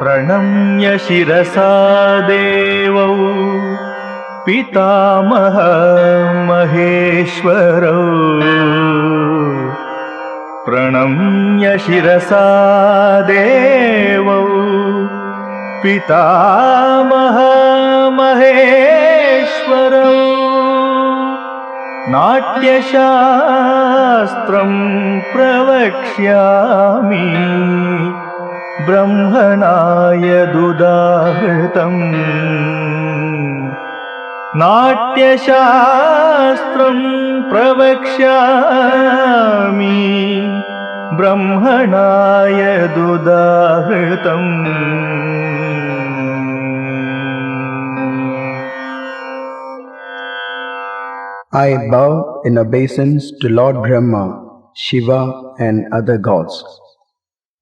प्रणम्य शिरसा देवौ पितामह महेश्वरौ प्रणम्य शिरसा देवौ पितामह महेश्वरौ नाट्यशास्त्रं प्रवक्ष्यामि ब्रह्मणाय दुदाहृतम् नाट्यशास्त्रं प्रवक्ष्यामि ब्रह्मणाय दुदाहृतम् I bow in obeisance to Lord Brahma, Shiva and other gods.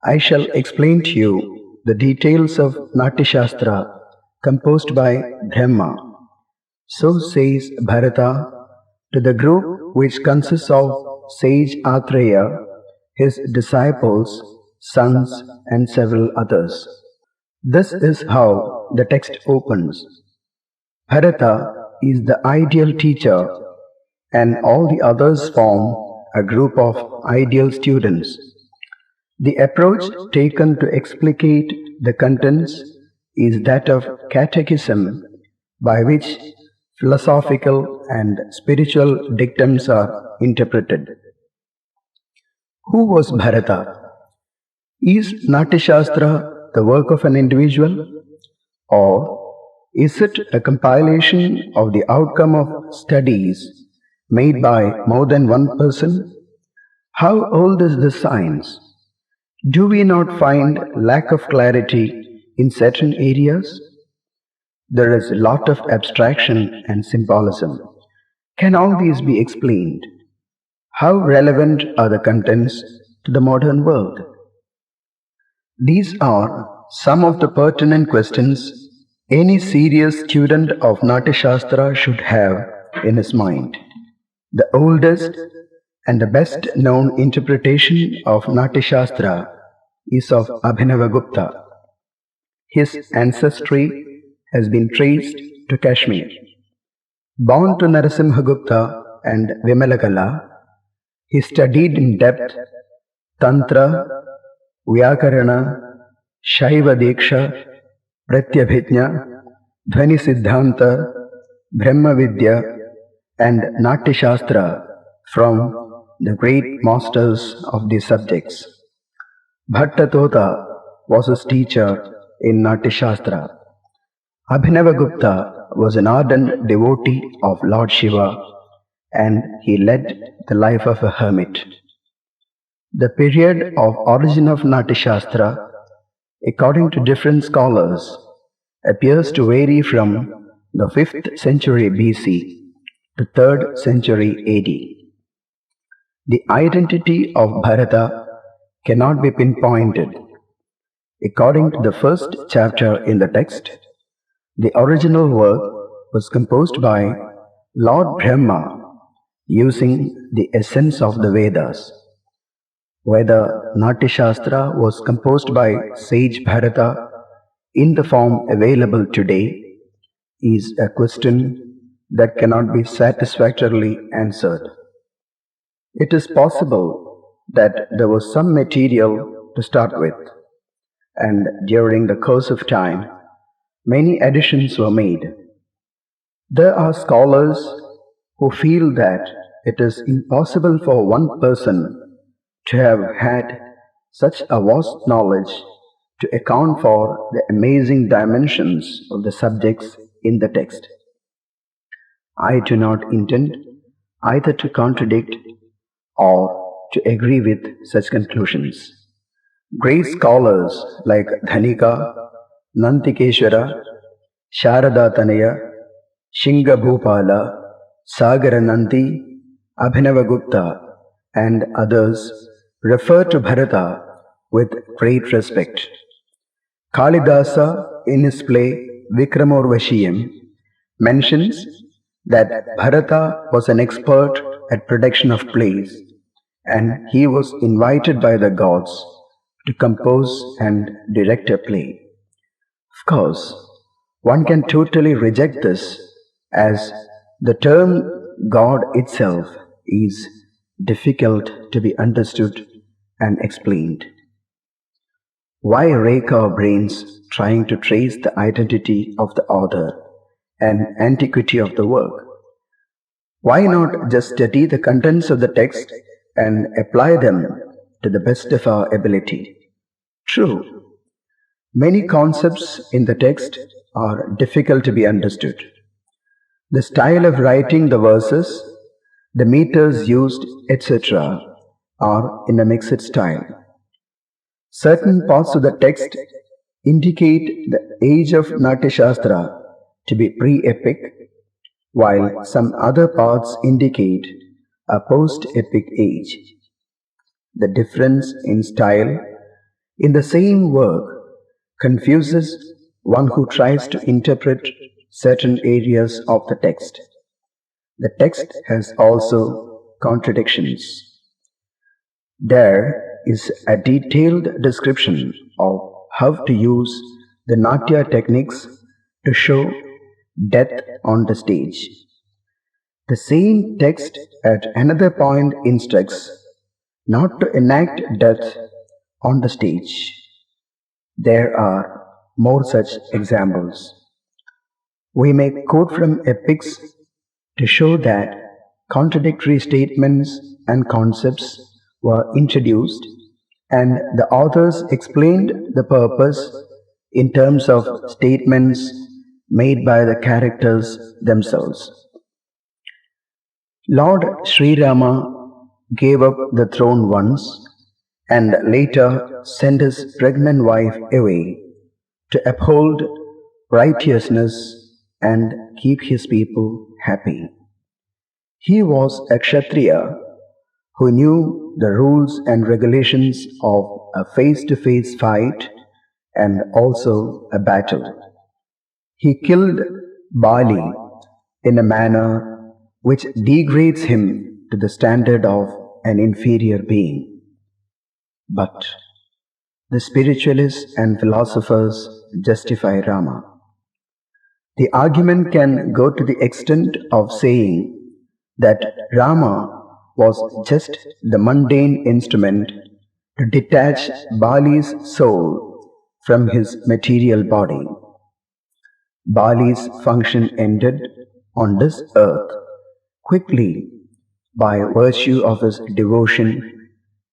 I shall explain to you the details of Natyashastra composed by Brahma. So says Bharata to the group which consists of sage Atreya, his disciples, sons and several others. This is how the text opens. Bharata is the ideal teacher and all the others form a group of ideal students. The approach taken to explicate the contents is that of catechism, by which philosophical and spiritual dictums are interpreted. Who was Bharata? Is Natyashastra the work of an individual? Or is it a compilation of the outcome of studies made by more than one person? How old is this science? Do we not find lack of clarity in certain areas? There is a lot of abstraction and symbolism. Can all these be explained? How relevant are the contents to the modern world? These are some of the pertinent questions any serious student of Natyashastra should have in his mind. The oldest and the best known interpretation of Natyashastra is of Abhinavagupta. His ancestry has been traced to Kashmir. Born to Narasimhagupta and Vimalakala, he studied in depth Tantra, Vyakarana, Shaiva Diksha, Pratyabhijna, Dhvani Siddhanta, Brahma Vidya and Natyashastra from the great masters of these subjects. Bhattatota was his teacher in Natyashastra. Abhinavagupta was an ardent devotee of Lord Shiva and he led the life of a hermit. The period of origin of Natyashastra, according to different scholars, appears to vary from the 5th century BC to 3rd century AD. The identity of Bharata cannot be pinpointed. According to the first chapter in the text, the original work was composed by Lord Brahma using the essence of the Vedas. Whether Natyashastra was composed by sage Bharata in the form available today is a question that cannot be satisfactorily answered. It is possible that there was some material to start with, and during the course of time, many additions were made. There are scholars who feel that it is impossible for one person to have had such a vast knowledge to account for the amazing dimensions of the subjects in the text. I do not intend either to contradict or to agree with such conclusions. Great scholars like Dhanika, Nantikeshwara, Sharada Tanaya, Shinga Bhupala, Sagara Nandi, Abhinavagupta, and others refer to Bharata with great respect. Kalidasa, in his play Vikramorvashiyam, mentions that Bharata was an expert at production of plays and he was invited by the gods to compose and direct a play. Of course, one can totally reject this as the term God itself is difficult to be understood and explained. Why rake our brains trying to trace the identity of the author and antiquity of the work? Why not just study the contents of the text and apply them to the best of our ability? True, many concepts in the text are difficult to be understood. The style of writing the verses, the meters used, etc., are in a mixed style. Certain parts of the text indicate the age of Natyashastra to be pre-epic, while some other parts indicate a post-epic age. The difference in style in the same work confuses one who tries to interpret certain areas of the text. The text has also contradictions. There is a detailed description of how to use the Natya techniques to show death on the stage. The same text at another point instructs not to enact death on the stage. There are more such examples. We may quote from epics to show that contradictory statements and concepts were introduced and the authors explained the purpose in terms of statements made by the characters themselves. Lord Sri Rama gave up the throne once and later sent his pregnant wife away to uphold righteousness and keep his people happy. He was a Kshatriya who knew the rules and regulations of a face-to-face fight and also a battle. He killed Bali in a manner which degrades him to the standard of an inferior being. But the spiritualists and philosophers justify Rama. The argument can go to the extent of saying that Rama was just the mundane instrument to detach Bali's soul from his material body. Bali's function ended on this earth quickly by virtue of his devotion,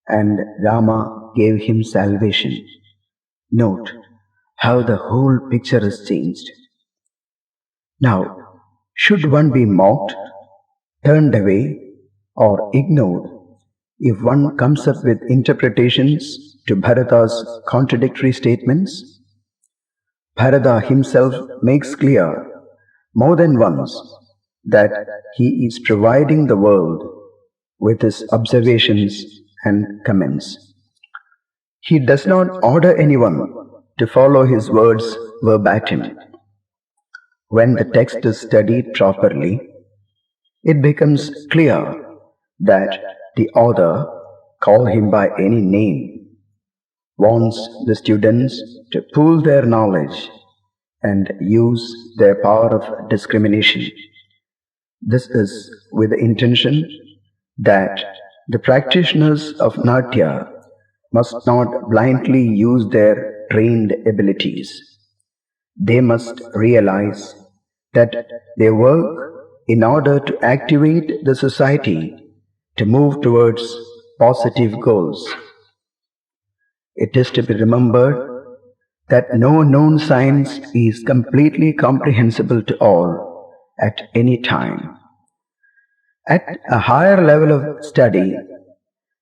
and Rama gave him salvation. Note how the whole picture is changed. Now, should one be mocked, turned away, or ignored if one comes up with interpretations to Bharata's contradictory statements? Bharata himself makes clear more than once that he is providing the world with his observations and comments. He does not order anyone to follow his words verbatim. When the text is studied properly, it becomes clear that the author, call him by any name, wants the students to pool their knowledge and use their power of discrimination. This is with the intention that the practitioners of Natya must not blindly use their trained abilities. They must realize that they work in order to activate the society to move towards positive goals. It is to be remembered that no known science is completely comprehensible to all at any time. At a higher level of study,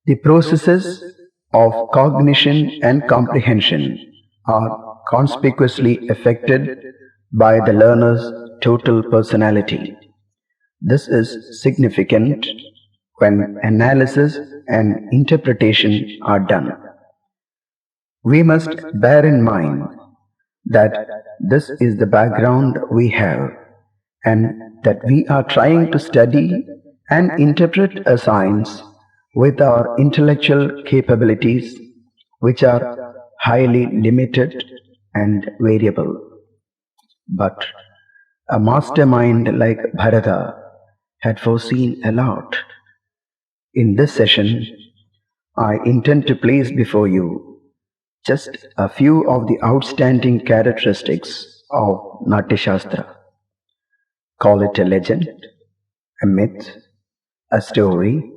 the processes of cognition and comprehension are conspicuously affected by the learner's total personality. This is significant when analysis and interpretation are done. We must bear in mind that this is the background we have and that we are trying to study and interpret a science with our intellectual capabilities, which are highly limited and variable. But a mastermind like Bharata had foreseen a lot. In this session, I intend to place before you just a few of the outstanding characteristics of Natyashastra. Call it a legend, a myth, a story,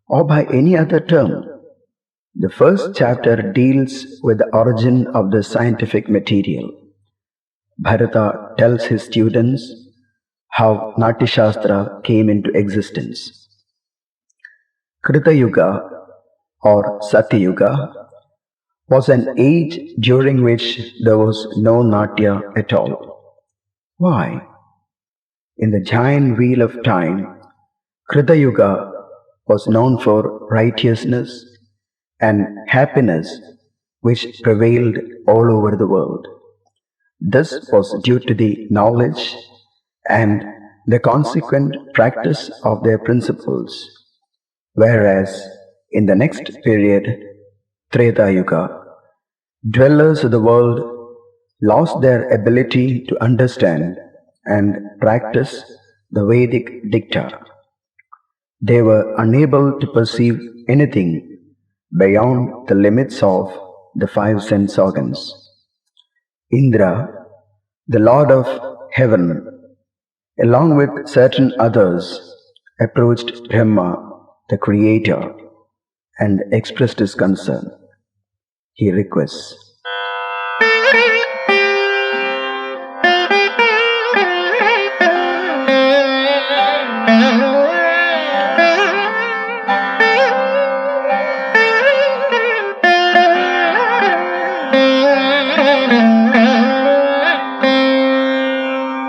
or by any other term. The first chapter deals with the origin of the scientific material. Bharata tells his students how Natyashastra came into existence. Krita Yuga or Satyuga was an age during which there was no Natya at all. Why? In the giant wheel of time, Krita Yuga was known for righteousness and happiness which prevailed all over the world. This was due to the knowledge and the consequent practice of their principles, whereas in the next period, Treta Yuga, dwellers of the world lost their ability to understand and practice the Vedic dicta. They were unable to perceive anything beyond the limits of the five sense organs. Indra, the Lord of Heaven, along with certain others, approached Brahma, the Creator, and expressed his concern. He requests,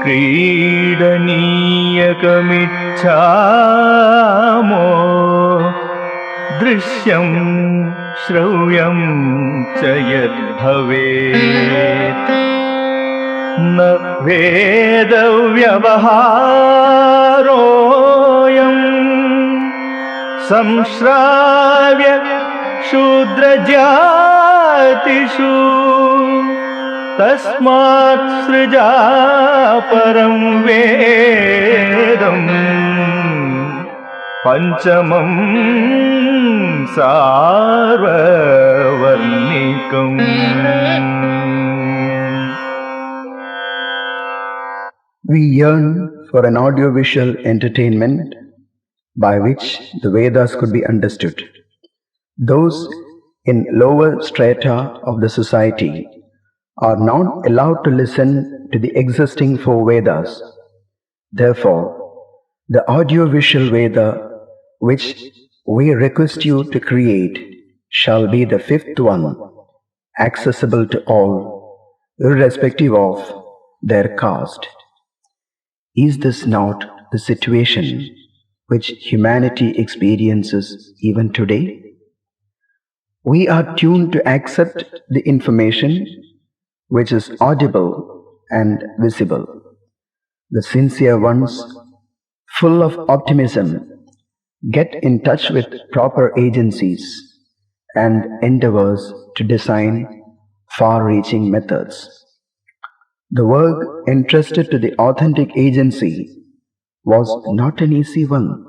क्रीडनीयकमिच्छामो दृश्यं श्रव्यं च यद्भवेत् न वेदव्यवहारोऽयं संश्राव्य शूद्रजातिषु तस्मात् सृजा परं वेदम् पञ्चमं सार्ववर्णिकम्. we yearn for an audiovisual entertainment by which the Vedas could be understood. Those in lower strata of the society are not allowed to listen to the existing four Vedas. Therefore, the audiovisual Veda which we request you to create shall be the fifth one, accessible to all, irrespective of their caste. Is this not the situation which humanity experiences even today? We are tuned to accept the information which is audible and visible. The sincere ones, full of optimism, get in touch with proper agencies and endeavors to design far-reaching methods. The work entrusted to the authentic agency was not an easy one.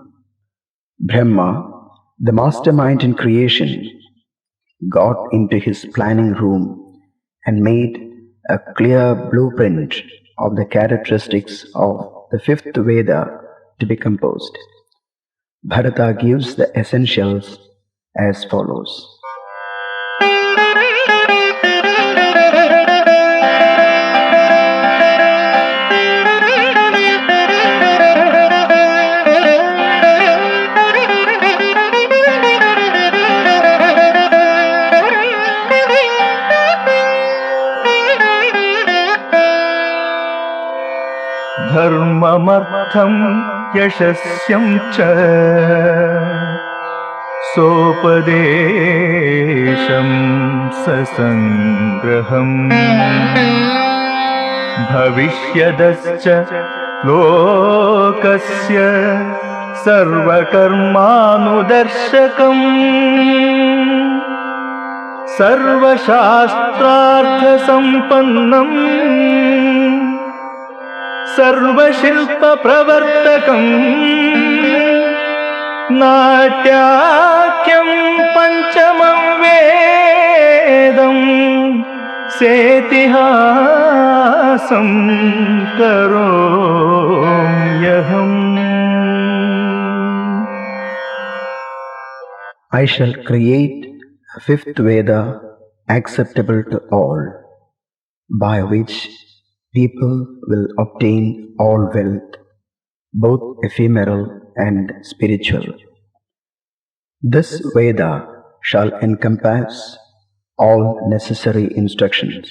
Brahma, the mastermind in creation, got into his planning room and made a clear blueprint of the characteristics of the fifth Veda to be composed. Bharata gives the essentials as follows. समर्थं यशस्यं च सोपदेशं ससङ्ग्रहम् भविष्यदश्च लोकस्य सर्वकर्मानुदर्शकम् सर्वशास्त्रार्थसम्पन्नम् सर्वशिल्पप्रवर्तकम् नाट्याख्यं पञ्चमं वेदम् सेतिहासं करोम्यहम्. I shall create a fifth Veda acceptable to all, by which people will obtain all wealth, both ephemeral and spiritual. This Veda shall encompass all necessary instructions.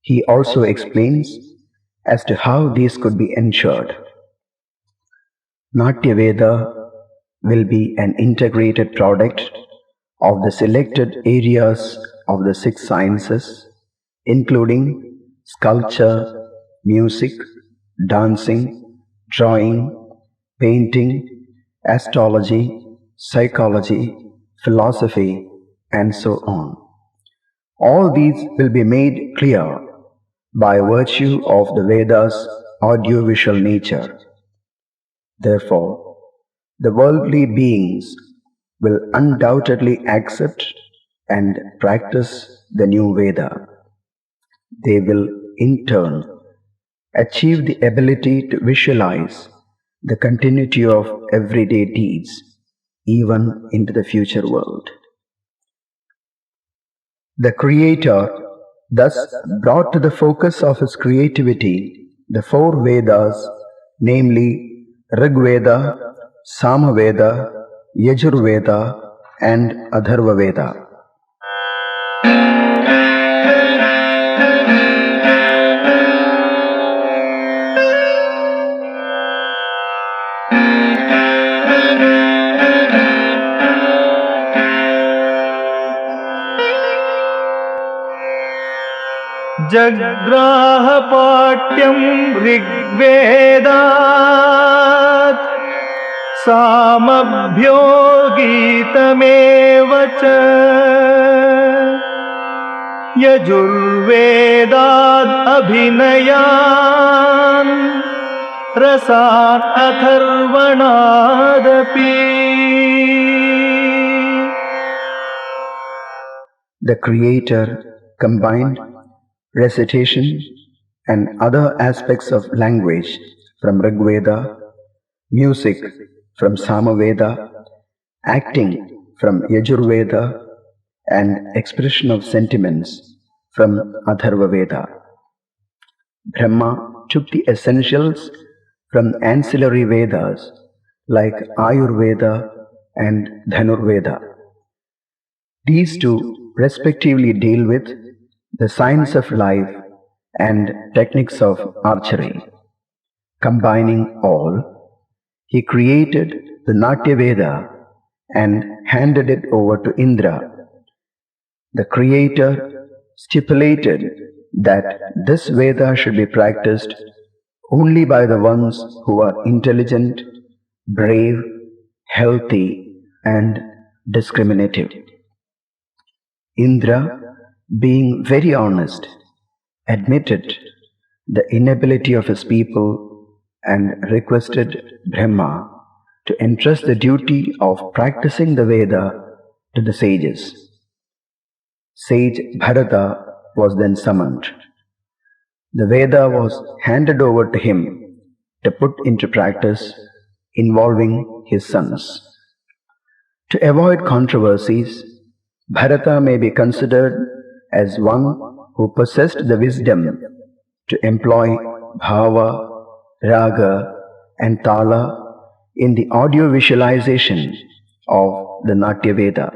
He also explains as to how these could be ensured. Natya Veda will be an integrated product of the selected areas of the 6 sciences, including sculpture, music, dancing, drawing, painting, astrology, psychology, philosophy, and so on. All these will be made clear by virtue of the Veda's audiovisual nature. Therefore, the worldly beings will undoubtedly accept and practice the new Veda. They will, in turn, achieve the ability to visualize the continuity of everyday deeds, even into the future world. The Creator thus brought to the focus of His creativity the 4 Vedas, namely Rigveda, Samaveda, Yajurveda, and Atharvaveda. जग्राहपाठ्यं ऋग्वेदात् सामभ्यो गीतमेव च यजुर्वेदाद् अभिनयान् रसान् अथर्वणादपि. The Creator combined recitation and other aspects of language from Rigveda, music from Samaveda, acting from Yajurveda, and expression of sentiments from Atharvaveda. Brahma took the essentials from ancillary Vedas like Ayurveda and Dhanurveda. These two respectively deal with the science of life and techniques of archery. Combining all, he created the Natya Veda and handed it over to Indra. The Creator stipulated that this Veda should be practiced only by the ones who are intelligent, brave, healthy, and discriminative. Indra, being very honest, admitted the inability of his people and requested Brahma to entrust the duty of practicing the Veda to the sages. Sage Bharata was then summoned. The Veda was handed over to him to put into practice, involving his sons. To avoid controversies, Bharata may be considered as one who possessed the wisdom to employ bhava, raga, and tala in the audio visualization of the Natya Veda.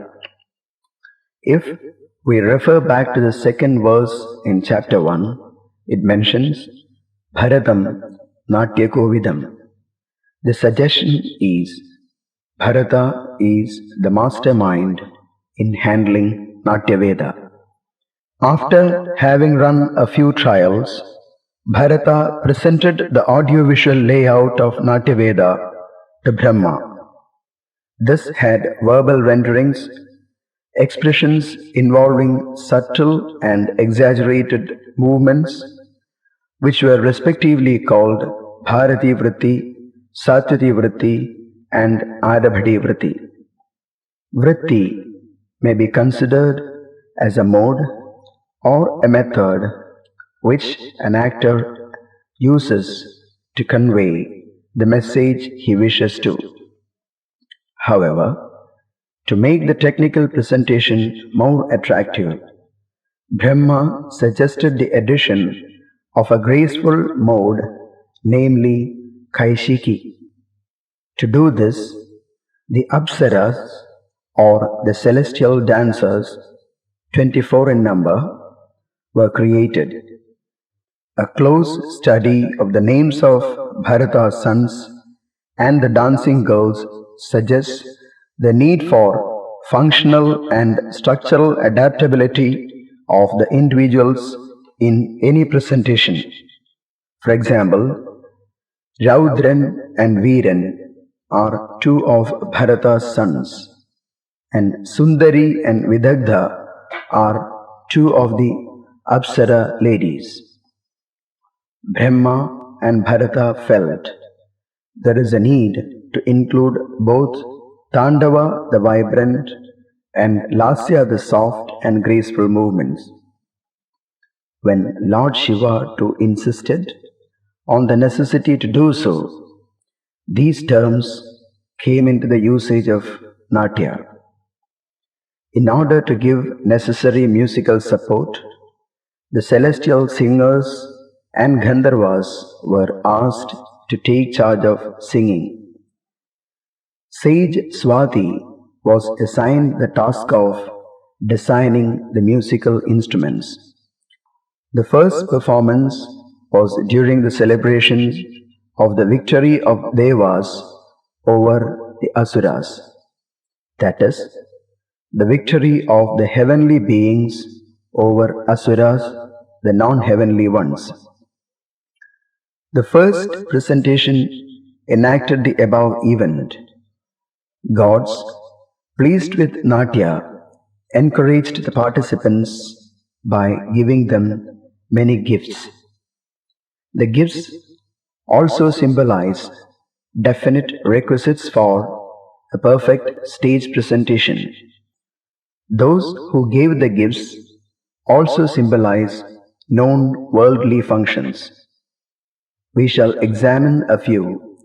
If we refer back to the 2nd verse in chapter 1, it mentions Bharatam Natyakovidam. The suggestion is Bharata is the mastermind in handling Natyaveda. After having run a few trials, Bharata presented the audiovisual layout of Natyaveda to Brahma. This had verbal renderings, expressions involving subtle and exaggerated movements, which were respectively called Bharati Vritti, Satyati Vritti, and Adabhadi Vritti. Vritti may be considered as a mode or a method which an actor uses to convey the message he wishes to. However, to make the technical presentation more attractive, Brahma suggested the addition of a graceful mode, namely Kaishiki. To do this, the Apsaras, or the celestial dancers, 24 in number, were created. A close study of the names of Bharata's sons and the dancing girls suggests the need for functional and structural adaptability of the individuals in any presentation. For example, Raudran and Veeran are two of Bharata's sons, and Sundari and Vidagdha are two of the Apsara ladies. Brahma and Bharata felt there is a need to include both Tandava, the vibrant, and Lasya, the soft and graceful movements. When Lord Shiva too insisted on the necessity to do so, these terms came into the usage of Natya. In order to give necessary musical support, the celestial singers and Gandharvas were asked to take charge of singing. Sage Swati was assigned the task of designing the musical instruments. The first performance was during the celebration of the victory of Devas over the Asuras, that is, the victory of the heavenly beings over Asuras, the non-heavenly ones. The first presentation enacted the above event. Gods, pleased with Natya, encouraged the participants by giving them many gifts. The gifts also symbolize definite requisites for a perfect stage presentation. Those who gave the gifts also symbolize known worldly functions. We shall examine a few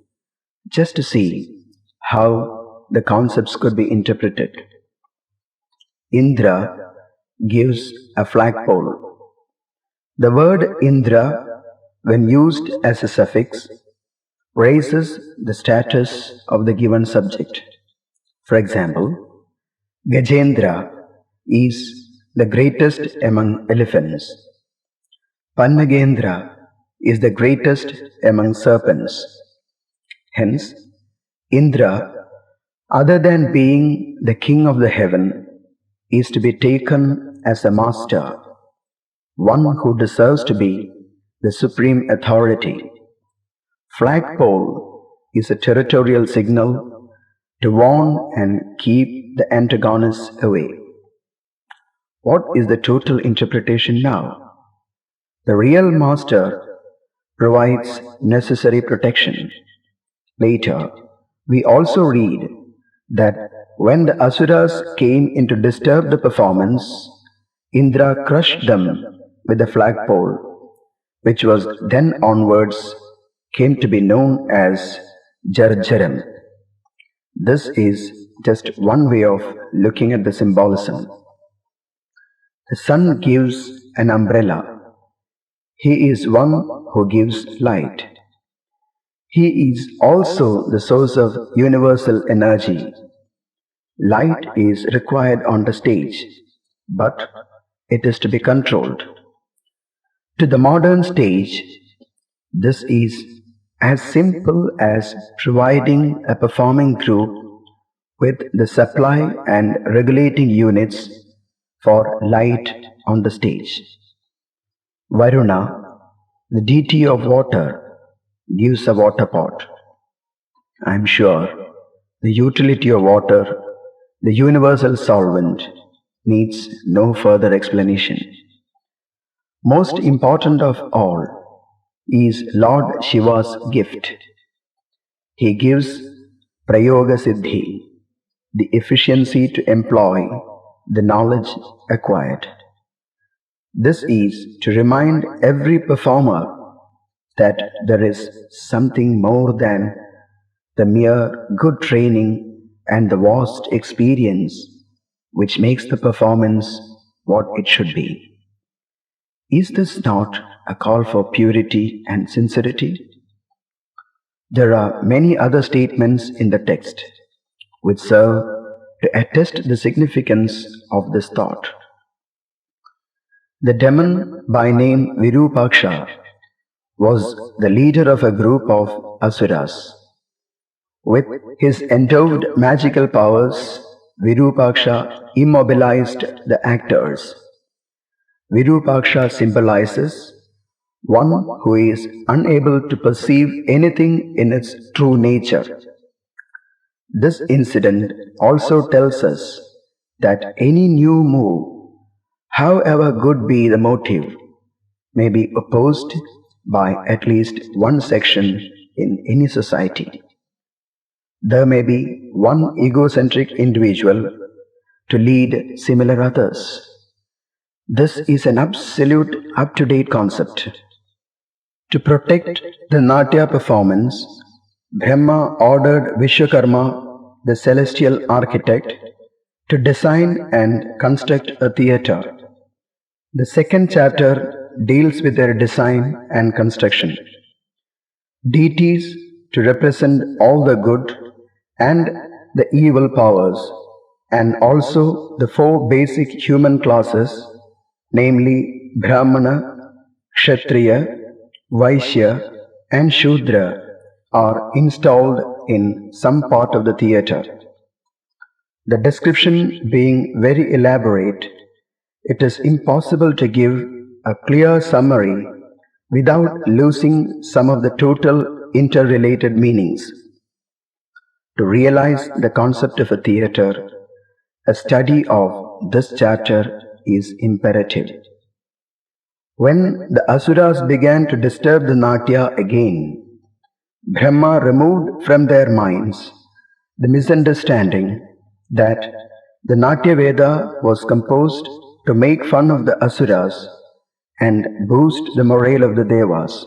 just to see how the concepts could be interpreted. Indra gives a flagpole. The word Indra, when used as a suffix, raises the status of the given subject. For example, Gajendra is the greatest among elephants. Pannagendra is the greatest among serpents. Hence, Indra, other than being the king of the heaven, is to be taken as a master, one who deserves to be the supreme authority. Flagpole is a territorial signal to warn and keep the antagonists away. What is the total interpretation now? The real master provides necessary protection. Later, we also read that when the Asuras came in to disturb the performance, Indra crushed them with a flagpole, which was then onwards came to be known as Jarjaram. This is just one way of looking at the symbolism. The sun gives an umbrella. He is one who gives light. He is also the source of universal energy. Light is required on the stage, but it is to be controlled. To the modern stage, this is as simple as providing a performing group with the supply and regulating units for light on the stage. Varuna, the deity of water, gives a water pot. I am sure the utility of water, the universal solvent, needs no further explanation. Most important of all is Lord Shiva's gift. He gives Prayoga Siddhi, the efficiency to employ the knowledge acquired. This is to remind every performer that there is something more than the mere good training and the vast experience which makes the performance what it should be. Is this not a call for purity and sincerity? There are many other statements in the text which serve to attest the significance of this thought. The demon by name Virupaksha was the leader of a group of asuras. With his endowed magical powers, Virupaksha immobilized the actors. Virupaksha symbolizes one who is unable to perceive anything in its true nature. This incident also tells us that any new move, however good be the motive, may be opposed by at least one section in any society. There may be one egocentric individual to lead similar others. This is an absolute up-to-date concept. To protect the Natya performance, Brahma ordered Vishwakarma, the celestial architect, to design and construct a theatre. The second chapter deals with their design and construction. Deities to represent all the good and the evil powers, and also the four basic human classes, namely Brahmana, Kshatriya, Vaishya, and Shudra, are installed in some part of the theatre. The description being very elaborate, it is impossible to give a clear summary without losing some of the total interrelated meanings. To realize the concept of a theatre, a study of this chapter is imperative. When the asuras began to disturb the Natya again, Brahma removed from their minds the misunderstanding that the Natya Veda was composed to make fun of the asuras and boost the morale of the devas.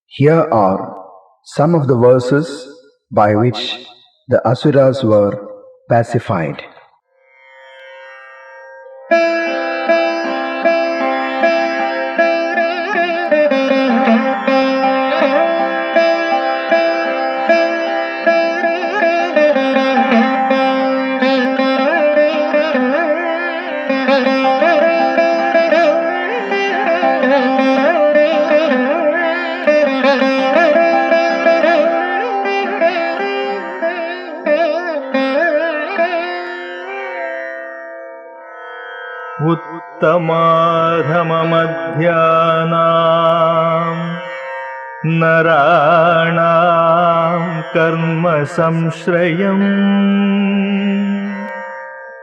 Here are some of the verses by which the asuras were pacified. उत्तमाधममध्यानाम् नराणां कर्म संश्रयम्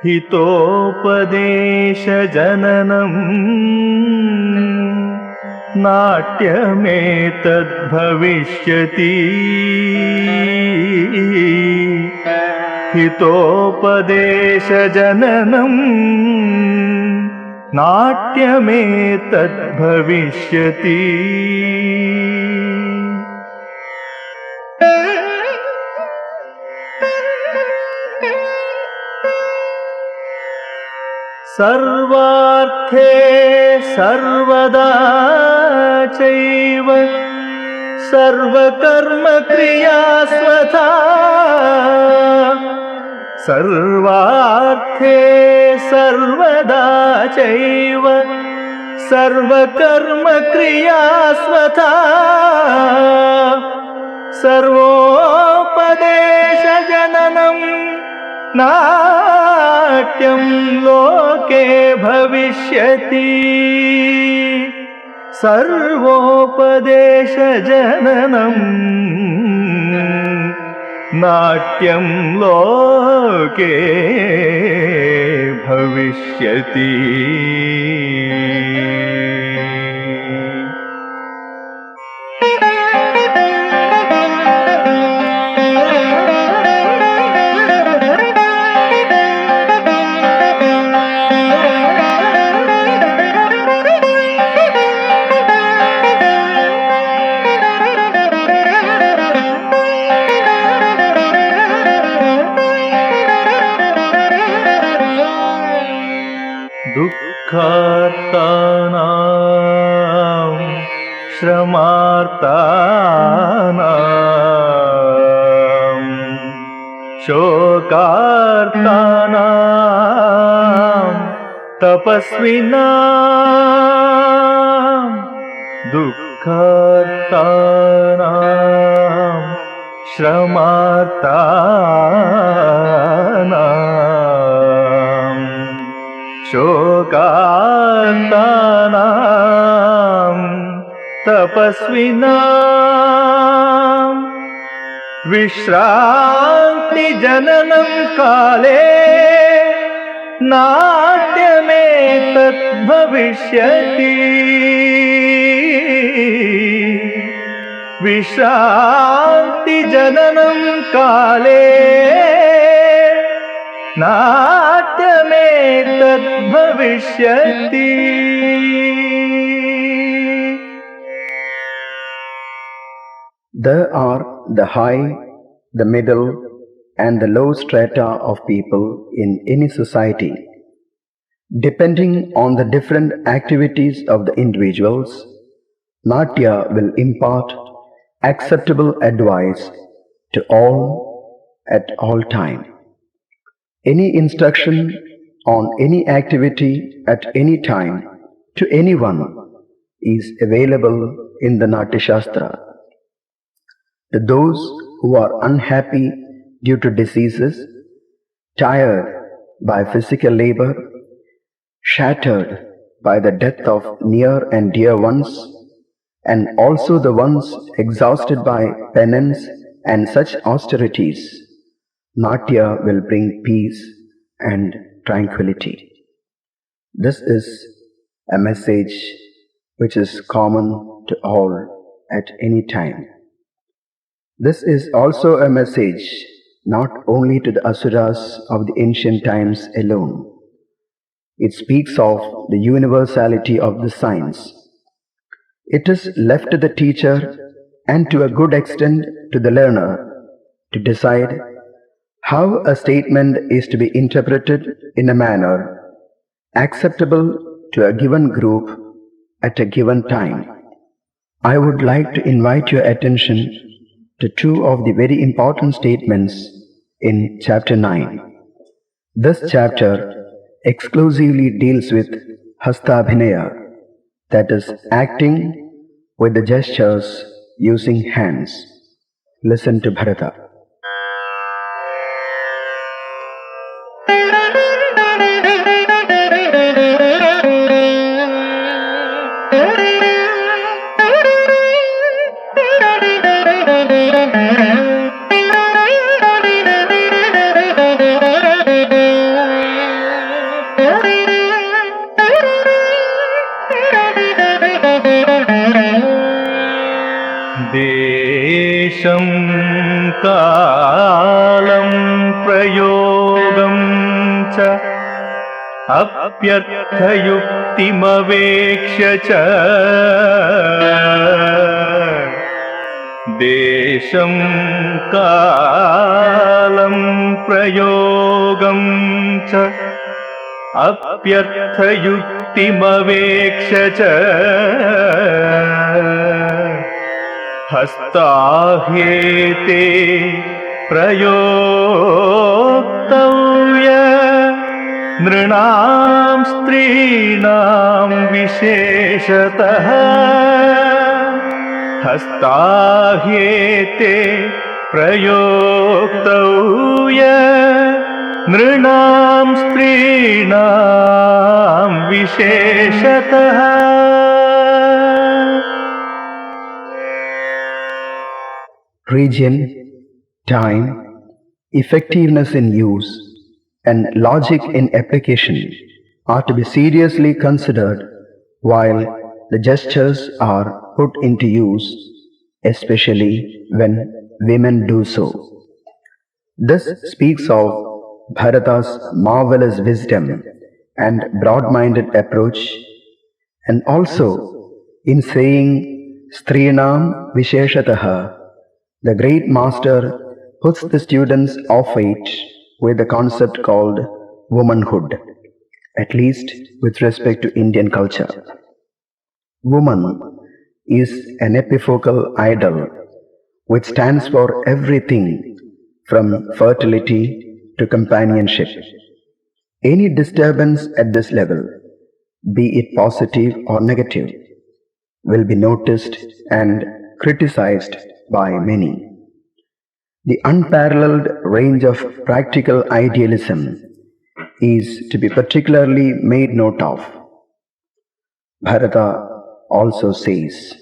हितोपदेशजननम् नाट्यमेतद्भविष्यति हितोपदेशजननम् नाट्यमेतद्भविष्यति। सर्वार्थे सर्वदा चैव सर्वकर्मक्रियास्वथा सर्वार्थे सर्वदा चैव सर्वकर्मक्रियास्वथा सर्वोपदेशजननं नाट्यं लोके भविष्यति सर्वोपदेशजननं नाट्यं लोके भविष्यति। दुःखार्तानां श्रमार्तानां शोकार्तानां तपस्विनां दुःखार्तानां श्रमार्तानां शोकार्तानां तपस्विनां विश्रान्तिजननं काले नाट्यमेतत् भविष्यति विश्रान्तिजननं काले नाट्यमेतत् भविष्यति। There are the high, the middle, and the low strata of people in any society. Depending on the different activities of the individuals, Natya will impart acceptable advice to all at all time. Any instruction on any activity at any time to anyone is available in the Natyashastra. To those who are unhappy due to diseases, tired by physical labor, shattered by the death of near and dear ones, and also the ones exhausted by penance and such austerities, Natya will bring peace and tranquility. This is a message which is common to all at any time. This is also a message not only to the asuras of the ancient times alone. It speaks of the universality of the science. It is left to the teacher and to a good extent to the learner to decide how a statement is to be interpreted in a manner acceptable to a given group at a given time. I would like to invite your attention to two of the very important statements in chapter 9. This chapter exclusively deals with hastabhinaya, that is, acting with the gestures using hands. Listen to Bharata. देशं कालं प्रयोगं च अप्यर्थयुक्तिमवेक्ष्य च देशं कालं प्रयोगं च अप्यर्थयुक्तिमवेक्ष्य च हस्ताह्येते प्रयोक्तव्य नृणां स्त्रीणां विशेषतः हस्ताह्येते प्रयोक्तव्य नृणां स्त्रीणां विशेषतः Region, time, effectiveness in use, and logic in application are to be seriously considered while the gestures are put into use, especially when women do so. This speaks of Bharata's marvelous wisdom and broad-minded approach, and also in saying Strinam Visheshataha, the great master puts the students of it with the concept called womanhood, at least with respect to Indian culture. Woman is an epifocal idol which stands for everything from fertility to companionship. Any disturbance at this level, be it positive or negative, will be noticed and criticized by many. The unparalleled range of practical idealism is to be particularly made note of. Bharata also says,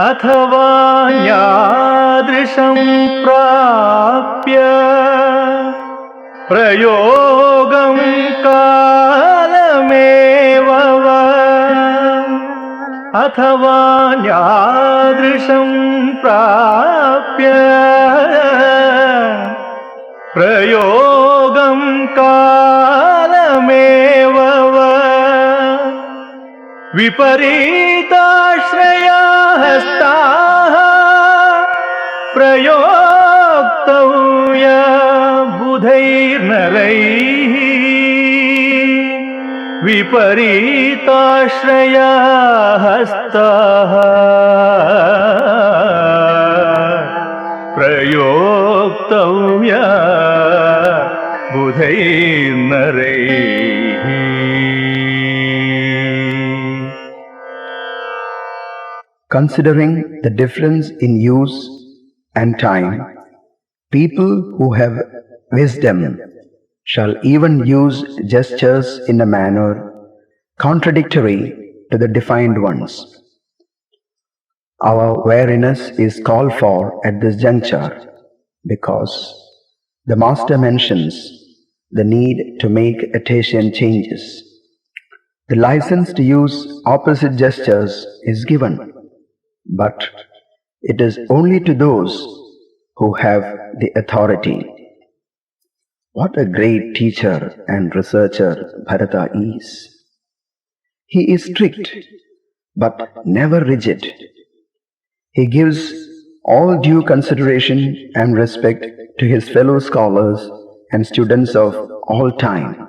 अथवा यादृशं प्राप्य प्रयोगं कालमेव वा अथवा यादृशं प्राप्य प्रयोगं कालमेव वा विपरीताश्रया हस्ताः प्रयोक्तव्या बुधैर्नरैः विपरीताश्रया हस्ताः प्रयोक्तव्या बुधैर्नरैः. considering the difference in use and time, people who have wisdom shall even use gestures in a manner contradictory to the defined ones. Our wariness is called for at this juncture because the Master mentions the need to make Atasian changes. The license to use opposite gestures is given, but it is only to those who have the authority. What a great teacher and researcher Bharata is. He is strict, but never rigid. He gives all due consideration and respect to his fellow scholars and students of all time.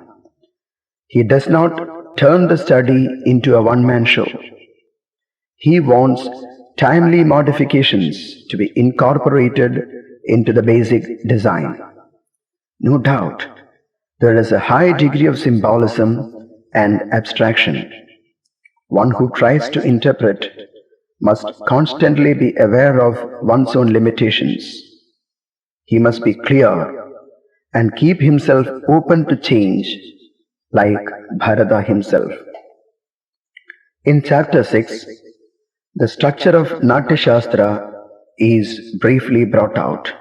He does not turn the study into a one-man show. He wants timely modifications to be incorporated into the basic design. No doubt, there is a high degree of symbolism and abstraction. One who tries to interpret must constantly be aware of one's own limitations. He must be clear and keep himself open to change, like Bharata himself. In chapter 6, the structure of Natyashastra is briefly brought out.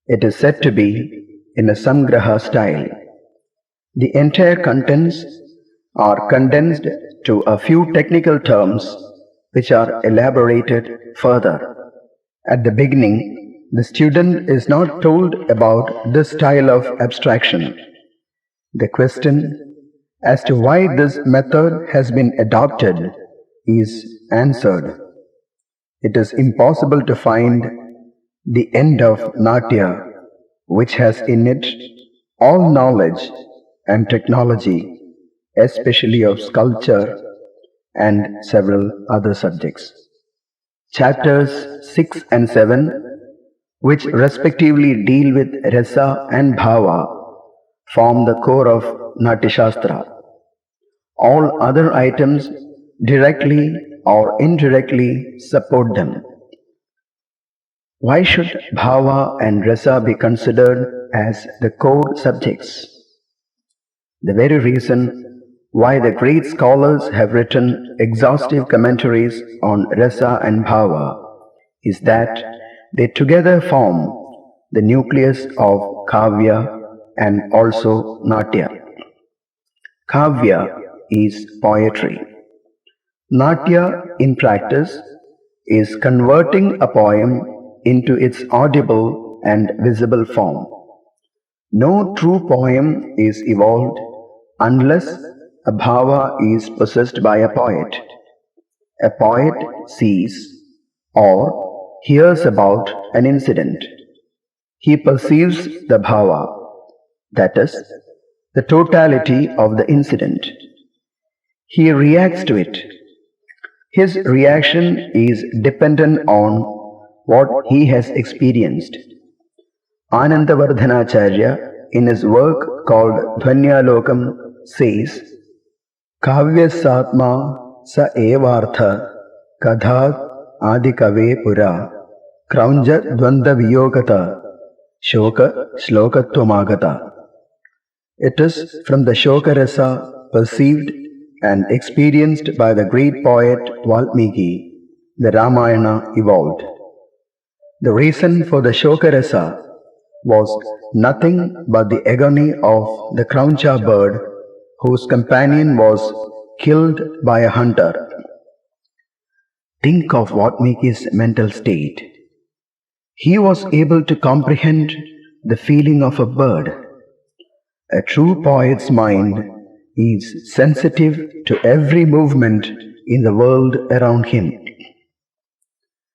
It is said to be in a Sangraha style. The entire contents are condensed to a few technical terms which are elaborated further. At the beginning, the student is not told about this style of abstraction. The question as to why this method has been adopted is answered. It is impossible to find the end of Natya which has in it all knowledge and technology, especially of sculpture and several other subjects. Chapters 6 and 7, which respectively deal with Rasa and Bhava, form the core of Natyashastra. All other items directly or indirectly support them. Why should Bhava and Rasa be considered as the core subjects? The very reason why the great scholars have written exhaustive commentaries on Rasa and Bhava is that they together form the nucleus of Kavya and also Natya. Kavya is poetry. Natya, in practice, is converting a poem into its audible and visible form. No true poem is evolved unless a bhava is possessed by a poet. A poet sees or hears about an incident. He perceives the bhava, that is, the totality of the incident. He reacts to it. His reaction is dependent on what he has experienced. Anandavardhanacharya, in his work called Dhvanyalokam, says, Kavyasatma sa evartha kadhat adikave pura kraunja dvanda viyogata shoka slokatvamagata. It is from the Shokarasa perceived and experienced by the great poet Valmiki, the Ramayana evolved. The reason for the Shokarasa was nothing but the agony of the Krauncha bird whose companion was killed by a hunter. Think of Valmiki's mental state. He was able to comprehend the feeling of a bird. A true poet's mind is sensitive to every movement in the world around him.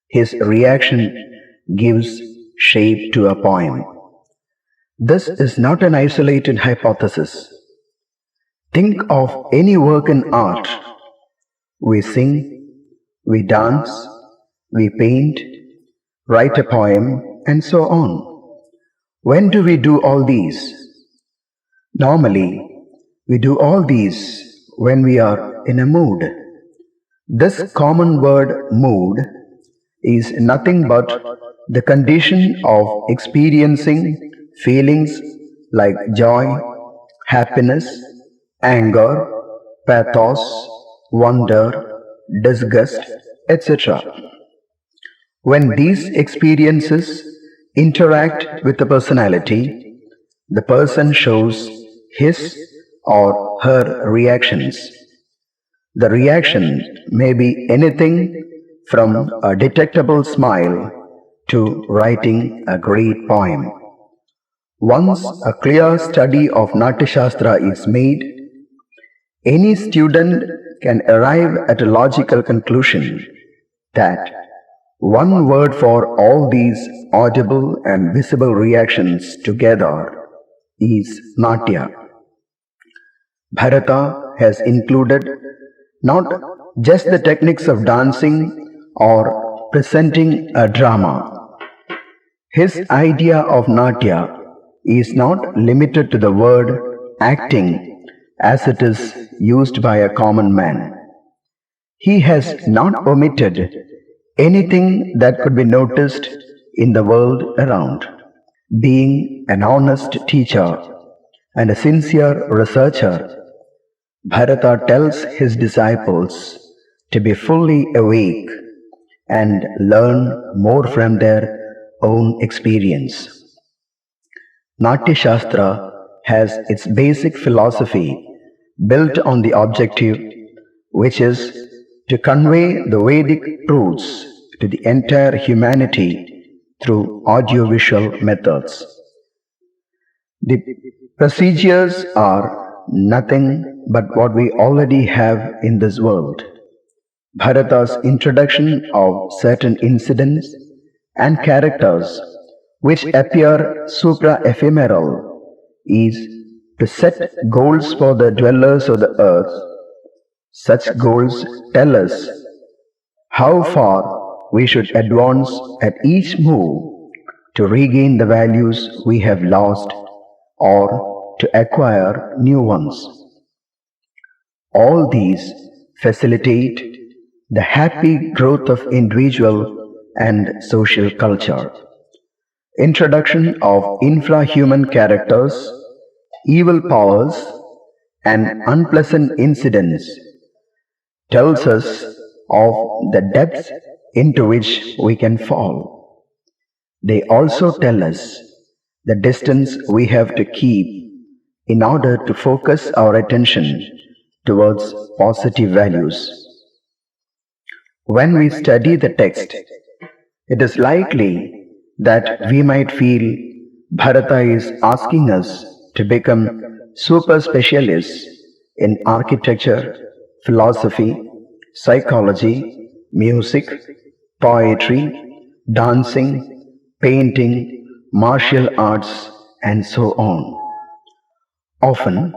His reaction gives shape to a poem. This is not an isolated hypothesis. Think of any work in art. We sing, we dance, we paint, write a poem, and so on. When do we do all these? Normally, we do all these when we are in a mood. This common word mood is nothing but the condition of experiencing feelings like joy, happiness, anger, pathos, wonder, disgust, etc. When these experiences interact with the personality, the person shows his or her reactions. The reaction may be anything from a detectable smile to writing a great poem. Once a clear study of Natyashastra is made, any student can arrive at a logical conclusion that one word for all these audible and visible reactions together is Natya. Bharata has included not just the techniques of dancing or presenting a drama. His idea of Natya is not limited to the word acting as it is used by a common man. He has not omitted anything that could be noticed in the world around. Being an honest teacher and a sincere researcher, Bharata tells his disciples to be fully awake and learn more from their own experience. Natyashastra has its basic philosophy built on the objective, which is to convey the Vedic truths to the entire humanity through audiovisual methods. The procedures are nothing but what we already have in this world. Bharata's introduction of certain incidents and characters which appear supra-ephemeral, is to set goals for the dwellers of the earth. Such goals tell us how far we should advance at each move to regain the values we have lost or to acquire new ones. All these facilitate the happy growth of individual and social culture. Introduction of infrahuman characters, evil powers, and unpleasant incidents tells us of the depths into which we can fall. They also tell us the distance we have to keep in order to focus our attention towards positive values. When we study the text, it is likely that we might feel Bharata is asking us to become super specialists in architecture, philosophy, psychology, music, poetry, dancing, painting, martial arts, and so on. Often,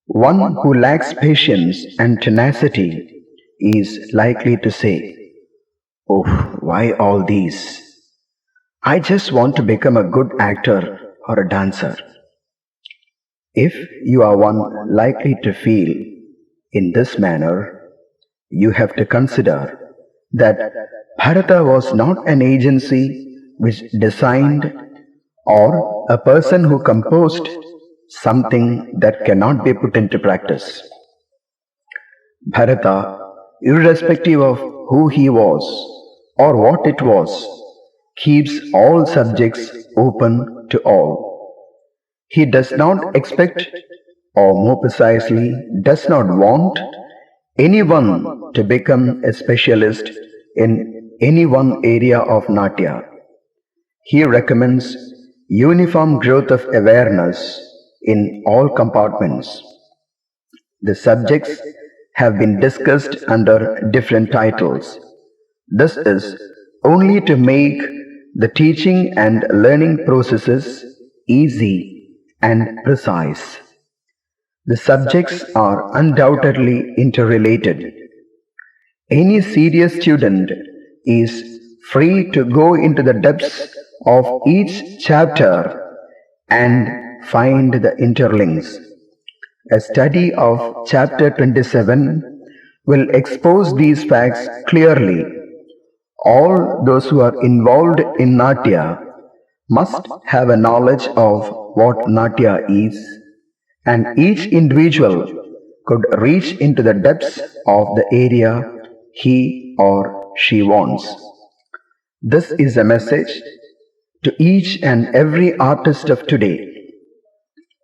one who lacks patience and tenacity is likely to say, "Oh, why all these? I just want to become a good actor or a dancer." If you are one likely to feel in this manner, you have to consider that Bharata was not an agency which designed or a person who composed something that cannot be put into practice. Bharata, irrespective of who he was or what it was, keeps all subjects open to all. He does not expect, or more precisely, does not want anyone to become a specialist in any one area of Natya. He recommends uniform growth of awareness in all compartments. The subjects have been discussed under different titles. This is only to make the teaching and learning processes easy and precise. The subjects are undoubtedly interrelated. Any serious student is free to go into the depths of each chapter and find the interlinks. A study of chapter 27 will expose these facts clearly. All those who are involved in Natya must have a knowledge of what Natya is, and each individual could reach into the depths of the area he or she wants. This is a message to each and every artist of today.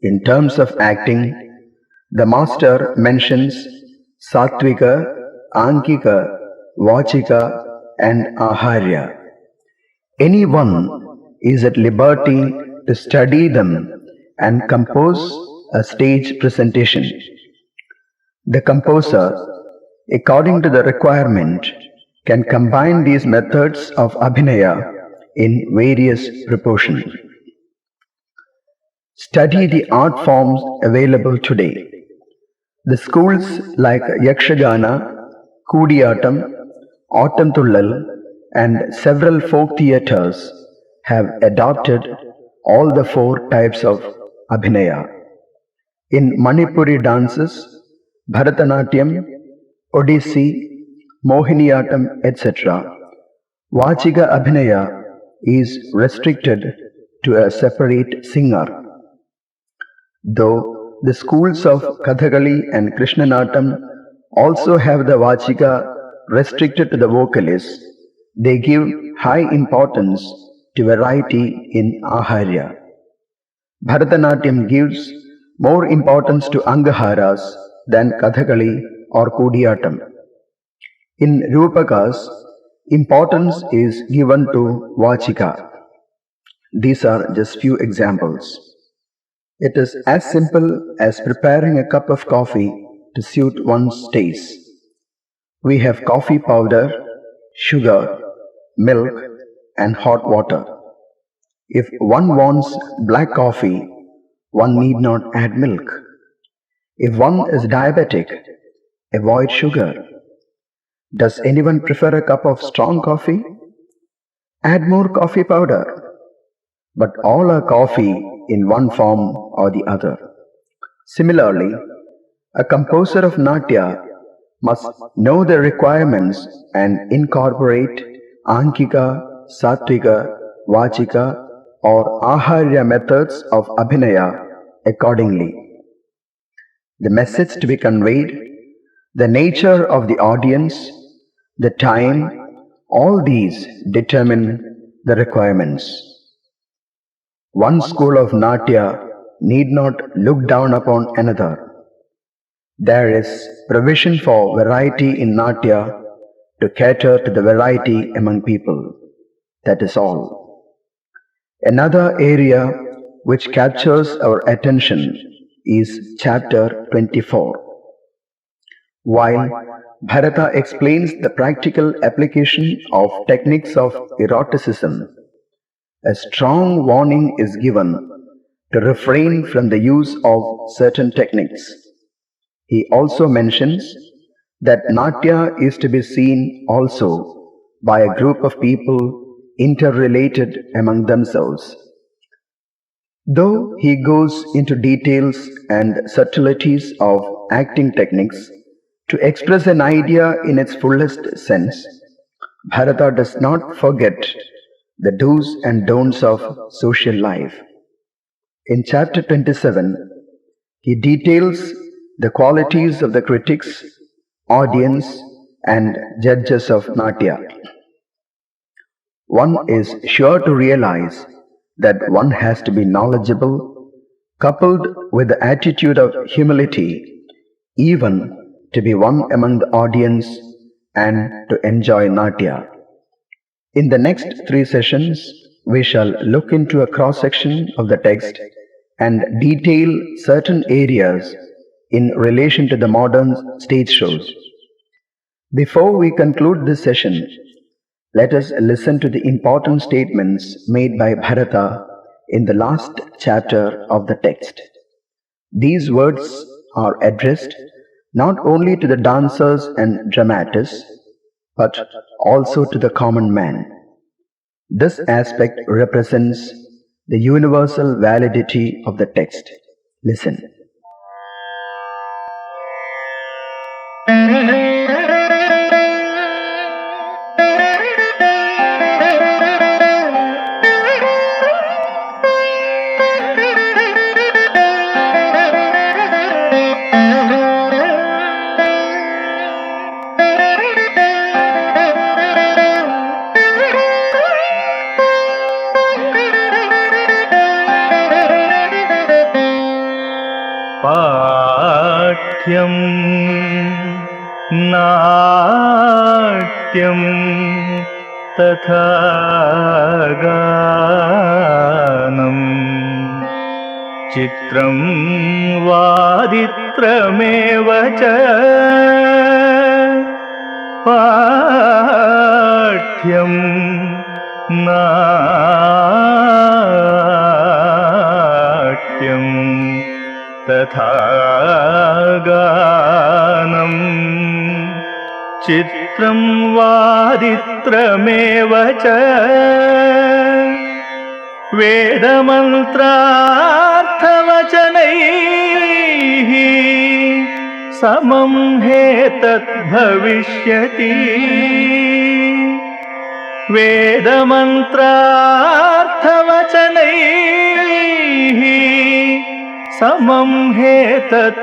In terms of acting, the master mentions Satvika, Ankika, Vachika, and Aharya. Anyone is at liberty to study them and compose a stage presentation. The composer, according to the requirement, can combine these methods of abhinaya in various proportions. Study the art forms available today. The schools like Yakshagana, Kudiyatam, Autumn Tullal, and several folk theatres have adopted all the four types of abhinaya. In Manipuri dances, Bharatanatyam, Odissi, Mohiniyattam, etc., Vachika abhinaya is restricted to a separate singer. Though the schools of Kathakali and Krishnanatam also have the Vachika restricted to the vocalists, they give high importance to variety in Aharya. Bharatanatyam gives more importance to Angaharas than Kathakali or Kudiyatam. In Rupakas, importance is given to Vachika. These are just few examples. It is as simple as preparing a cup of coffee to suit one's taste. We have coffee powder, sugar, milk, and hot water. If one wants black coffee, one need not add milk. If one is diabetic, avoid sugar. Does anyone prefer a cup of strong coffee? Add more coffee powder. But all are coffee in one form or the other. Similarly, a composer of Natya must know the requirements and incorporate Ankika, Sattvika, Vachika, or Aharya methods of Abhinaya accordingly. The message to be conveyed, the nature of the audience, the time, all these determine the requirements. One school of Natya need not look down upon another. There is provision for variety in Natya to cater to the variety among people. That is all. Another area which captures our attention is chapter 24. While Bharata explains the practical application of techniques of eroticism, a strong warning is given to refrain from the use of certain techniques. He also mentions that Natya is to be seen also by a group of people interrelated among themselves. Though he goes into details and subtleties of acting techniques to express an idea in its fullest sense, Bharata does not forget the do's and don'ts of social life. In chapter 27, he details the qualities of the critics, audience, and judges of Natya. One is sure to realize that one has to be knowledgeable, coupled with the attitude of humility, even to be one among the audience and to enjoy Natya. In the next three sessions, we shall look into a cross-section of the text and detail certain areas in relation to the modern stage shows. Before we conclude this session, let us listen to the important statements made by Bharata in the last chapter of the text. These words are addressed not only to the dancers and dramatists, but also to the common man. This aspect represents the universal validity of the text. Listen. पाठ्यं नाट्यं तथा गानम् चित्रं वादित्रमेव च पाठ्यं नाट्यं तथा गानं चित्रं वादित्रमेव च वेदमन्त्रार्थवचनैः समं हेतद्भविष्यति वेदमन्त्रार्थवचनैः समं हेतद्भविष्यति.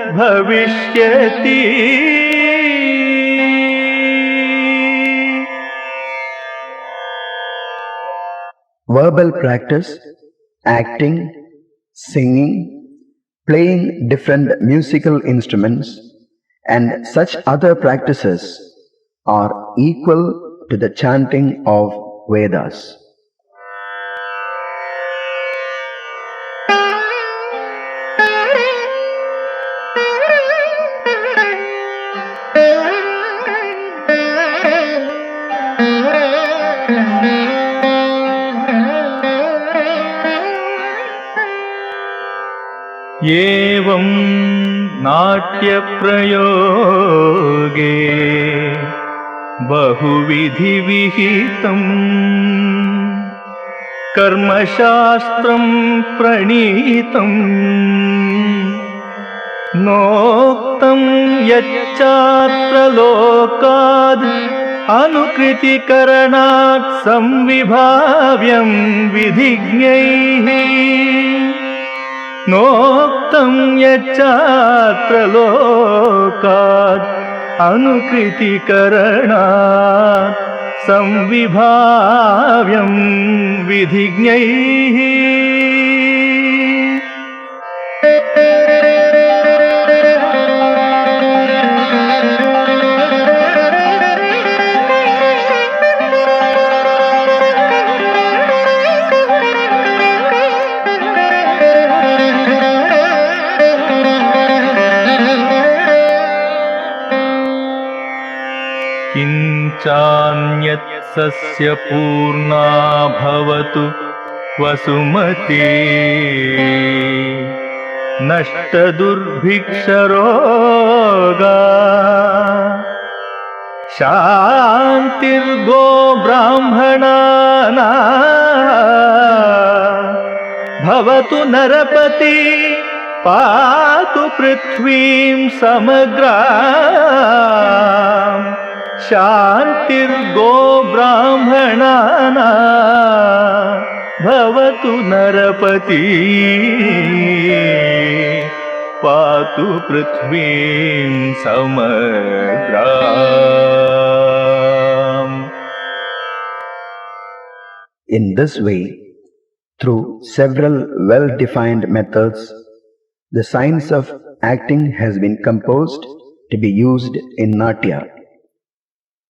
Verbal practice, acting, singing, playing different musical instruments, and such other practices are equal to the chanting of Vedas. एवं नाट्यप्रयोगे बहुविधिविहितम् कर्मशास्त्रं प्रणीतम् नोक्तं यच्चात्र लोकाद् अनुकृतिकरणात् संविभाव्यं विधिज्ञैः नोक्तं यच्चात्र लोकाद् अनुकृतिकरणात् संविभाव्यं विधिज्ञैः किञ्चान्यत् सस्य पूर्णा भवतु वसुमती नष्टदुर्भिक्षरोगा शान्तिर्गो ब्राह्मणानां भवतु नरपति पातु पृथ्वीं समग्राम् शान्तिर्गो ब्राह्मणानां भवतु नरपति पातु पृथ्वीं समग्राम्. In this way, through several well-defined methods, the science of acting has been composed to be used in Natya.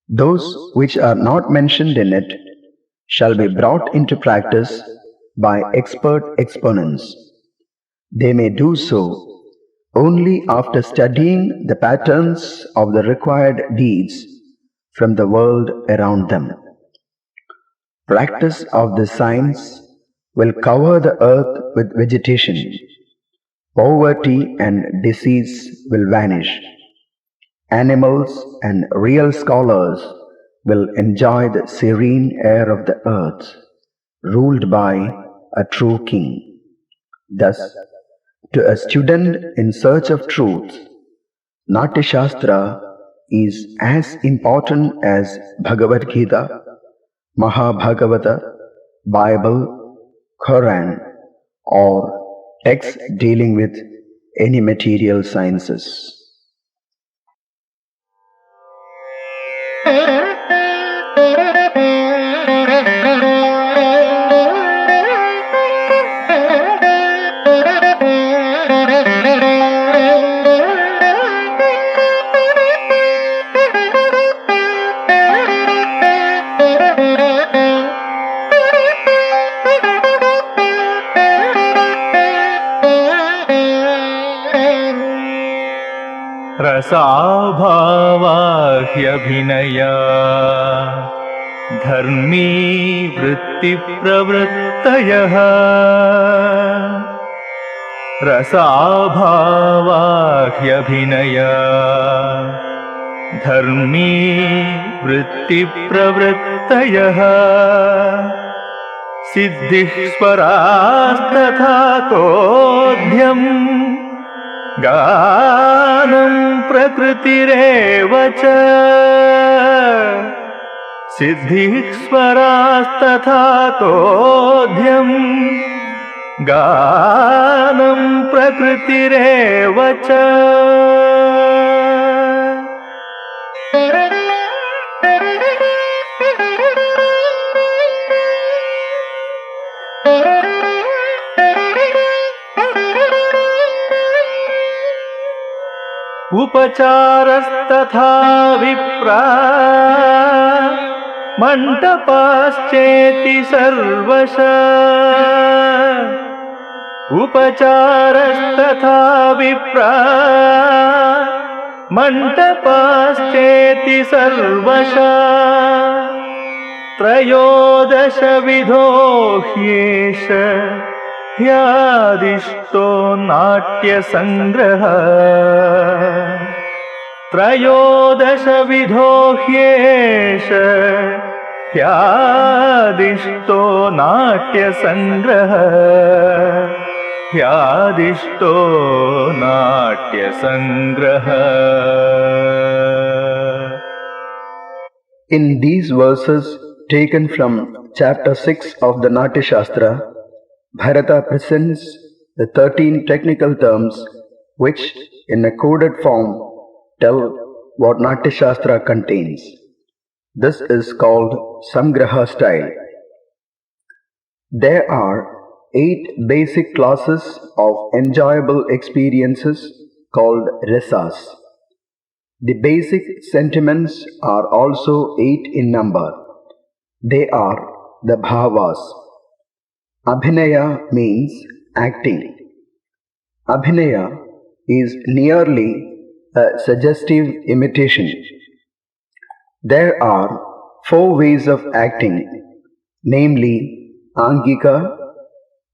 Those which are not mentioned in it shall be brought into practice by expert exponents. They may do so only after studying the patterns of the required deeds from the world around them. Practice of this science will cover the earth with vegetation. Poverty and disease will vanish. Animals and real scholars will enjoy the serene air of the earth, ruled by a true king. Thus, to a student in search of truth, Natyashastra is as important as Bhagavad Gita, Mahabhagavata, Bible, Quran, or texts dealing with any material sciences. रसाभावाह्यभिनया धर्मी वृत्तिप्रवृत्तयः रसाभावाह्यभिनया धर्मी वृत्तिप्रवृत्तयः सिद्धिस्वरास्तथा तोध्यम् गानं प्रकृतिरेव च सिद्धिस्वरास्तथा तोध्यम् गानं प्रकृतिरेव च. उपचारस्तथा विप्रा मण्टपाश्चेति सर्वशः उपचारस्तथा विप्रा मण्टपाश्चेति सर्वशः त्रयोदशविधो ह्येष ह्यादिष्टो नाट्यसङ्ग्रहः त्रयोदशविधो ह्येष ह्यादिष्टो नाट्यसङ्ग्रहः ह्यादिष्टो नाट्यसङ्ग्रहः. In these verses taken from chapter 6 of the Natyashastra, Bharata presents the 13 technical terms which, in a coded form, tell what Natyashastra contains. This is called Sangraha style. There are 8 basic classes of enjoyable experiences called rasas. The basic sentiments are also 8 in number. They are the bhavas. Abhinaya means acting. Abhinaya is nearly a suggestive imitation. There are 4 ways of acting, namely Angika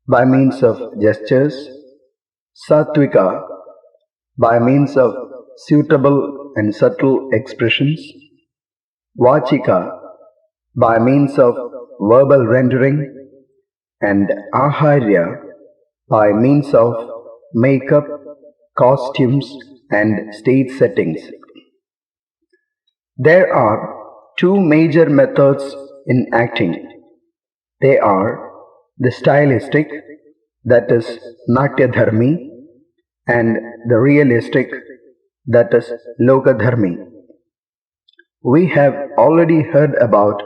by means of gestures, Sattvika by means of suitable and subtle expressions, Vachika by means of verbal rendering, and Aharya by means of makeup, costumes, and stage settings. There are 2 major methods in acting. They are the stylistic, that is Natyadharmi, and the realistic, that is Lokadharmi. We have already heard about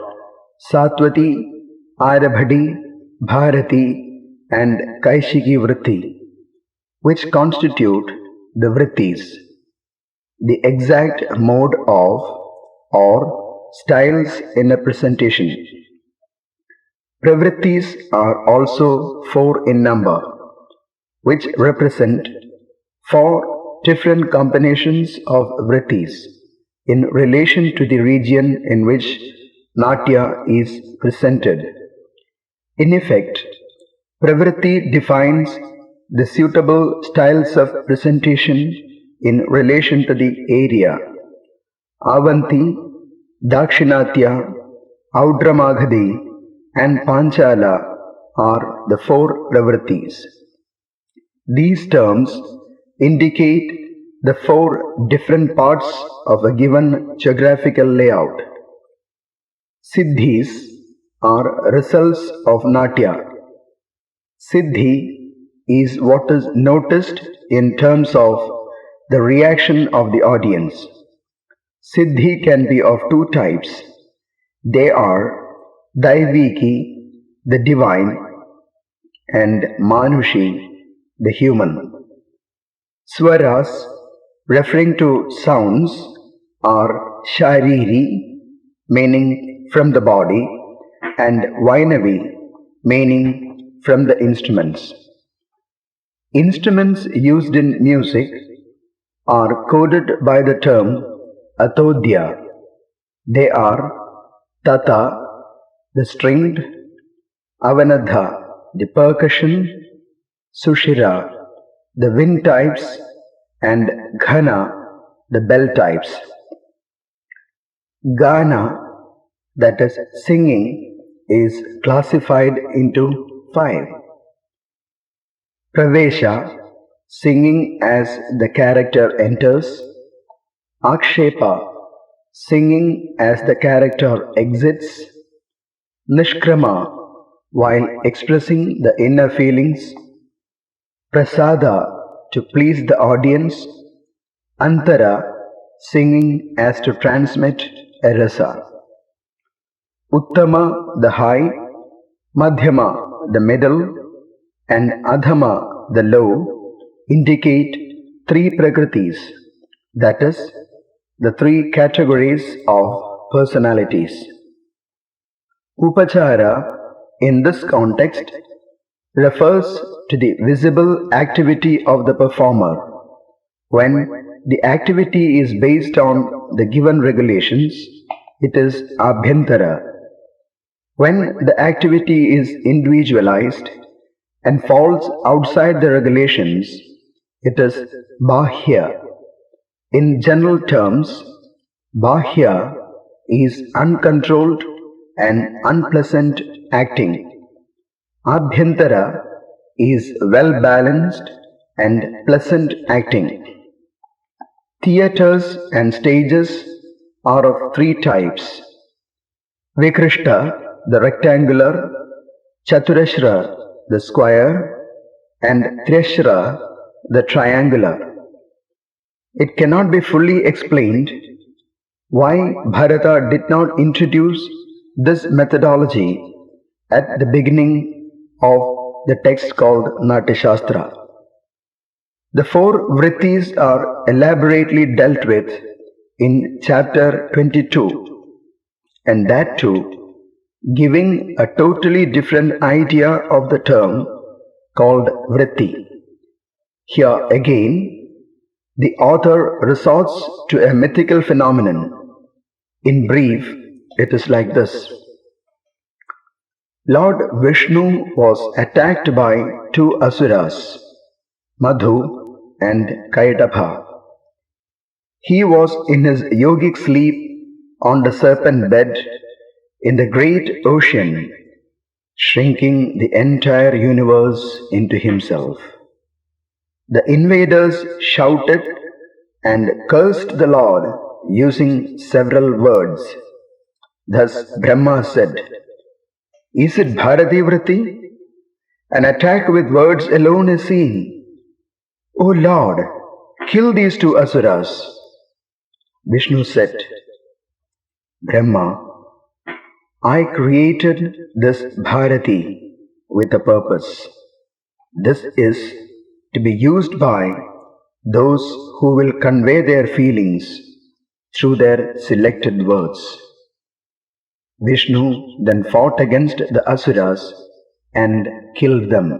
Satvati, Arabhadi, Bharati, and Kaishiki Vritti, which constitute the Vrittis, the exact mode of or styles in a presentation. Pravrittis are also 4 in number, which represent 4 different combinations of vrittis in relation to the region in which Natya is presented. In effect, Pravritti defines the suitable styles of presentation in relation to the area. Avanti, Dakshinatya, Audramaghadi, and Panchala are the 4 pravrittis. These terms indicate the 4 different parts of a given geographical layout. Siddhis are results of Natya. Siddhi is what is noticed in terms of the reaction of the audience. Siddhi can be of 2 types. They are Daiviki, the divine, and Manushi, the human. Swaras, referring to sounds, are Shariri, meaning from the body, and Vainavi, meaning from the instruments. Instruments used in music are coded by the term Atodhya. They are Tata, the stringed, Avanadha, the percussion, Sushira, the wind types, and Ghana, the bell types. Gana, that is singing, is classified into 5. Pravesha, singing as the character enters. Akshepa, singing as the character exits. Nishkrama, while expressing the inner feelings. Prasada, to please the audience. Antara, singing as to transmit a rasa. Uttama, the high. Madhyama, the middle, and Adhama, the low, indicate 3 prakritis, that is, the 3 categories of personalities. Upachara, in this context, refers to the visible activity of the performer. When the activity is based on the given regulations, it is Abhyantara. When the activity is individualized and falls outside the regulations, it is Bahya. In general terms, Bahya is uncontrolled and unpleasant acting. Abhyantara is well balanced and pleasant acting. Theatres and stages are of three types: Vikrishta, the rectangular, Chaturashra, the square, and Trishra, the triangular. It cannot be fully explained why Bharata did not introduce this methodology at the beginning of the text called Natyashastra. The four vrittis are elaborately dealt with in chapter 22, and that too giving a totally different idea of the term called vritti. Here again, the author resorts to a mythical phenomenon. In brief, it is like this. Lord Vishnu was attacked by two asuras, Madhu and Kaitapha. He was in his yogic sleep on the serpent bed in the great ocean, shrinking the entire universe into himself. The invaders shouted and cursed the Lord using several words. Thus Brahma said, "Is it Bharati Vritti? An attack with words alone is seen. O Lord, kill these two asuras." Vishnu said, "Brahma, I created this Bharati with a purpose. This is to be used by those who will convey their feelings through their selected words." Vishnu then fought against the asuras and killed them.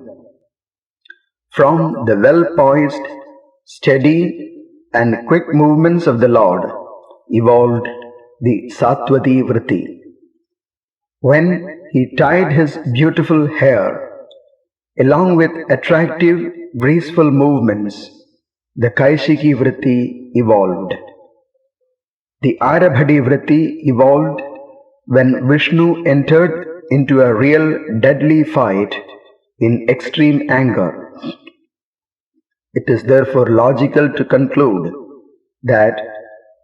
From the well-poised, steady and quick movements of the Lord evolved the Satvati Vritti. When he tied his beautiful hair, along with attractive, graceful movements, the Kaishiki Vritti evolved. The Arabhadi Vritti evolved when Vishnu entered into a real deadly fight in extreme anger. It is therefore logical to conclude that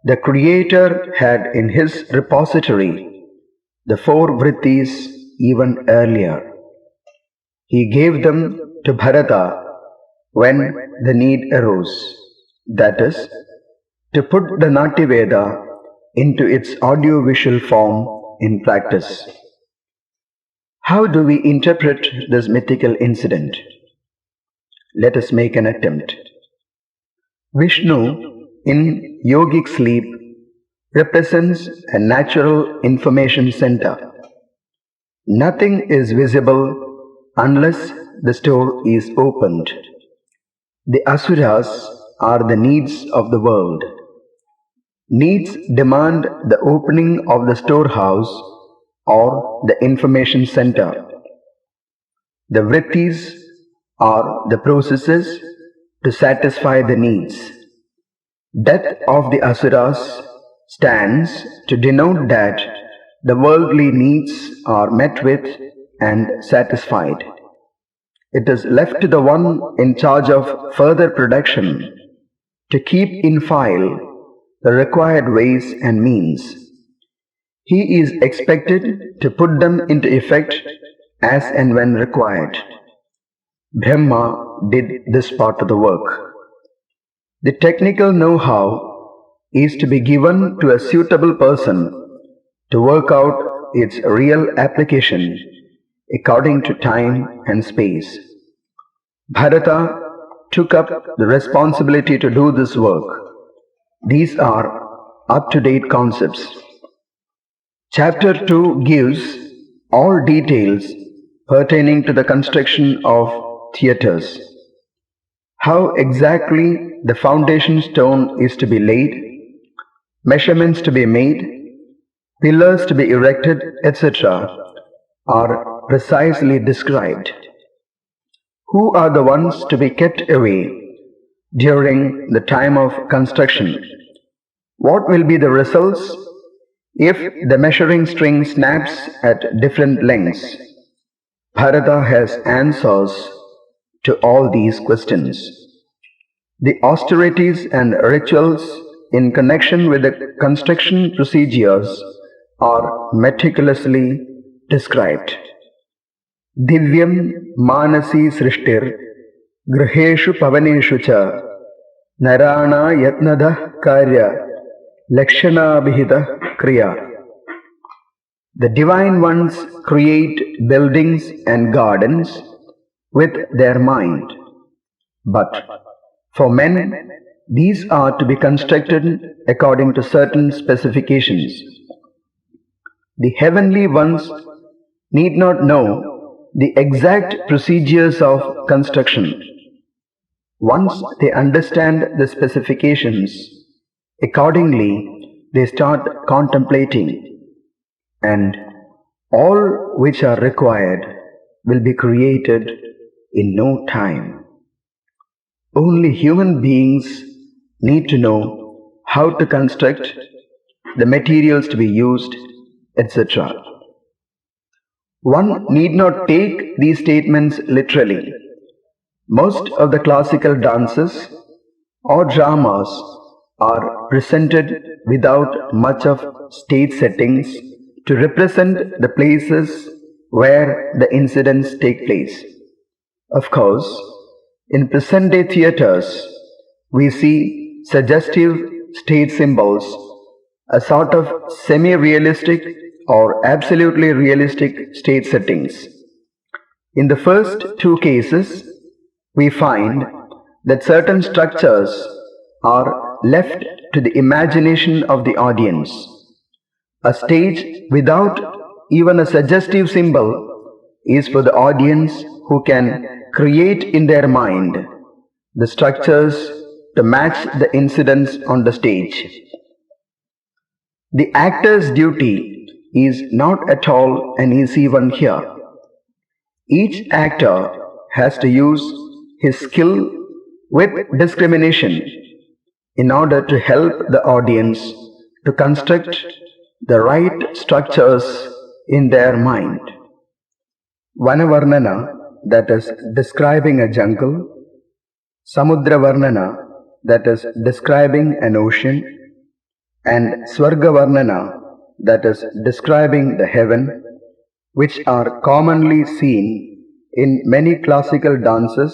the Creator had in his repository the four vrittis even earlier. He gave them to Bharata when the need arose, that is, to put the Natyaveda into its audio-visual form in practice. How do we interpret this mythical incident? Let us make an attempt. Vishnu, in yogic sleep, represents a natural information center. Nothing is visible unless the store is opened. The asuras are the needs of the world. Needs demand the opening of the storehouse or the information center. The vrittis are the processes to satisfy the needs. Death of the asuras stands to denote that the worldly needs are met with and satisfied. It is left to the one in charge of further production to keep in file the required ways and means. He is expected to put them into effect as and when required. Brahma did this part of the work. The technical know-how is to be given to a suitable person to work out its real application according to time and space. Bharata took up the responsibility to do this work. These are up-to-date concepts. Chapter 2 gives all details pertaining to the construction of theatres. How exactly the foundation stone is to be laid, measurements to be made, pillars to be erected, etc. are precisely described. who are the ones to be kept away during the time of construction? What will be the results if the measuring string snaps at different lengths? Bharata has answers to all these questions. The austerities and rituals in connection with the construction procedures are meticulously described. Divyam manasi srishtir griheshu pavaneshu cha narana yatnadah karya lakshana bihita kriya. The divine ones create buildings and gardens with their mind, but for men, these are to be constructed according to certain specifications. The heavenly ones need not know the exact procedures of construction. Once they understand the specifications, accordingly they start contemplating, and all which are required will be created in no time. Only human beings need to know how to construct, the materials to be used, etc. One need not take these statements literally. Most of the classical dances or dramas are presented without much of stage settings to represent the places where the incidents take place. Of course, in present-day theatres, we see suggestive stage symbols, a sort of semi-realistic or absolutely realistic stage settings. In the first two cases, we find that certain structures are left to the imagination of the audience. A stage without even a suggestive symbol is for the audience who can create in their mind the structures to match the incidents on the stage. The actor's duty is not at all an easy one here. Each actor has to use his skill with discrimination in order to help the audience to construct the right structures in their mind. Vanavarnana, that is describing a jungle, Samudra Varnana, that is describing an ocean, and Swarga Varnana, that is describing the heaven, which are commonly seen in many classical dances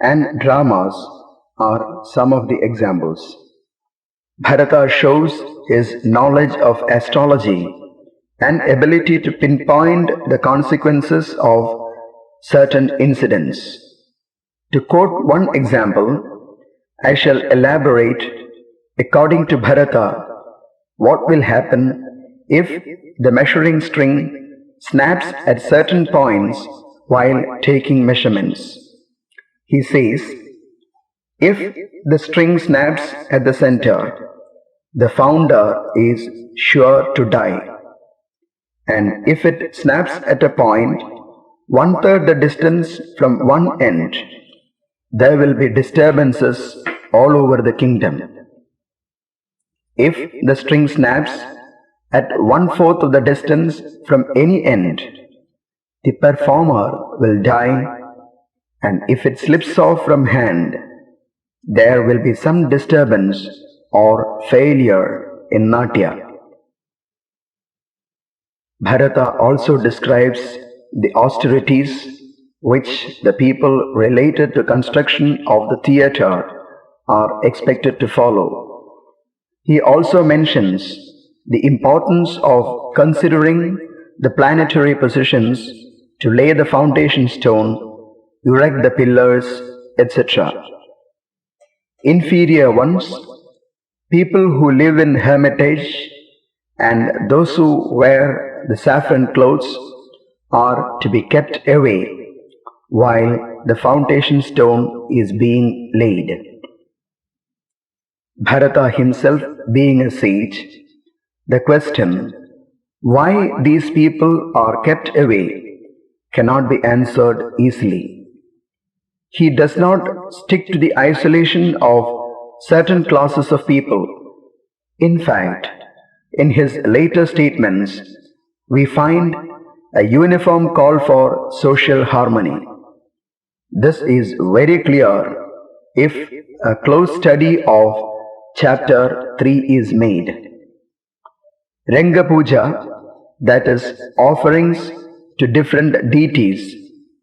and dramas, are some of the examples. Bharata shows his knowledge of astrology and ability to pinpoint the consequences of certain incidents. To quote one example, I shall elaborate, according to Bharata, what will happen if the measuring string snaps at certain points while taking measurements. He says, if the string snaps at the center, the founder is sure to die. And if it snaps at a point 1/3 the distance from one end, there will be disturbances all over the kingdom. If the string snaps at 1/4 of the distance from any end, the performer will die, and if it slips off from hand, there will be some disturbance or failure in Natya. Bharata also describes the austerities which the people related to construction of the theatre are expected to follow. He also mentions the importance of considering the planetary positions to lay the foundation stone, erect the pillars, etc. Inferior ones, people who live in hermitage, and those who wear the saffron clothes are to be kept away while the foundation stone is being laid. Bharata himself being a sage, the question why these people are kept away cannot be answered easily. He does not stick to the isolation of certain classes of people. In fact, in his later statements, we find a uniform call for social harmony. This is very clear if a close study of chapter 3 is made. Ranga Puja, that is, offerings to different deities,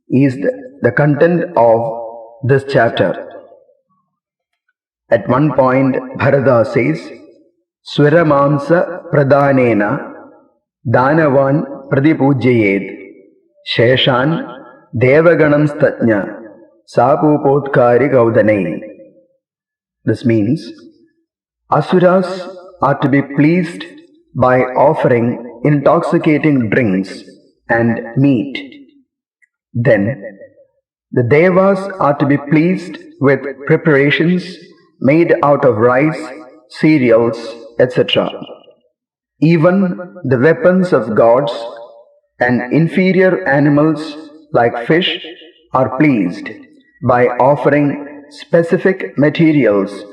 is the content of this chapter. At one point, Bharata says, Swaramamsa pradhanena danavan pradipujyayed sheshan devaganam statnya sapupotkari gaudanai. This means, Asuras are to be pleased by offering intoxicating drinks and meat. Then, the Devas are to be pleased with preparations made out of rice, cereals, etc. Even the weapons of gods and inferior animals like fish are pleased by offering specific materials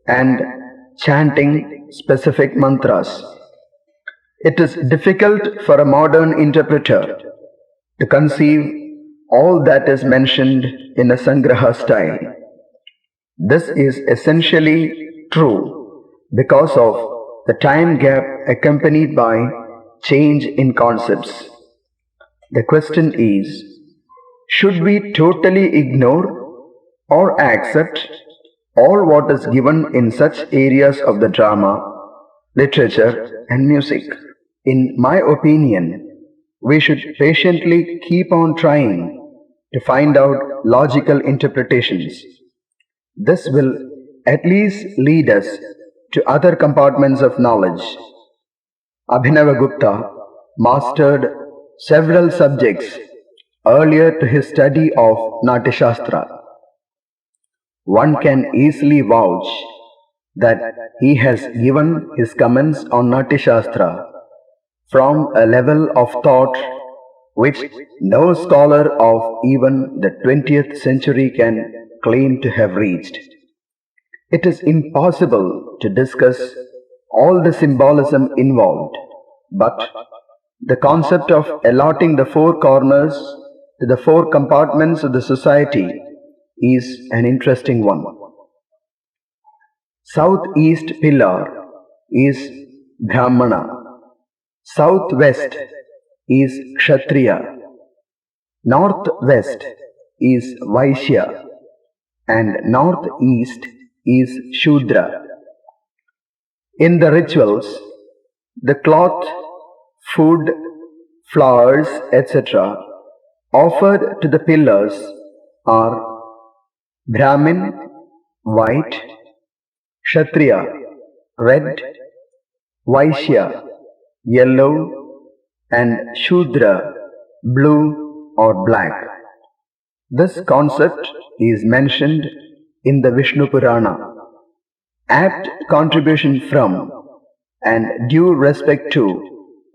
and chanting specific mantras. It is difficult for a modern interpreter to conceive all that is mentioned in a Sangraha style. This is essentially true because of the time gap accompanied by change in concepts. The question is, should we totally ignore or accept all what is given in such areas of the drama, literature, and music? In my opinion, we should patiently keep on trying to find out logical interpretations. This will at least lead us to other compartments of knowledge. Abhinavagupta mastered several subjects earlier to his study of Natyashastra. One can easily vouch that he has given his comments on Natyashastra from a level of thought which no scholar of even the 20th century can claim to have reached. It is impossible to discuss all the symbolism involved, but the concept of allotting the four corners to the four compartments of the society is an interesting one. Southeast pillar is Brahmana. Southwest is Kshatriya. Northwest is Vaishya. And northeast is Shudra. In the rituals, the cloth, food, flowers, etc. offered to the pillars are Brahmin, white, Kshatriya, red, Vaishya, yellow, and Shudra, blue or black. This concept is mentioned in the Vishnu Purana. Apt contribution from and due respect to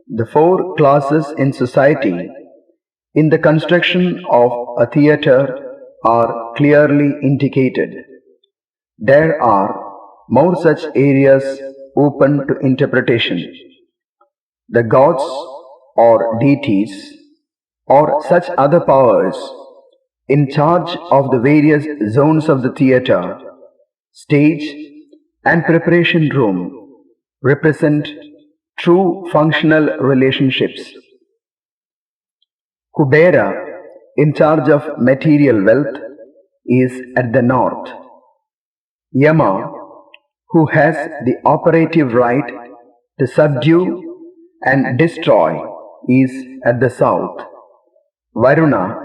the four classes in society in the construction of a theatre are clearly indicated. There are more such areas open to interpretation. The gods or deities or such other powers in charge of the various zones of the theatre, stage and preparation room represent true functional relationships. Kubera, in charge of material wealth, is at the north. Yama, who has the operative right to subdue and destroy, is at the south. Varuna,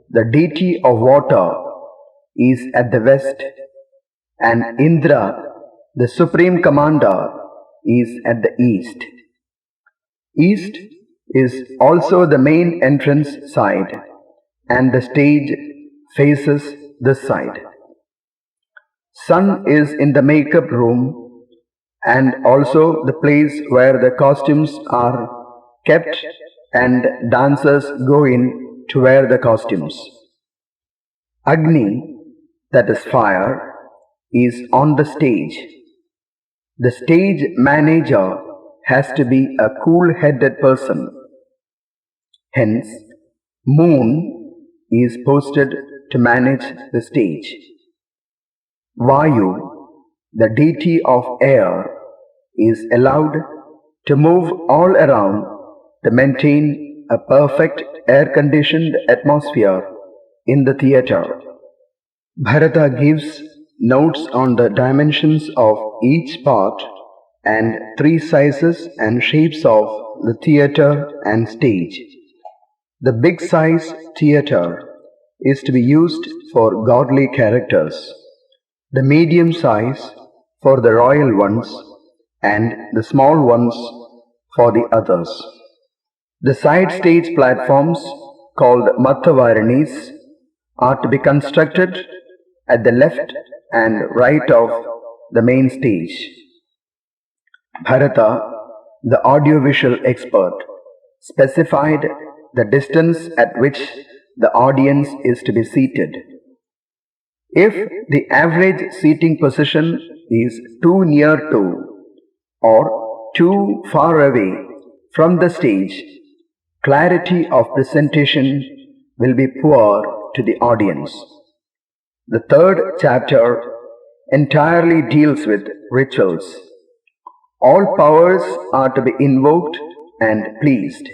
the deity of water, is at the west, and Indra, the supreme commander, is at the east. East is also the main entrance side, and the stage faces this side. Sun is in the makeup room and also the place where the costumes are kept and dancers go in to wear the costumes. Agni that is fire, is on the stage. The stage manager has to be a cool-headed person. Hence, moon is posted to manage the stage. Vayu, the deity of air, is allowed to move all around to maintain a perfect air-conditioned atmosphere in the theatre. Bharata gives notes on the dimensions of each part and three sizes and shapes of the theatre and stage. The big size theatre is to be used for godly characters, the medium size for the royal ones, and the small ones for the others. The side stage platforms, called Mathavarinis, are to be constructed at the left and right of the main stage. Bharata, the audiovisual expert, specified the distance at which the audience is to be seated. If the average seating position is too near to or too far away from the stage, clarity of presentation will be poor to the audience. The third chapter entirely deals with rituals. All powers are to be invoked and pleased.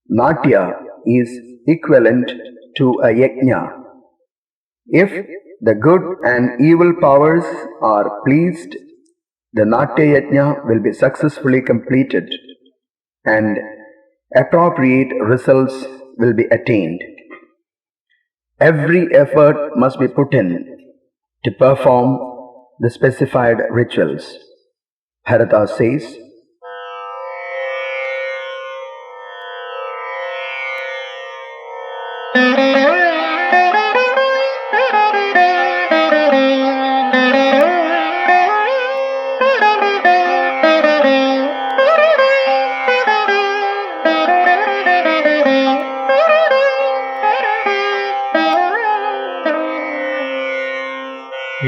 Natya is equivalent to a yajna. If the good and evil powers are pleased, the Natya yajna will be successfully completed and appropriate results will be attained. Every effort must be put in to perform the specified rituals. Bharata says,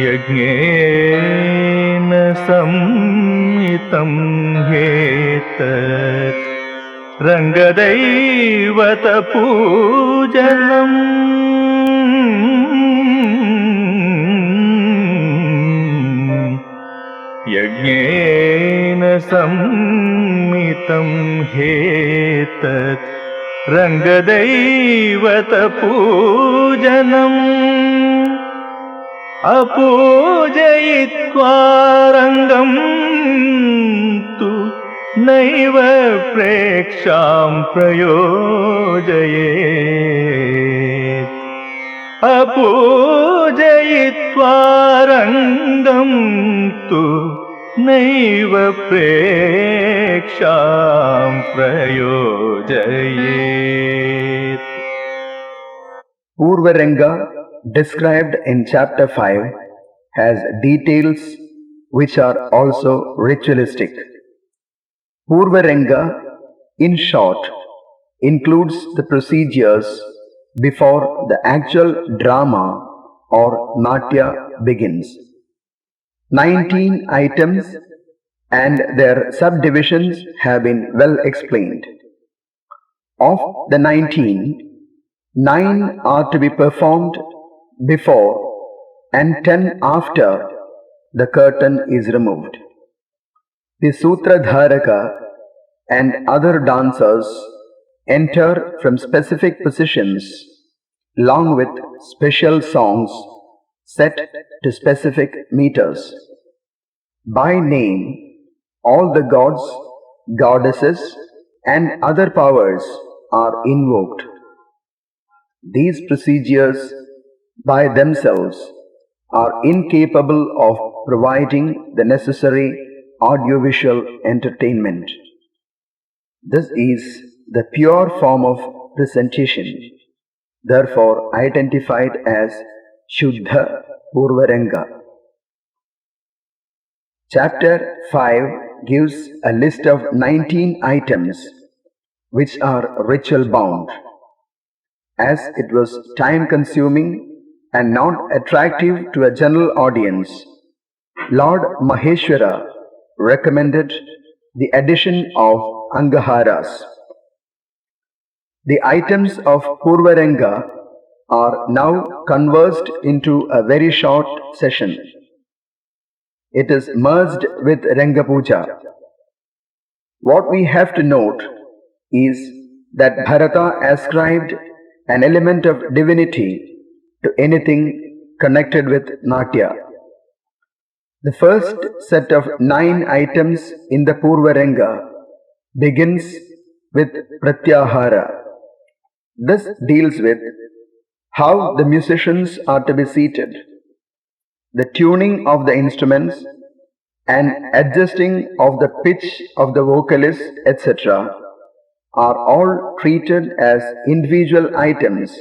यज्ञेन संहितं ह्येतत् रङ्गदैवतपूजनम् यज्ञेन संहितं ह्येतत् रङ्गदैवतपूजनम् अपूजयित्वा रङ्गं तु नैव प्रेक्षां प्रयोजयेत् अपूजयित्वा रङ्गं तु नैव प्रेक्षां प्रयोजयेत्. Purvaranga, described in chapter 5, has details which are also ritualistic. Purvaranga, in short, includes the procedures before the actual drama or natya begins. 19 items and their subdivisions have been well explained. Of the 19, 9 are to be performed before and 10 after the curtain is removed. The Sutradharaka and other dancers enter from specific positions along with special songs set to specific meters. By name, all the gods, goddesses, and other powers are invoked. These procedures by themselves are incapable of providing the necessary audiovisual entertainment. This is the pure form of presentation, therefore identified as Shuddha Purvaranga. Chapter 5 gives a list of 19 items which are ritual bound. As it was time consuming and not attractive to a general audience, Lord Maheshwara recommended the addition of Angaharas. The items of Purvaranga are now conversed into a very short session. It is merged with Ranga Puja. What we have to note is that Bharata ascribed an element of divinity to anything connected with Natya. The first set of 9 items in the Purvaranga begins with Pratyahara. This deals with how the musicians are to be seated, the tuning of the instruments, and adjusting of the pitch of the vocalist, etc., are all treated as individual items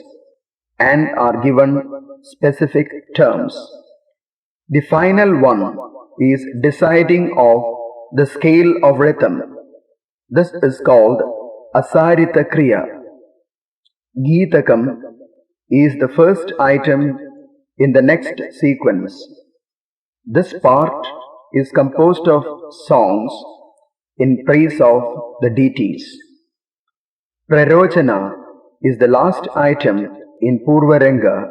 and are given specific terms. The final one is deciding of the scale of rhythm. This is called Asarita Kriya. Geetakam is the first item in the next sequence. This part is composed of songs in praise of the deities. Prarojana is the last item in Purvaranga,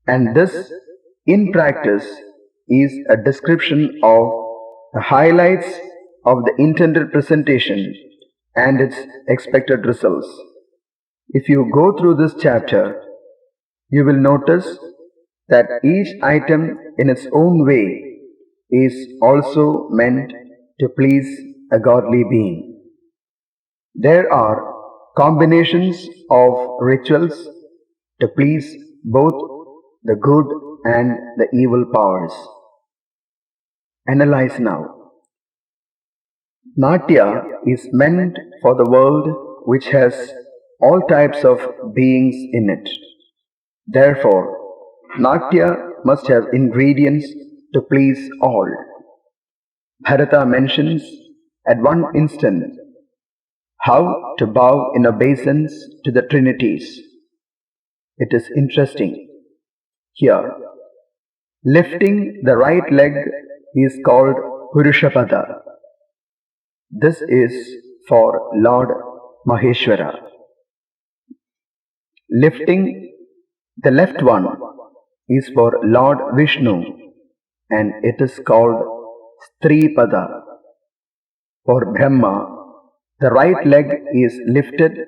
and this, in practice, is a description of the highlights of the intended presentation and its expected results. If you go through this chapter, you will notice that each item in its own way is also meant to please a godly being. There are combinations of rituals to please both the good and the evil powers. Analyze now. Natya is meant for the world which has all types of beings in it. Therefore, Natya must have ingredients to please all. Bharata mentions at one instant how to bow in obeisance to the trinities. It is interesting. Here, lifting the right leg is called Purushapada. This is for Lord Maheshwara. Lifting the left one is for Lord Vishnu, and it is called Stripada. For Brahma, the right leg is lifted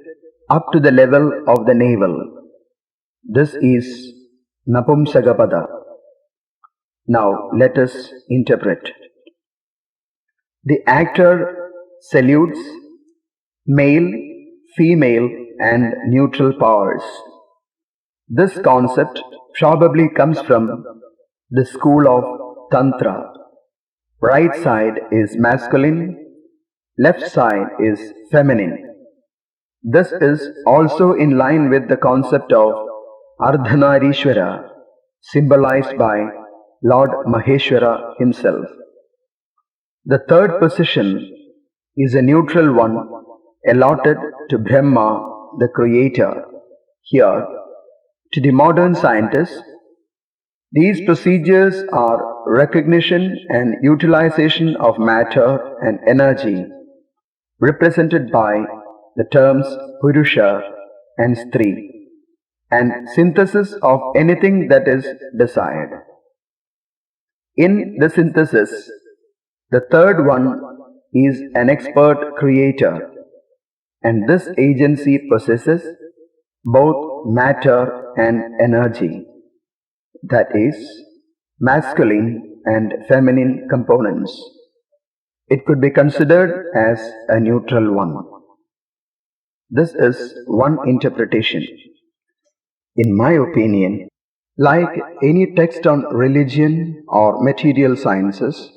up to the level of the navel. This is Napumsagapada. Now let us interpret. The actor salutes male, female, and neutral powers. This concept probably comes from the school of Tantra. Right side is masculine, left side is feminine. This is also in line with the concept of Ardhanarishwara, symbolized by Lord Maheshwara himself. The third position is a neutral one allotted to Brahma, the creator. Here, to the modern scientist, these procedures are recognition and utilization of matter and energy, represented by the terms Purusha and Stri, and synthesis of anything that is desired. In the synthesis, the third one is an expert creator, and this agency possesses both matter and energy, that is, masculine and feminine components. It could be considered as a neutral one. This is one interpretation. In my opinion, like any text on religion or material sciences,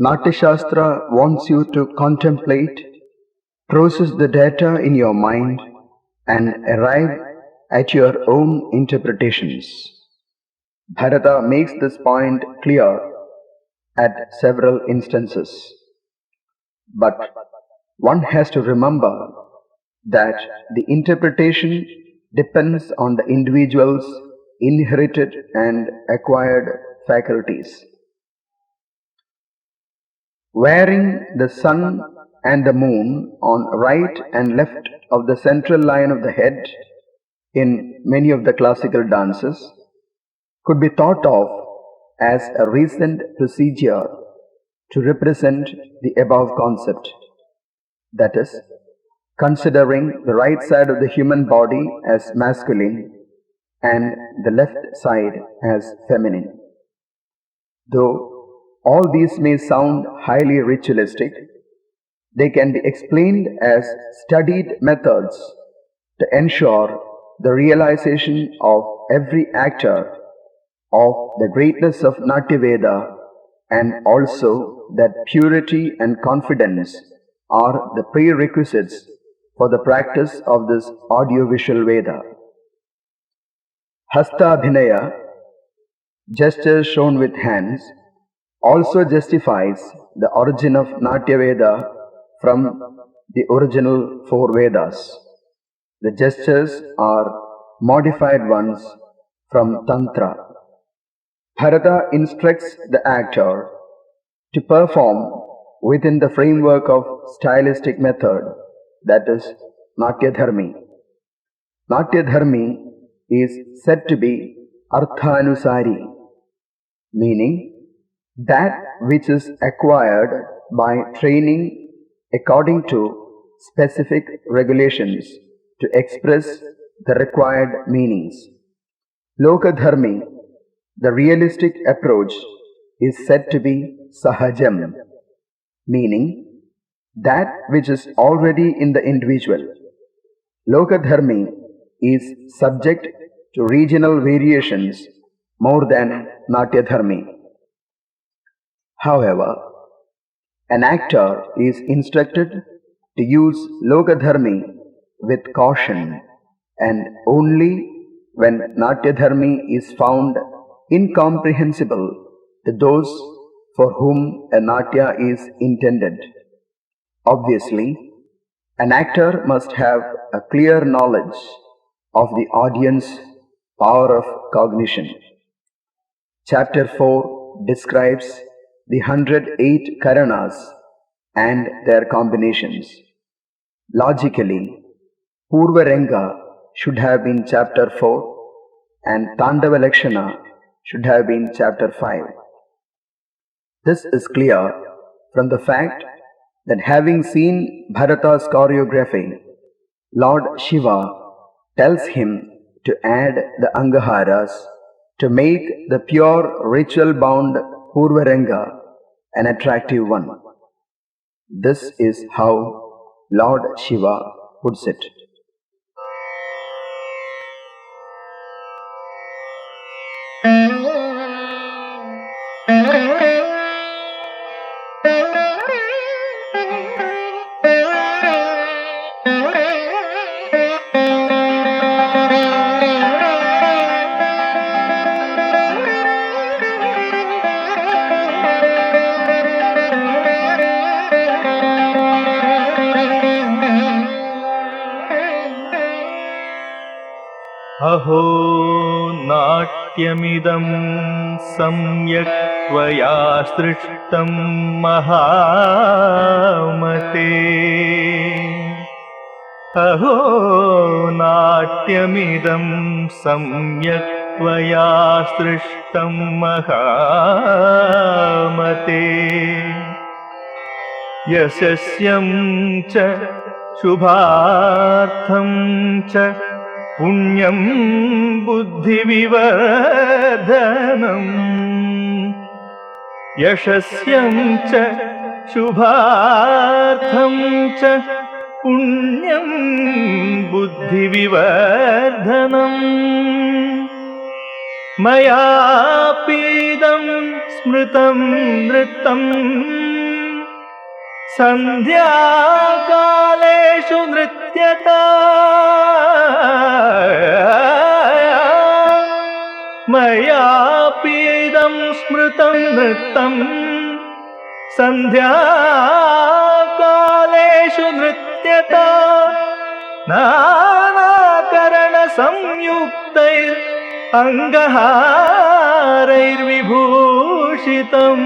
Natyashastra wants you to contemplate, process the data in your mind, and arrive at your own interpretations. Bharata makes this point clear at several instances. But one has to remember that the interpretation depends on the individual's inherited and acquired faculties. Wearing the sun and the moon on right and left of the central line of the head in many of the classical dances could be thought of as a recent procedure to represent the above concept, that is, considering the right side of the human body as masculine and the left side as feminine. Though all these may sound highly ritualistic, they can be explained as studied methods to ensure the realization of every actor of the greatness of Natyaveda, and also that purity and confidence are the prerequisites for the practice of this audiovisual Veda. Hasta Abhinaya, gestures shown with hands, also justifies the origin of Natyaveda from the original four Vedas. The gestures are modified ones from Tantra. Bharata instructs the actor to perform within the framework of stylistic method, that is, Natyadharmi. Natyadharmi is said to be Arthanusari, meaning that which is acquired by training according to specific regulations to express the required meanings. Lokadharmi, the realistic approach, is said to be Sahajam, meaning that which is already in the individual. Lokadharmi is subject to regional variations more than Natyadharmi. However, an actor is instructed to use Lokadharmi with caution and only when Natyadharmi is found incomprehensible to those for whom a Natya is intended. Obviously, an actor must have a clear knowledge of the audience power of cognition. Chapter 4 describes the 108 Karanas and their combinations. Logically, Purvaranga should have been chapter 4 and Tandava Lakshana should have been chapter 5. This is clear from the fact that having seen Bharata's choreography, Lord Shiva tells him to add the Angaharas to make the pure ritual bound Purvaranga an attractive one. This is how Lord Shiva puts it. अहो नाट्यमिदं सम्यक् त्वया सृष्टं महामते। अहो नाट्यमिदं सम्यक् त्वया सृष्टं महामते। यशस्यं च शुभार्थं च पुण्यं बुद्धिविवर्धनम्। यशस्यं च शुभार्थं च पुण्यं बुद्धिविवर्धनम्। मयापीदं स्मृतं नृत्तं सन्ध्याकालेषु नृत्यता। मयापीदं स्मृतं नृत्तं सन्ध्याकालेषु नृत्यता। नानाकरणसंयुक्तैः अङ्गहारैर्विभूषितम्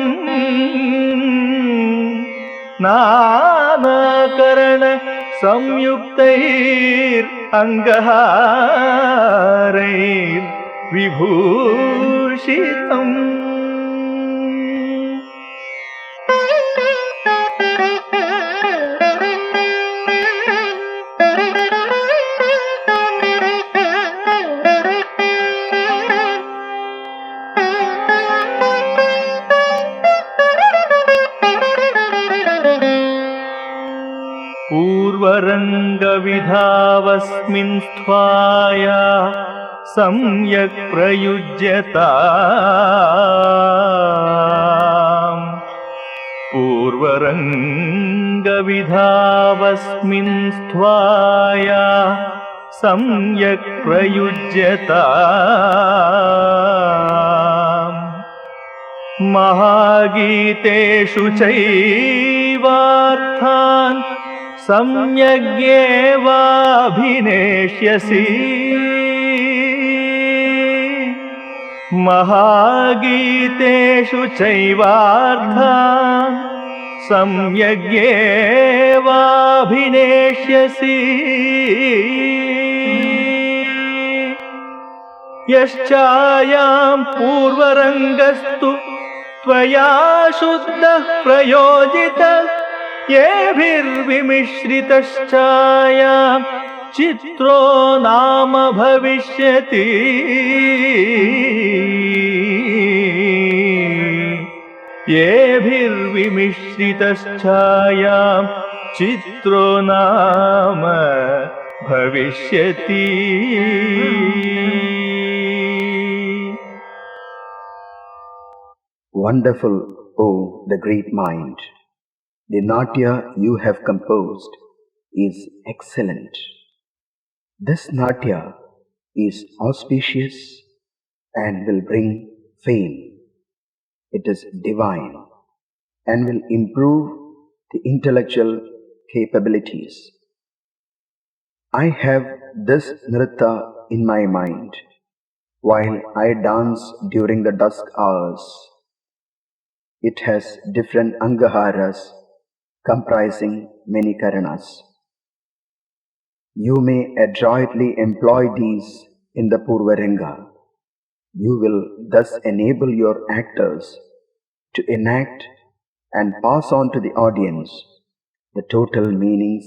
नानाकरण संयुक्तैरङ्गहारैर्विभूषितम् पूर्वरङ्गविधावस्मिन् स्त्वाया सम्यक् प्रयुज्यताम् पूर्वरङ्गविधावस्मिन् स्त्वाया सम्यक् प्रयुज्यताम् महागीतेषु चैवार्थान् सम्यग्येवाभिनेष्यसि महागीतेषु चैवार्थान् सम्यग्येवाभिनेष्यसि यश्चायां पूर्वरङ्गस्तु त्वया शुद्धः प्रयोजितः येभिर्विमिश्रितश्चायां चित्रो नाम भविष्यति येभिर्विमिश्रितश्चायां चित्रो नाम भविष्यति. Wonderful, O the great mind! The Natya you have composed is excellent. This Natya is auspicious and will bring fame. It is divine and will improve the intellectual capabilities. I have this Nritta in my mind while I dance during the dusk hours. It has different Angaharas comprising many Karanas. You may adroitly employ these in the Purvaringa. You will thus enable your actors to enact and pass on to the audience the total meanings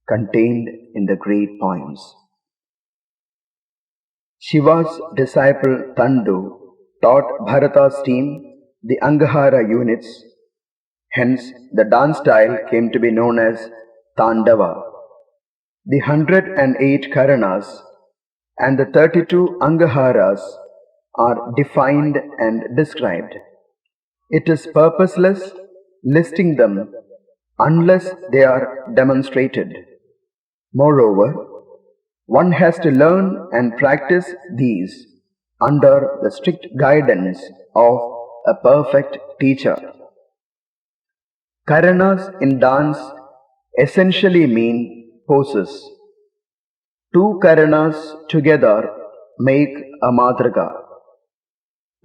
contained in the great poems. Shiva's disciple Tandu taught Bharata's team the Angahara units. Hence, the dance style came to be known as Tandava. The 108 Karanas and the 32 Angaharas are defined and described. It is purposeless listing them unless they are demonstrated. Moreover, one has to learn and practice these under the strict guidance of a perfect teacher. Karanas in dance essentially mean poses. 2 Karanas together make a Madriga.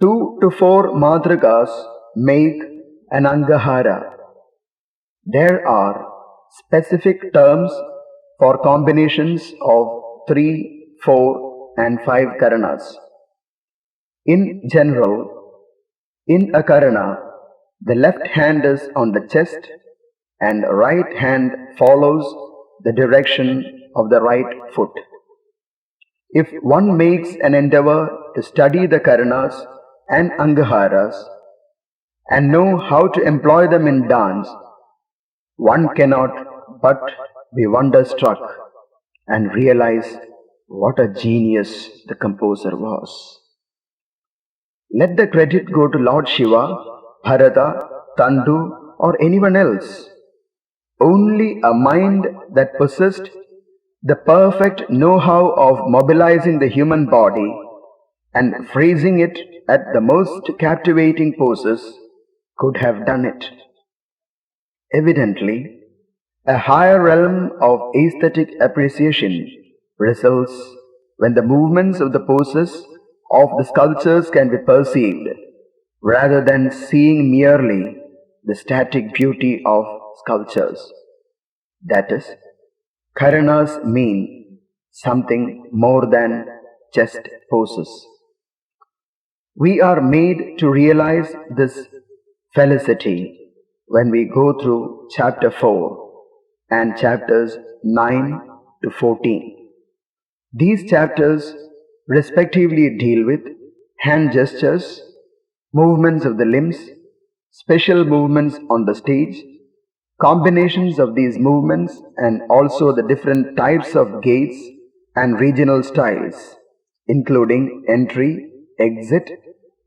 2 to 4 Madrigas make an Angahara. There are specific terms for combinations of 3, 4 and 5 Karanas. In general, in a Karana, the left hand is on the chest and right hand follows the direction of the right foot. If one makes an endeavor to study the Karanas and Angaharas and know how to employ them in dance, one cannot but be wonderstruck and realize what a genius the composer was. Let the credit go to Lord Shiva, Bharata, Tandu or anyone else. Only a mind that possessed the perfect know-how of mobilizing the human body and phrasing it at the most captivating poses could have done it. Evidently, a higher realm of aesthetic appreciation results when the movements of the poses of the sculptures can be perceived rather than seeing merely the static beauty of sculptures. That is, Karanas mean something more than just poses. We are made to realize this felicity when we go through chapter 4 and chapters 9 to 14. These chapters respectively deal with hand gestures, movements of the limbs, special movements on the stage, combinations of these movements, and also the different types of gaits and regional styles, including entry, exit,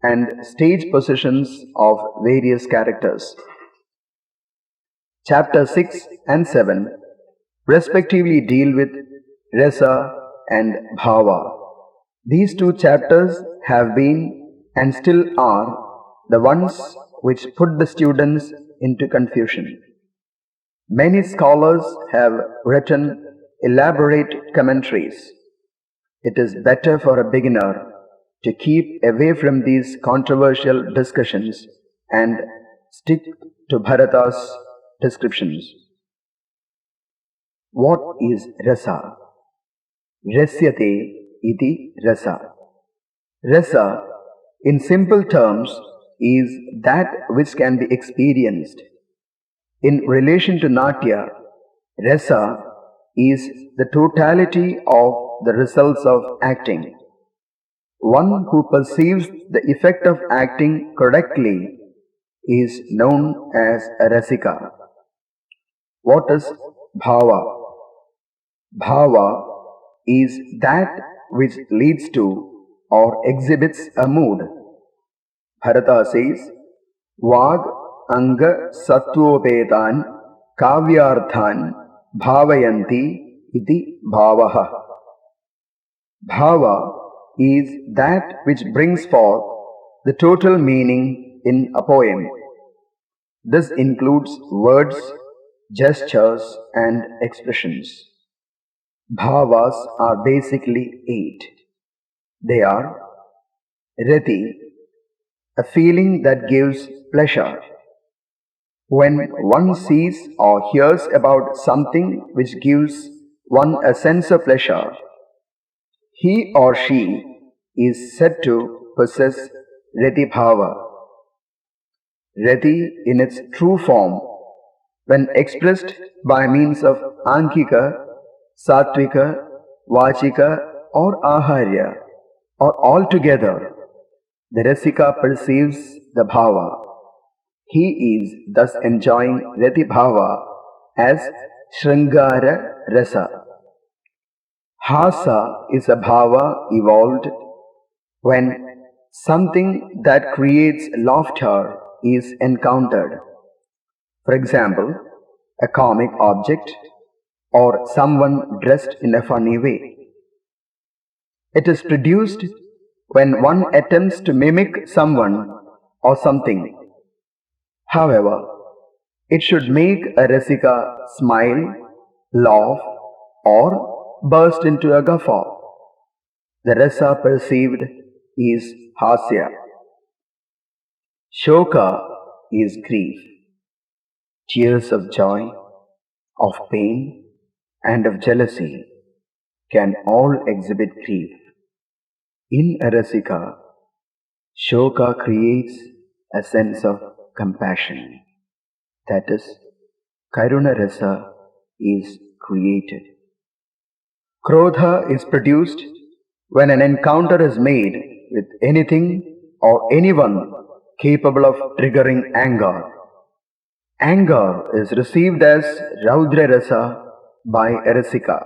and stage positions of various characters. Chapter 6 and 7 respectively deal with Rasa and Bhava. These two chapters have been and still are the ones which put the students into confusion. Many scholars have written elaborate commentaries. It is better for a beginner to keep away from these controversial discussions and stick to Bharata's descriptions. What is rasa? Rasyate iti rasa. Rasa, in simple terms, is that which can be experienced. In relation to Natya, rasa is the totality of the results of acting. One who perceives the effect of acting correctly is known as a rasika. What is bhava? Bhava is that which leads to or exhibits a mood. Bharata says, Vag anga sattvopetan kavyarthan bhavayanti iti bhavaha. Bhava is that which brings forth the total meaning in a poem. This includes words, gestures, and expressions. Bhavas are basically 8. They are rati, a feeling that gives pleasure. When one sees or hears about something which gives one a sense of pleasure, he or she is said to possess rati bhava. Rati in its true form, when expressed by means of ankika, sattvika, vachika, or aharya, or all together, the rasika perceives the bhava. He is thus enjoying rati bhava as Shrangara rasa. Hasa is a bhava evolved when something that creates laughter is encountered. For example, a comic object or someone dressed in a funny way. It is produced when one attempts to mimic someone or something. However, it should make a rasika smile, laugh, or burst into a guffaw. The rasa perceived is hasya. Shoka is grief. Tears of joy, of pain, and of jealousy can all exhibit grief. In a rasika, shoka creates a sense of compassion. That is, karuna rasa is created. Krodha is produced when an encounter is made with anything or anyone capable of triggering anger. Anger is received as Raudra rasa by a rasika.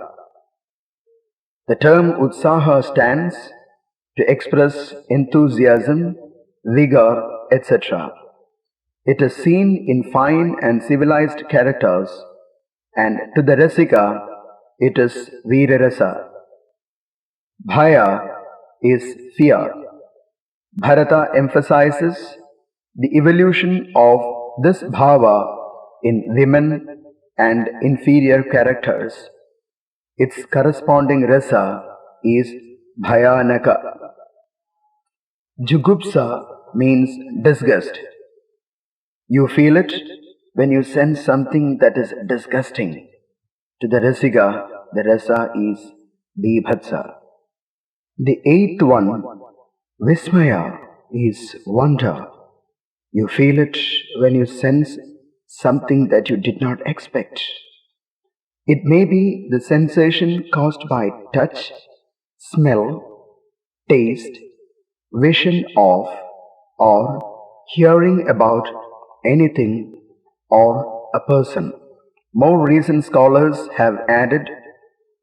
The term utsaha stands to express enthusiasm, vigor, etc. It is seen in fine and civilized characters, and to the rasika, it is Veerarasa. Bhaya is fear. Bharata emphasizes the evolution of this bhava in women and inferior characters. Its corresponding rasa is bhayanaka. Jugupsa means disgust. You feel it when you sense something that is disgusting. To the Rasiga, the rasa is bibhatsa. The eighth one, Vismaya, is wonder. You feel it when you sense something that you did not expect. It may be the sensation caused by touch, smell, taste, vision of, or hearing about anything or a person. More recent scholars have added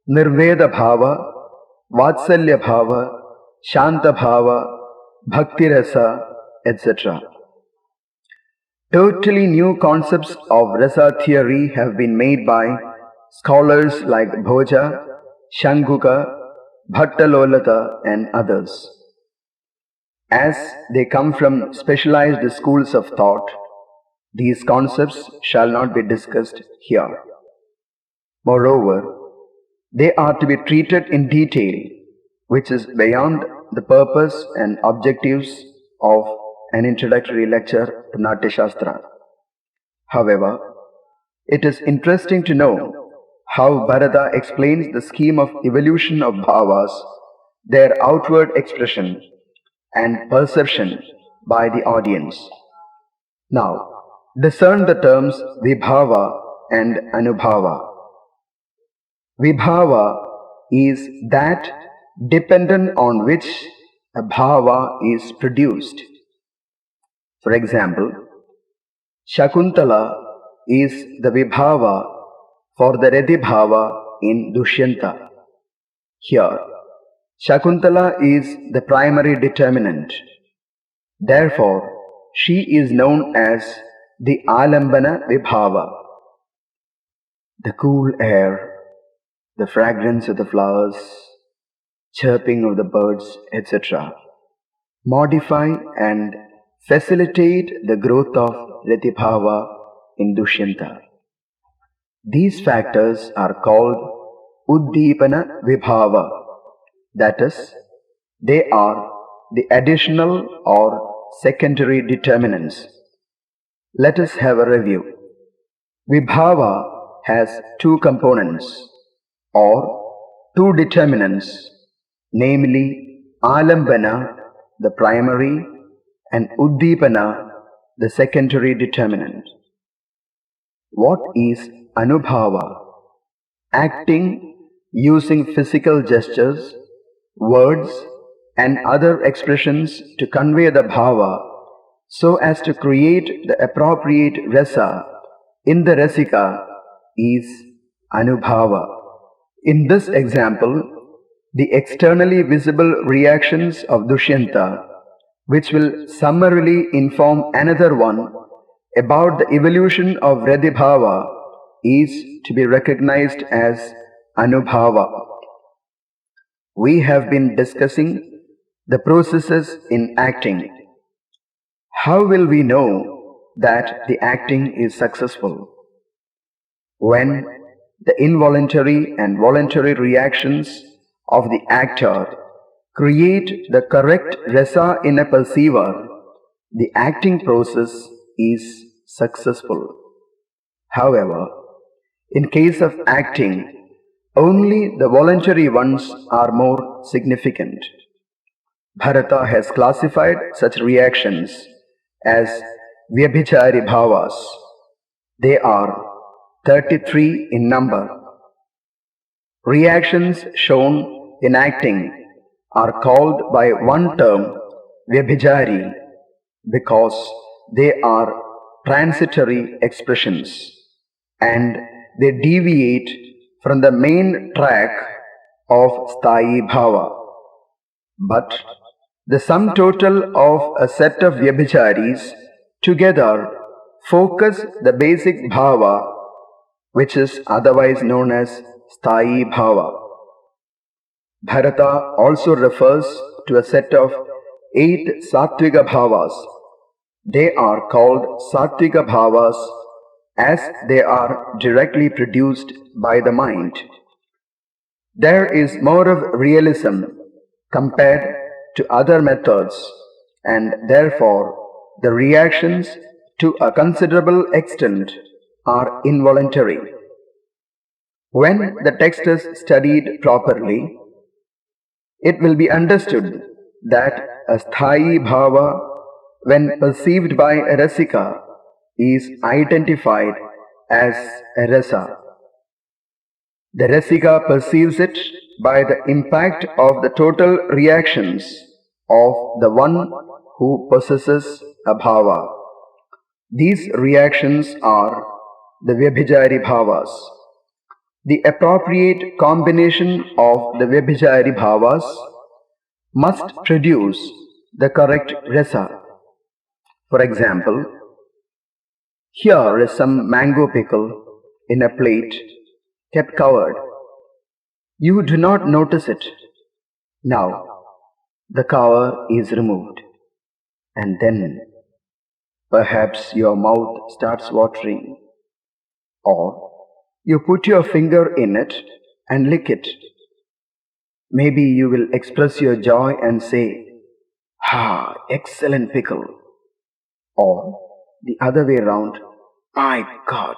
Nirveda Bhava, Vatsalya Bhava, Shanta Bhava, Bhakti Rasa, etc. Totally new concepts of rasa theory have been made by scholars like Bhoja, Shanguka, Bhattalolata, and others. As they come from specialized schools of thought, these concepts shall not be discussed here. Moreover, they are to be treated in detail, which is beyond the purpose and objectives of an introductory lecture to Natyashastra. However, it is interesting to know how Bharata explains the scheme of evolution of bhavas, their outward expression and perception by the audience. Now, discern the terms vibhava and anubhava. Vibhava is that dependent on which a bhava is produced. For example, Shakuntala is the vibhava for the Redibhava in Dushyanta. Here, Shakuntala is the primary determinant. Therefore, she is known as the Alambana Vibhava. The cool air, the fragrance of the flowers, chirping of the birds, etc. modify and facilitate the growth of Ratibhava in Dushyanta. These factors are called Uddipana Vibhava, that is, they are the additional or secondary determinants. Let us have a review. Vibhava has two components or two determinants, namely Alambana, the primary, and Uddipana, the secondary determinant. What is Anubhava? Acting using physical gestures, words, and other expressions to convey the bhava so as to create the appropriate rasa in the rasika is Anubhava. In this example, the externally visible reactions of Dushyanta, which will summarily inform another one about the evolution of Radibhava, is to be recognized as Anubhava. We have been discussing the processes in acting. How will we know that the acting is successful? When the involuntary and voluntary reactions of the actor create the correct rasa in a perceiver, the acting process is successful. However, in case of acting, only the voluntary ones are more significant. Bharata has classified such reactions as Vyabhichari bhavas. They are 33 in number. Reactions shown in acting are called by one term Vyabhichari because they are transitory expressions and they deviate from the main track of Sthayi Bhava. But the sum total of a set of Vyabhicharis together focus the basic Bhava, which is otherwise known as Sthayi Bhava. Bharata also refers to a set of 8 Sattviga Bhavas. They are called Sattviga Bhavas as they are directly produced by the mind. There is more of realism compared to other methods and therefore the reactions to a considerable extent are involuntary. When the text is studied properly, it will be understood that a sthayi bhava, when perceived by a rasika, is identified as a rasa. The rasika perceives it by the impact of the total reactions of the one who possesses a bhava. These reactions are the Vyabhijari bhavas. The appropriate combination of the Vyabhijari bhavas must produce the correct rasa. For example, here is some mango pickle in a plate kept covered. You do not notice it. Now, the cover is removed, and then perhaps your mouth starts watering, or you put your finger in it and lick it. Maybe you will express your joy and say, "Ah, excellent pickle." Or the other way round, "My God,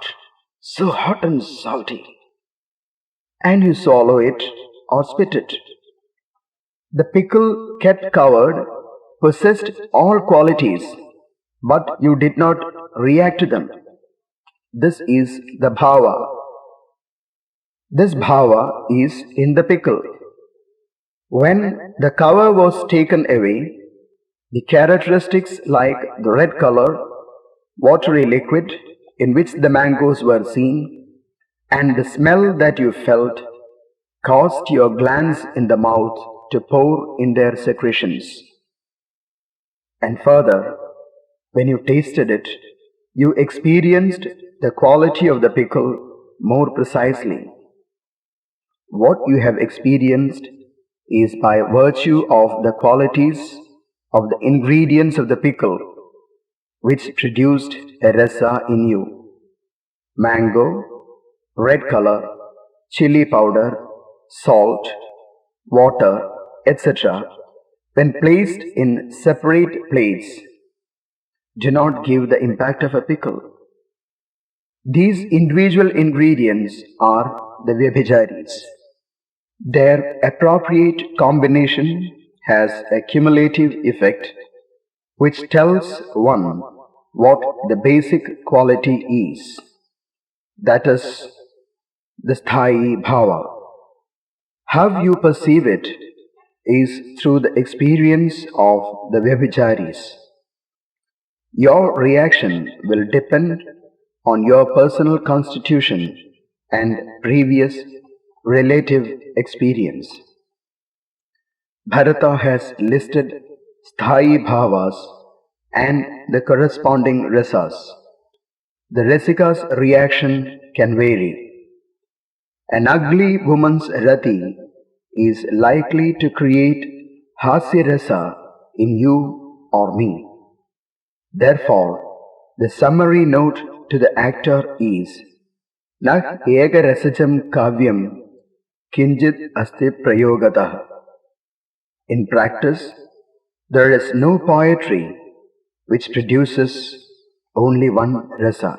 so hot and salty." And you swallow it or spit it. The pickle kept covered possessed all qualities, but you did not react to them. This is the bhava. This bhava is in the pickle. When the cover was taken away, the characteristics like the red color, watery liquid in which the mangoes were seen, and the smell that you felt caused your glands in the mouth to pour in their secretions. And further, when you tasted it, you experienced the quality of the pickle more precisely. What you have experienced is by virtue of the qualities of the ingredients of the pickle which produced a rasa in you. Mango, red color, chili powder, salt, water, etc., when placed in separate plates, do not give the impact of a pickle. These individual ingredients are the Vyabhijaris. Their appropriate combination has a cumulative effect which tells one what the basic quality is. That is the sthayi bhava. How you perceive it is through the experience of the Vyabhijaris. Your reaction will depend on your personal constitution and previous relative experience. Bharata has listed sthayi bhavas and the corresponding rasas. The rasika's reaction can vary. An ugly woman's rati is likely to create hasya rasa in you or me. Therefore, the summary note to the actor is Na eka rasajam kavyam kinjit asti prayogatah. In practice, there is no poetry which produces only one rasa.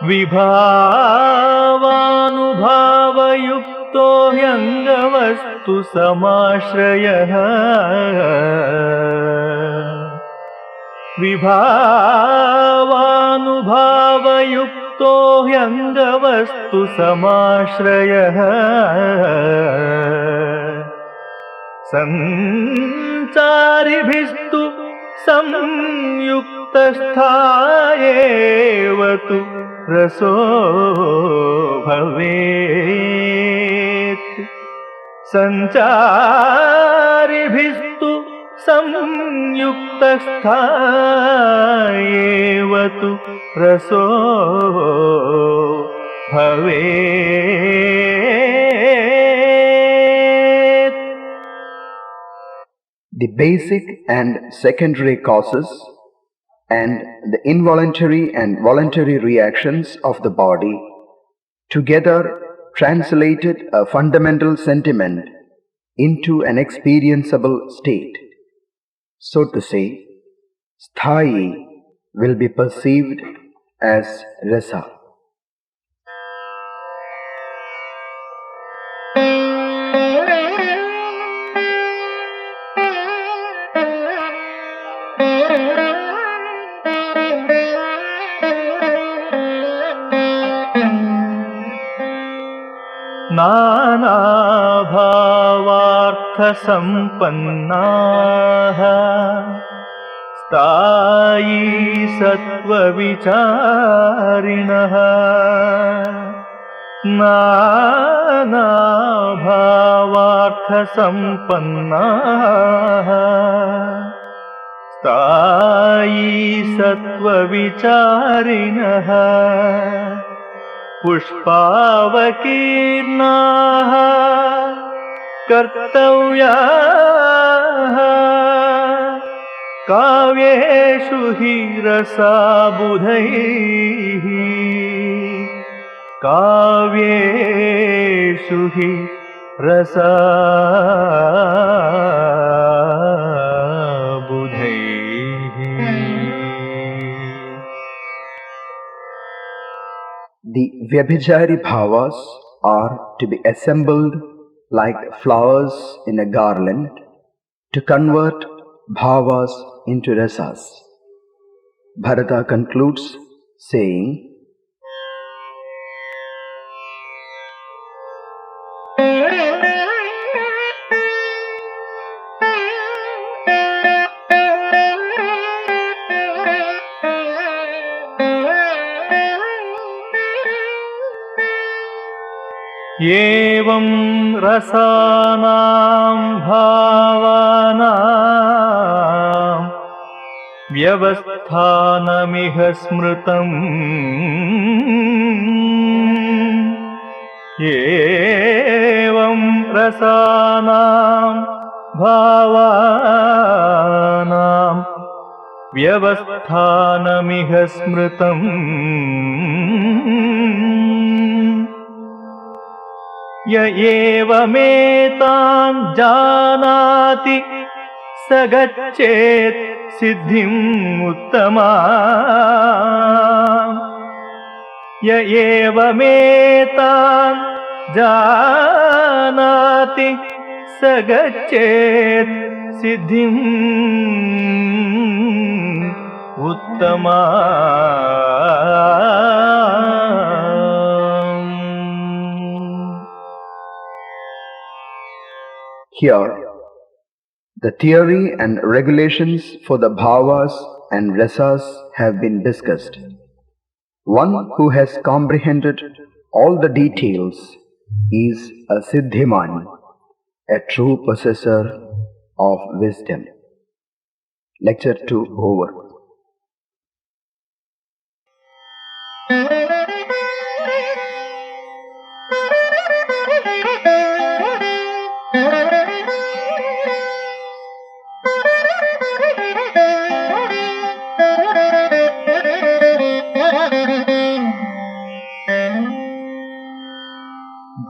विभावानुभावयुक्तो ह्यङ्गवस्तु समाश्रयः विभावानुभावयुक्तो ह्यङ्गवस्तु समाश्रयः संचारिभिस्तु संयुक्तस्थायेव तु रसो भवेत् संचारिभिस्तु संयुक्तस्थायेव तु रसो भवेत्. The basic and secondary causes and the involuntary and voluntary reactions of the body together translated a fundamental sentiment into an experienceable state. So to say, sthayi will be perceived as rasa. नानाभावार्थसम्पन्नाः स्थायी सत्त्वविचारिणः नानाभावार्थसम्पन्नाः स्थायी सत्त्वविचारिणः पुष्पावकीर्णाः कर्तव्याः काव्येषु हि रसाबुधैः काव्येषु हि रसाबुधैः. The Vyabhichari bhavas are to be assembled like flowers in a garland to convert bhavas into rasas. Bharata concludes saying, एवं रसानां भावानां व्यवस्थानमिह स्मृतम् एवं रसानां भावानां व्यवस्थानमिह स्मृतम् य एवमेतान् जानाति स गच्छेत् सिद्धिम् उत्तमाम् य एवमेतान् जानाति स गच्छेत् सिद्धिम् उत्तमाम्. here, the theory and regulations for the bhavas and rasas have been discussed. One who has comprehended all the details is a siddhiman, a true possessor of wisdom. Lecture 2 over.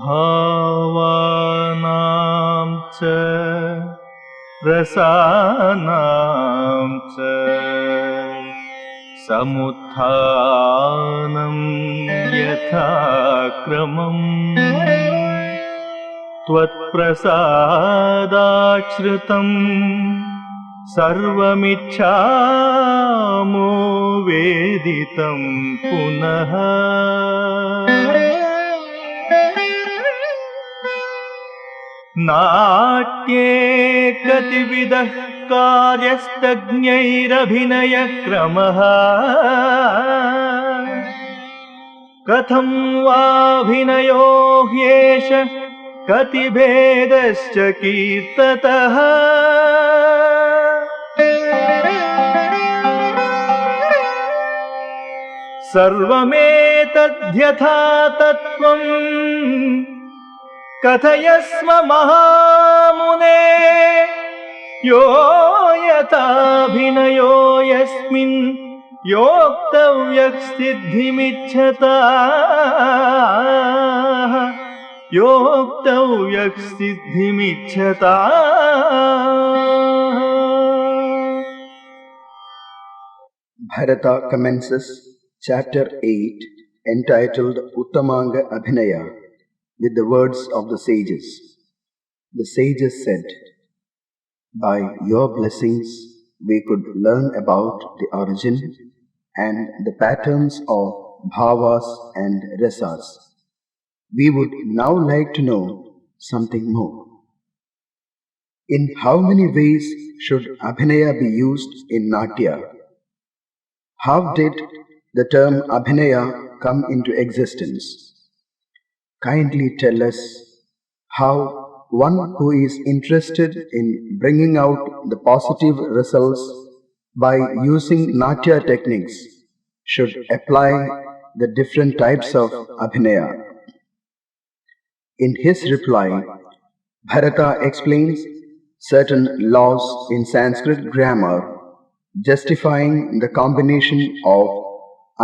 भावानां च रसानां च समुत्थानं यथा क्रमम् त्वत्प्रसादाच्छ्रितम् सर्वमिच्छामो वेदितं पुनः. नाट्ये कतिविधः कार्यस्तज्ञैरभिनयक्रमः कथं वाभिनयो ह्येष कतिभेदश्च कीर्ततः. सर्वमेतद्यथा तत्त्वम् कथयस्व महामुने यो यथाभिनयो यस्मिन् योक्तव्यः सिद्धिमिच्छता योक्तव्यः सिद्धिमिच्छता. Bharata commences chapter 8 entitled Uttamanga Abhinaya with the words of the sages. The sages said, "By your blessings we could learn about the origin and the patterns of bhavas and rasas. We would now like to know something more. In how many ways should Abhinaya be used in Natya? How did the term Abhinaya come into existence? Kindly tell us how one who is interested in bringing out the positive results by using Natya techniques should apply the different types of Abhinaya." In his reply, Bharata explains certain laws in Sanskrit grammar justifying the combination of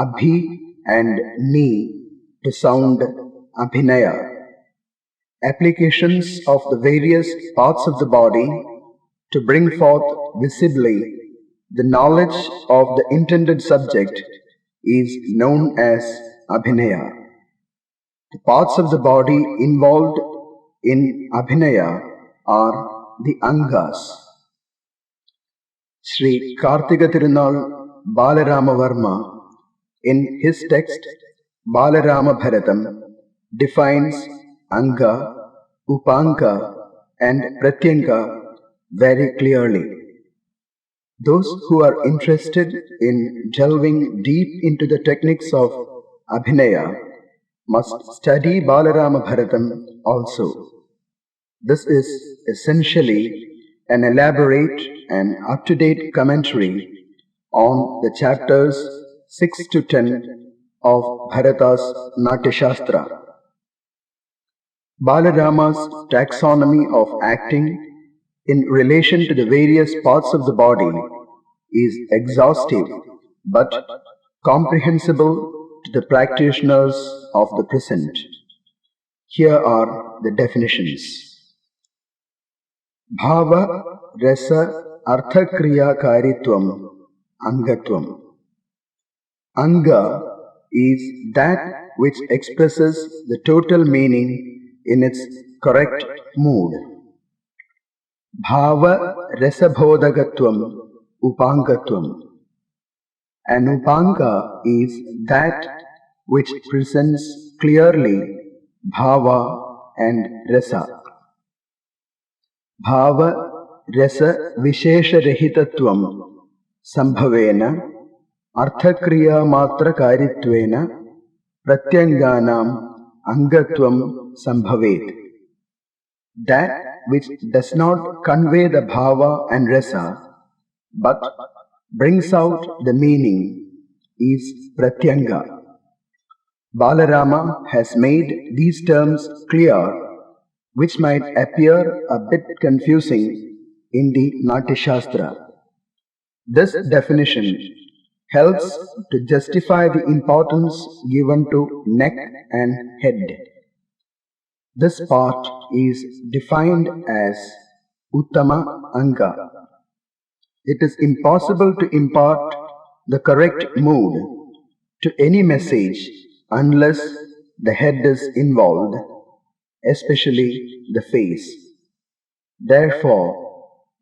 Abhi and Ni to sound Abhinaya. Applications of the various parts of the body to bring forth visibly the knowledge of the intended subject is known as Abhinaya. The parts of the body involved in Abhinaya are the Angas. Sri Kartika Tirunal Balarama Varma, in his text Balarama Bharatam, defines Anga, Upanga and Pratyanga very clearly. Those who are interested in delving deep into the techniques of Abhinaya must study Balarama Bharatam also. This is essentially an elaborate and up-to-date commentary on the chapters 6 to 10 of Bharata's Natyashastra. Balarama's taxonomy of acting in relation to the various parts of the body is exhaustive but comprehensible to the practitioners of the present. Here are the definitions. Bhava Rasa Arthakriya Karitvam Angatvam. Anga is that which expresses the total meaning in its correct mood. Bhava Rasabhodagatvam Upangatvam. An Upanga is that which presents clearly Bhava and Rasa. Bhava Rasa Vishesha Rahitatvam Sambhavena Arthakriya Matra Karitvena Pratyanganam Angatvam Sambhavet. That which does not convey the bhava and rasa but brings out the meaning is pratyanga. Balarama has made these terms clear, which might appear a bit confusing in the Natyashastra. This definition helps to justify the importance given to neck and head. This part is defined as Uttama Anga. It is impossible to impart the correct mood to any message unless the head is involved, especially the face. Therefore,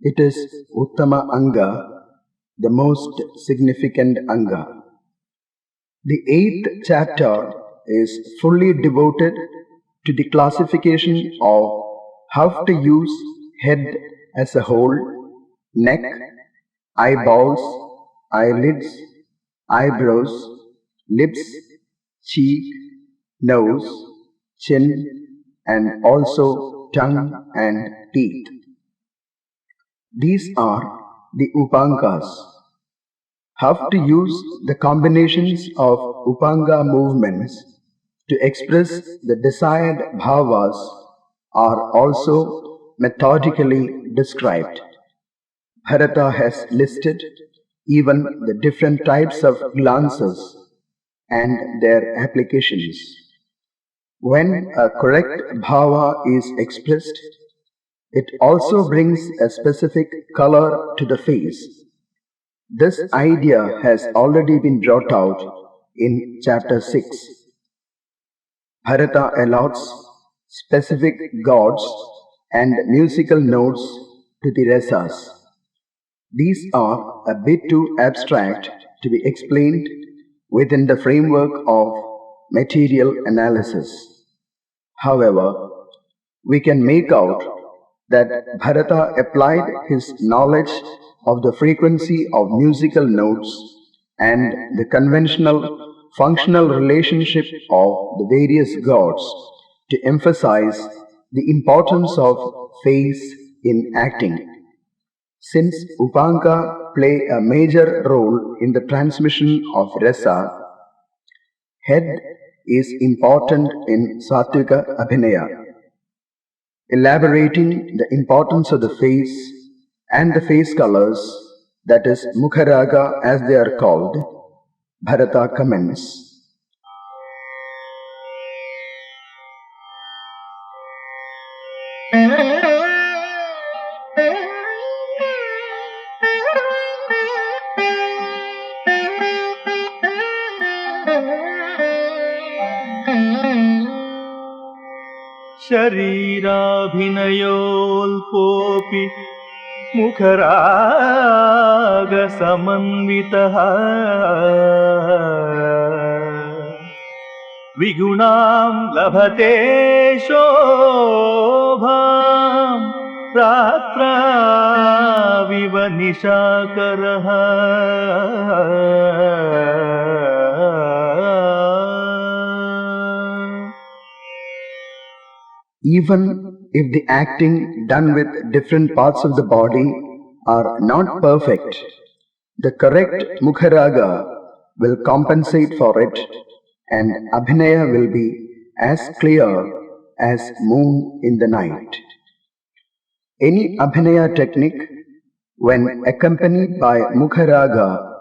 it is Uttama Anga, the most significant Anga. The 8th chapter is fully devoted to the classification of how to use head as a whole, neck, eyeballs, eyelids, eyebrows, lips, cheek, nose, chin, and also tongue and teeth. These are the Upangas. How to use the combinations of Upanga movements to express the desired bhavas are also methodically described. Bharata has listed even the different types of glances and their applications. When a correct bhava is expressed, it also brings a specific color to the face. This idea has already been brought out in chapter 6. Bharata allots specific gods and musical notes to the rasas. These are a bit too abstract to be explained within the framework of material analysis. However, we can make out that Bharata applied his knowledge of the frequency of musical notes and the conventional functional relationship of the various gods to emphasize the importance of face in acting. Since Upanka play a major role in the transmission of rasa, head is important in Sattvika Abhinaya. Elaborating the importance of the face and the face colors, that is Mukharaga as they are called, Bharata comments. शरीराभिनयोऽल्पोऽपि मुखरागसमन्वितः विगुणां लभते शोभां रात्राविव निशाकरः Even if the acting done with different parts of the body are not perfect, the correct Mukharaga will compensate for it and Abhinaya will be as clear as moon in the night. Any Abhinaya technique, when accompanied by Mukharaga,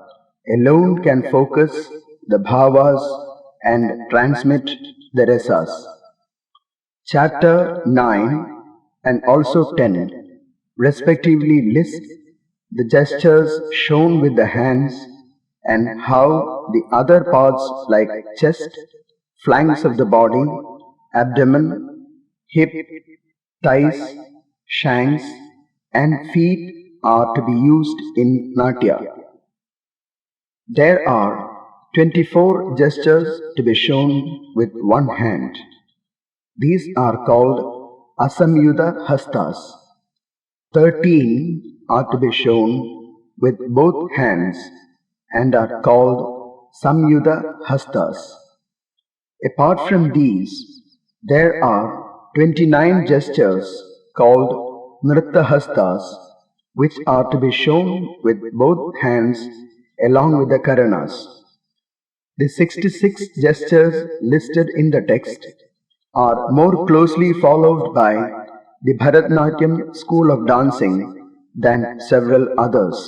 alone can focus the bhavas and transmit the rasas. Chapter 9 and also 10 respectively list the gestures shown with the hands and how the other parts like chest, flanks of the body, abdomen, hip, thighs, shanks and feet are to be used in Natya. There are 24 gestures to be shown with one hand. These are called Asamyuda Hastas. 13 are to be shown with both hands and are called Samyuda Hastas. Apart from these, there are 29 gestures called Nritta Hastas, which are to be shown with both hands along with the Karanas. The 66 gestures listed in the text are more closely followed by the Bharatanatyam school of dancing than several others.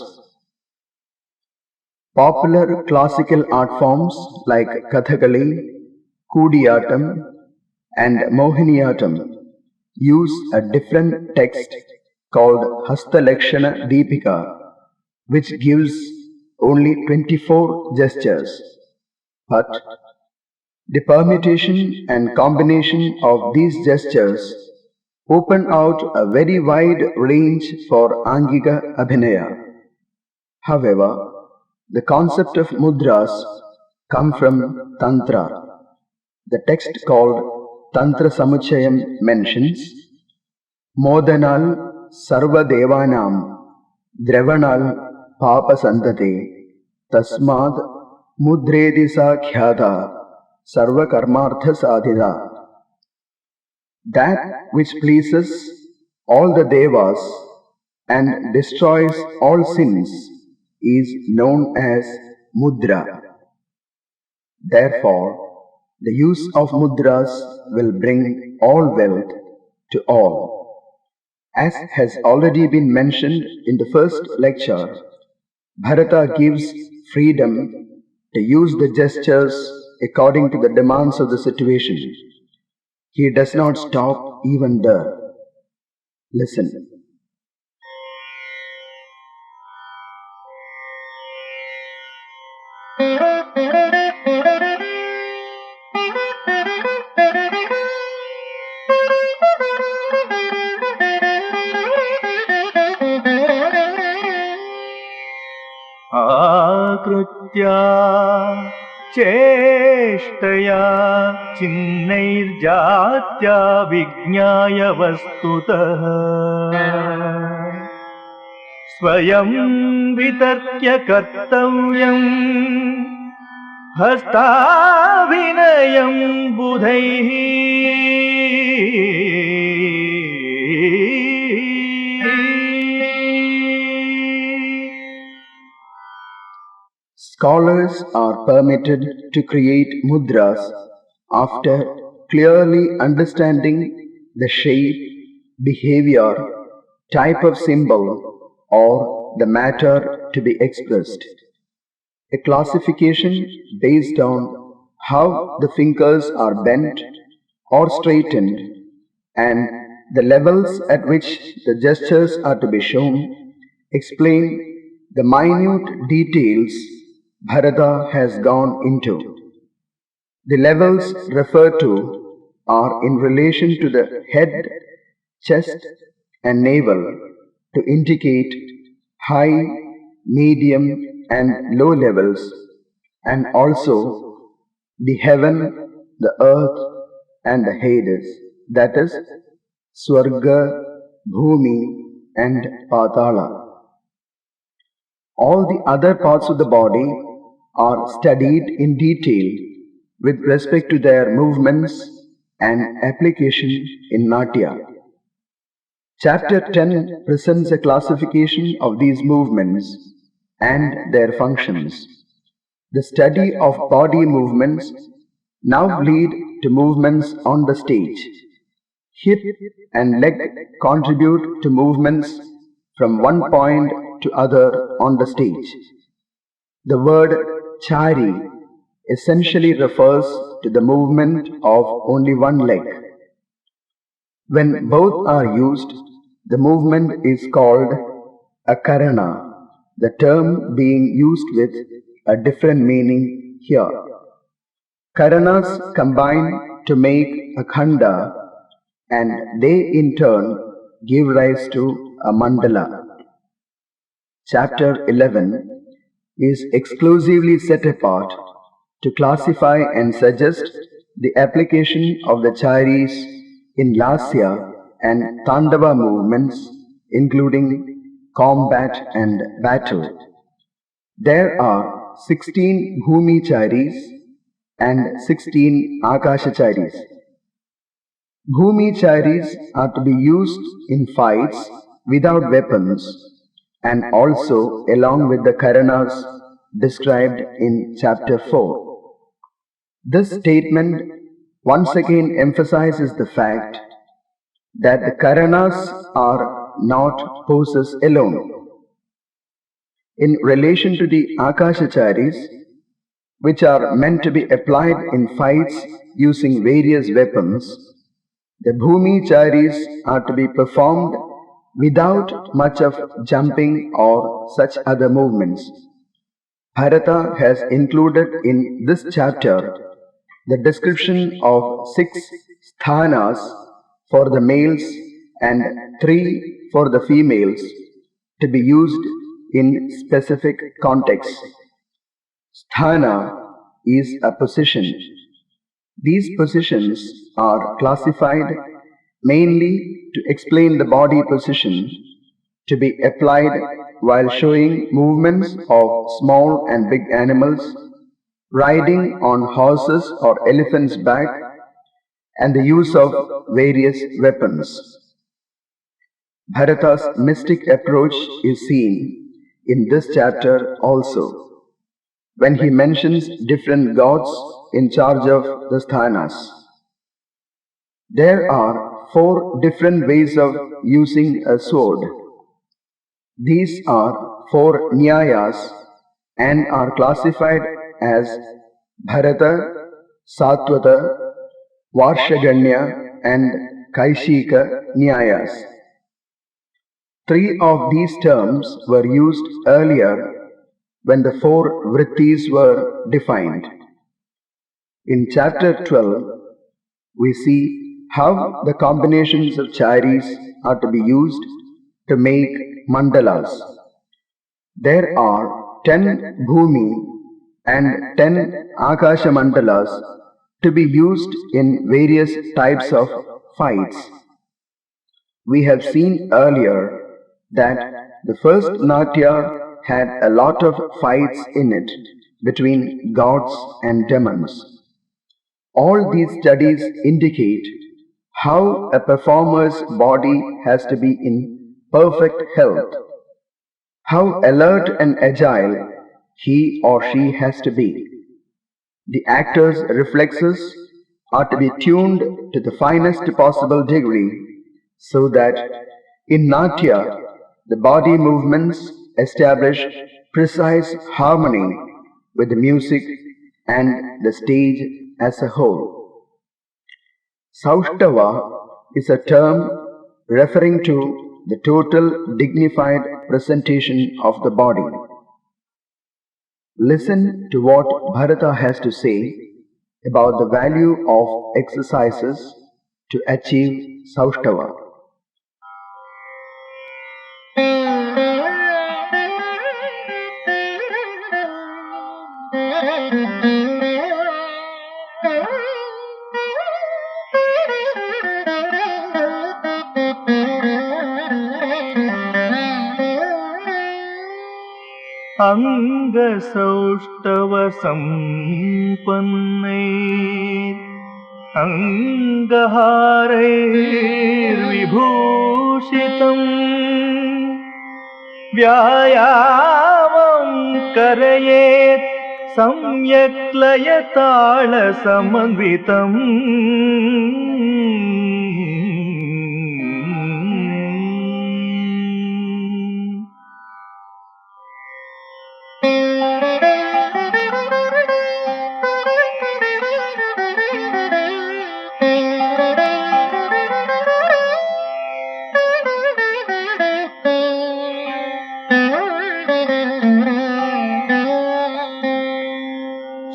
Popular classical art forms like Kathakali, Kudiyattam and Mohiniyattam use a different text called Hastalakshana Deepika, which gives only 24 gestures. But the permutation and combination of these gestures open out a very wide range for Angika Abhinaya. However, the concept of mudras come from Tantra. The text called Tantra Samuchayam mentions Modanal Sarva Devanam Dravanal Papa Sandate Tasmad Mudredisa Khyada Sarva Karmartha Sadhida. That which pleases all the devas and destroys all sins is known as mudra. Therefore, the use of mudras will bring all wealth to all. As has already been mentioned in the first lecture, Bharata gives freedom to use the gestures according to the demands of the situation. He does not stop even there. Listen. आकृत्या चेष्टया चिन्नैर्जात्या विज्ञाय वस्तुतः स्वयं वितर्क्य कर्तव्यम् हस्ताभिनयं बुधैः Scholars are permitted to create mudras after clearly understanding the shape, behavior, type of symbol, or the matter to be expressed. A classification based on how the fingers are bent or straightened and the levels at which the gestures are to be shown explain the minute details Bharata has gone into. The levels referred to are in relation to the head, chest, and navel to indicate high, medium, and low levels, and also the heaven, the earth, and the Hades, that is, Swarga, Bhumi, and Patala. All the other parts of the body are studied in detail with respect to their movements and application in Natya. Chapter 10 presents a classification of these movements and their functions. The study of body movements now lead to movements on the stage. Hip and leg contribute to movements from one point to other on the stage. The word chari essentially refers to the movement of only one leg. When both are used, the movement is called a karana, the term being used with a different meaning here. Karanas combine to make a khanda, and they in turn give rise to a mandala. Chapter 11 is exclusively set apart to classify and suggest the application of the charis in lasya and tandava movements, including combat and battle. There are 16 bhumi charis and 16 akasha charis. Bhumi charis are to be used in fights without weapons and also along with the karanas described in chapter 4. This statement once again emphasizes the fact that the karanas are not poses alone. In relation to the akashacharis, which are meant to be applied in fights using various weapons, the bhumi charis are to be performed without much of jumping or such other movements. Bharata has included in this chapter the description of 6 sthanas for the males and 3 for the females to be used in specific contexts. Sthana is a position. These positions are classified mainly to explain the body position to be applied while showing movements of small and big animals, riding on horses or elephants' back, and the use of various weapons. Bharata's mystic approach is seen in this chapter also, when he mentions different gods in charge of the sthanas. There are 4 different ways of using a sword. These are 4 Nyayas and are classified as Bharata, Satvata, Varshaganya and Kaishika Nyayas. 3 of these terms were used earlier when the 4 vrittis were defined. In chapter 12, we see how the combinations of charis are to be used to make mandalas. There are 10 bhumi and 10 akasha mandalas to be used in various types of fights. We have seen earlier that the first Natya had a lot of fights in it between gods and demons. All these studies indicate how a performer's body has to be in perfect health, how alert and agile he or she has to be. The actor's reflexes are to be tuned to the finest possible degree so that in Natya the body movements establish precise harmony with the music and the stage as a whole. Saushtava is a term referring to the total dignified presentation of the body. Listen to what Bharata has to say about the value of exercises to achieve Saushtava. अंगसौष्ठव सम्पन्नैः अङ्गहारैर्विभूषितम् व्यायामं करयेत् सम्यक् लयतालसमन्वितम्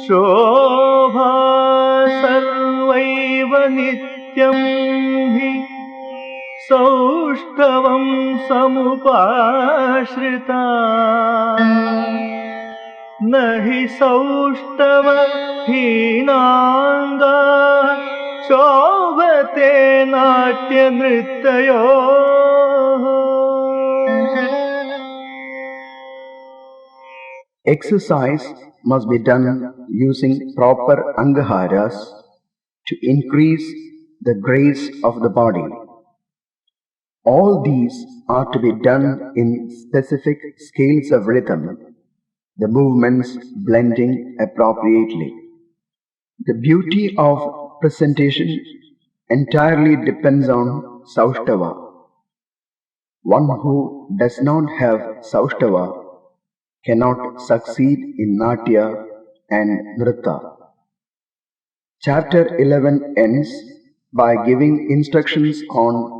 शोभा सर्वैव नित्यं हि सौष्ठवं समुपाश्रिता न हि सौष्ठव हीनांगा शोभते नाट्यनृत्ययोः. Exercise must be done using proper angaharas to increase the grace of the body. All these are to be done in specific scales of rhythm, the movements blending appropriately. The beauty of presentation entirely depends on Saushtava. One who does not have Saushtava cannot succeed in Natya and Nritta. Chapter 11 ends by giving instructions on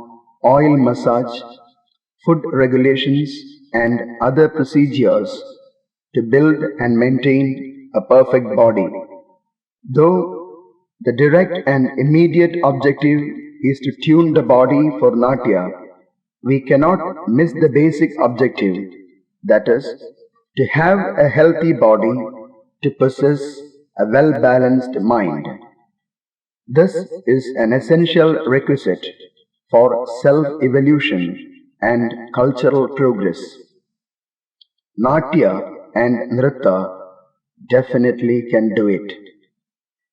oil massage, food regulations and other procedures to build and maintain a perfect body. Though the direct and immediate objective is to tune the body for Natya, we cannot miss the basic objective, that is, to have a healthy body, to possess a well-balanced mind. This is an essential requisite for self-evolution and cultural progress. Natya and Nritta definitely can do it.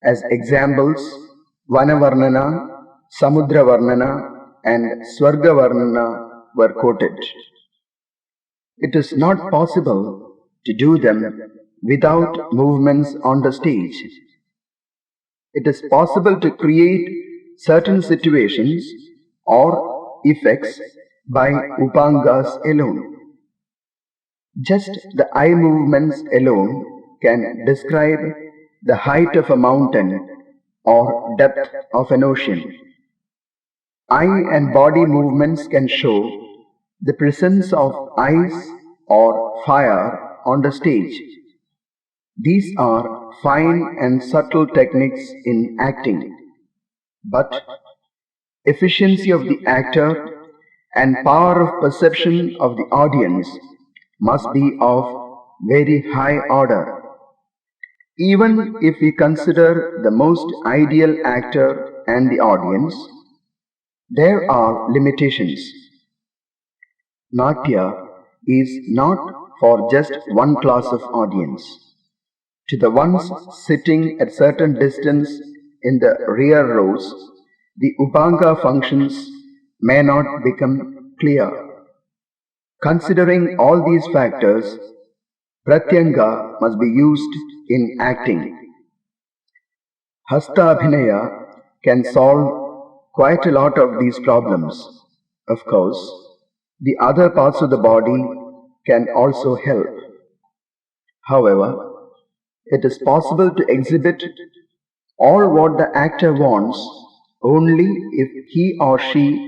As examples, Vanavarnana, Samudra Varnana and Swarga Varnana were quoted. It is not possible to do them without movements on the stage. It is possible to create certain situations or effects by Upangas alone. Just the eye movements alone can describe the height of a mountain or depth of an ocean. Eye and body movements can show the presence of ice or fire on the stage. These are fine and subtle techniques in acting, but efficiency of the actor and power of perception of the audience must be of very high order. Even if we consider the most ideal actor and the audience, there are limitations. Natya is not for just one class of audience. To the ones sitting at certain distance in the rear rows, the Upanga functions may not become clear. Considering all these factors, Pratyanga must be used in acting. Hasta Abhinaya can solve quite a lot of these problems. Of course, the other parts of the body can also help. However, it is possible to exhibit all what the actor wants only if he or she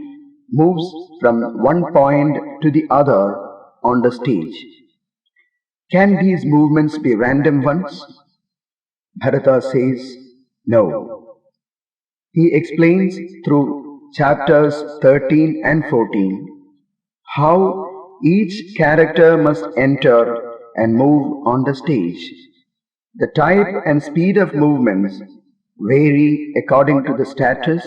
moves from one point to the other on the stage. Can these movements be random ones? Bharata says no. He explains through chapters 13 and 14 how each character must enter and move on the stage. The type and speed of movements vary according to the status,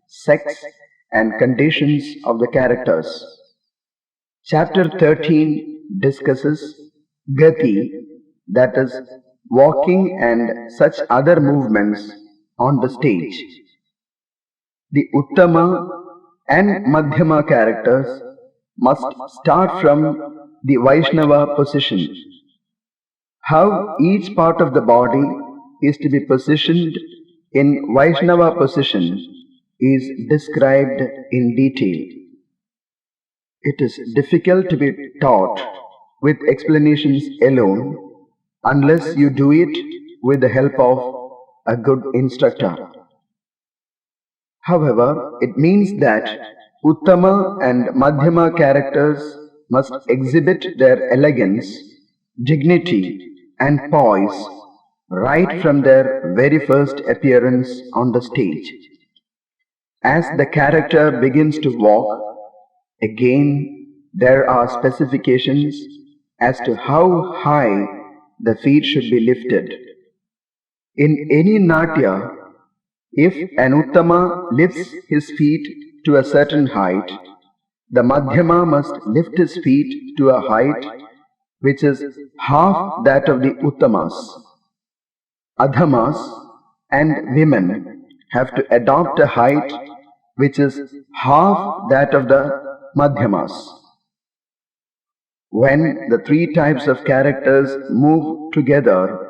sex, and conditions of the characters. Chapter 13 discusses Gati, that is, walking and such other movements on the stage. The Uttama and Madhyama characters must start from the Vaishnava position. How each part of the body is to be positioned in Vaishnava position is described in detail. It is difficult to be taught with explanations alone unless you do it with the help of a good instructor. However, it means that Uttama and Madhyama characters must exhibit their elegance, dignity, and poise right from their very first appearance on the stage. As the character begins to walk, again there are specifications as to how high the feet should be lifted. In any Natya, if an Uttama lifts his feet to a certain height, the Madhyama must lift his feet to a height which is half that of the Uttamas. Adhamas and women have to adopt a height which is half that of the Madhyamas. When the three types of characters move together,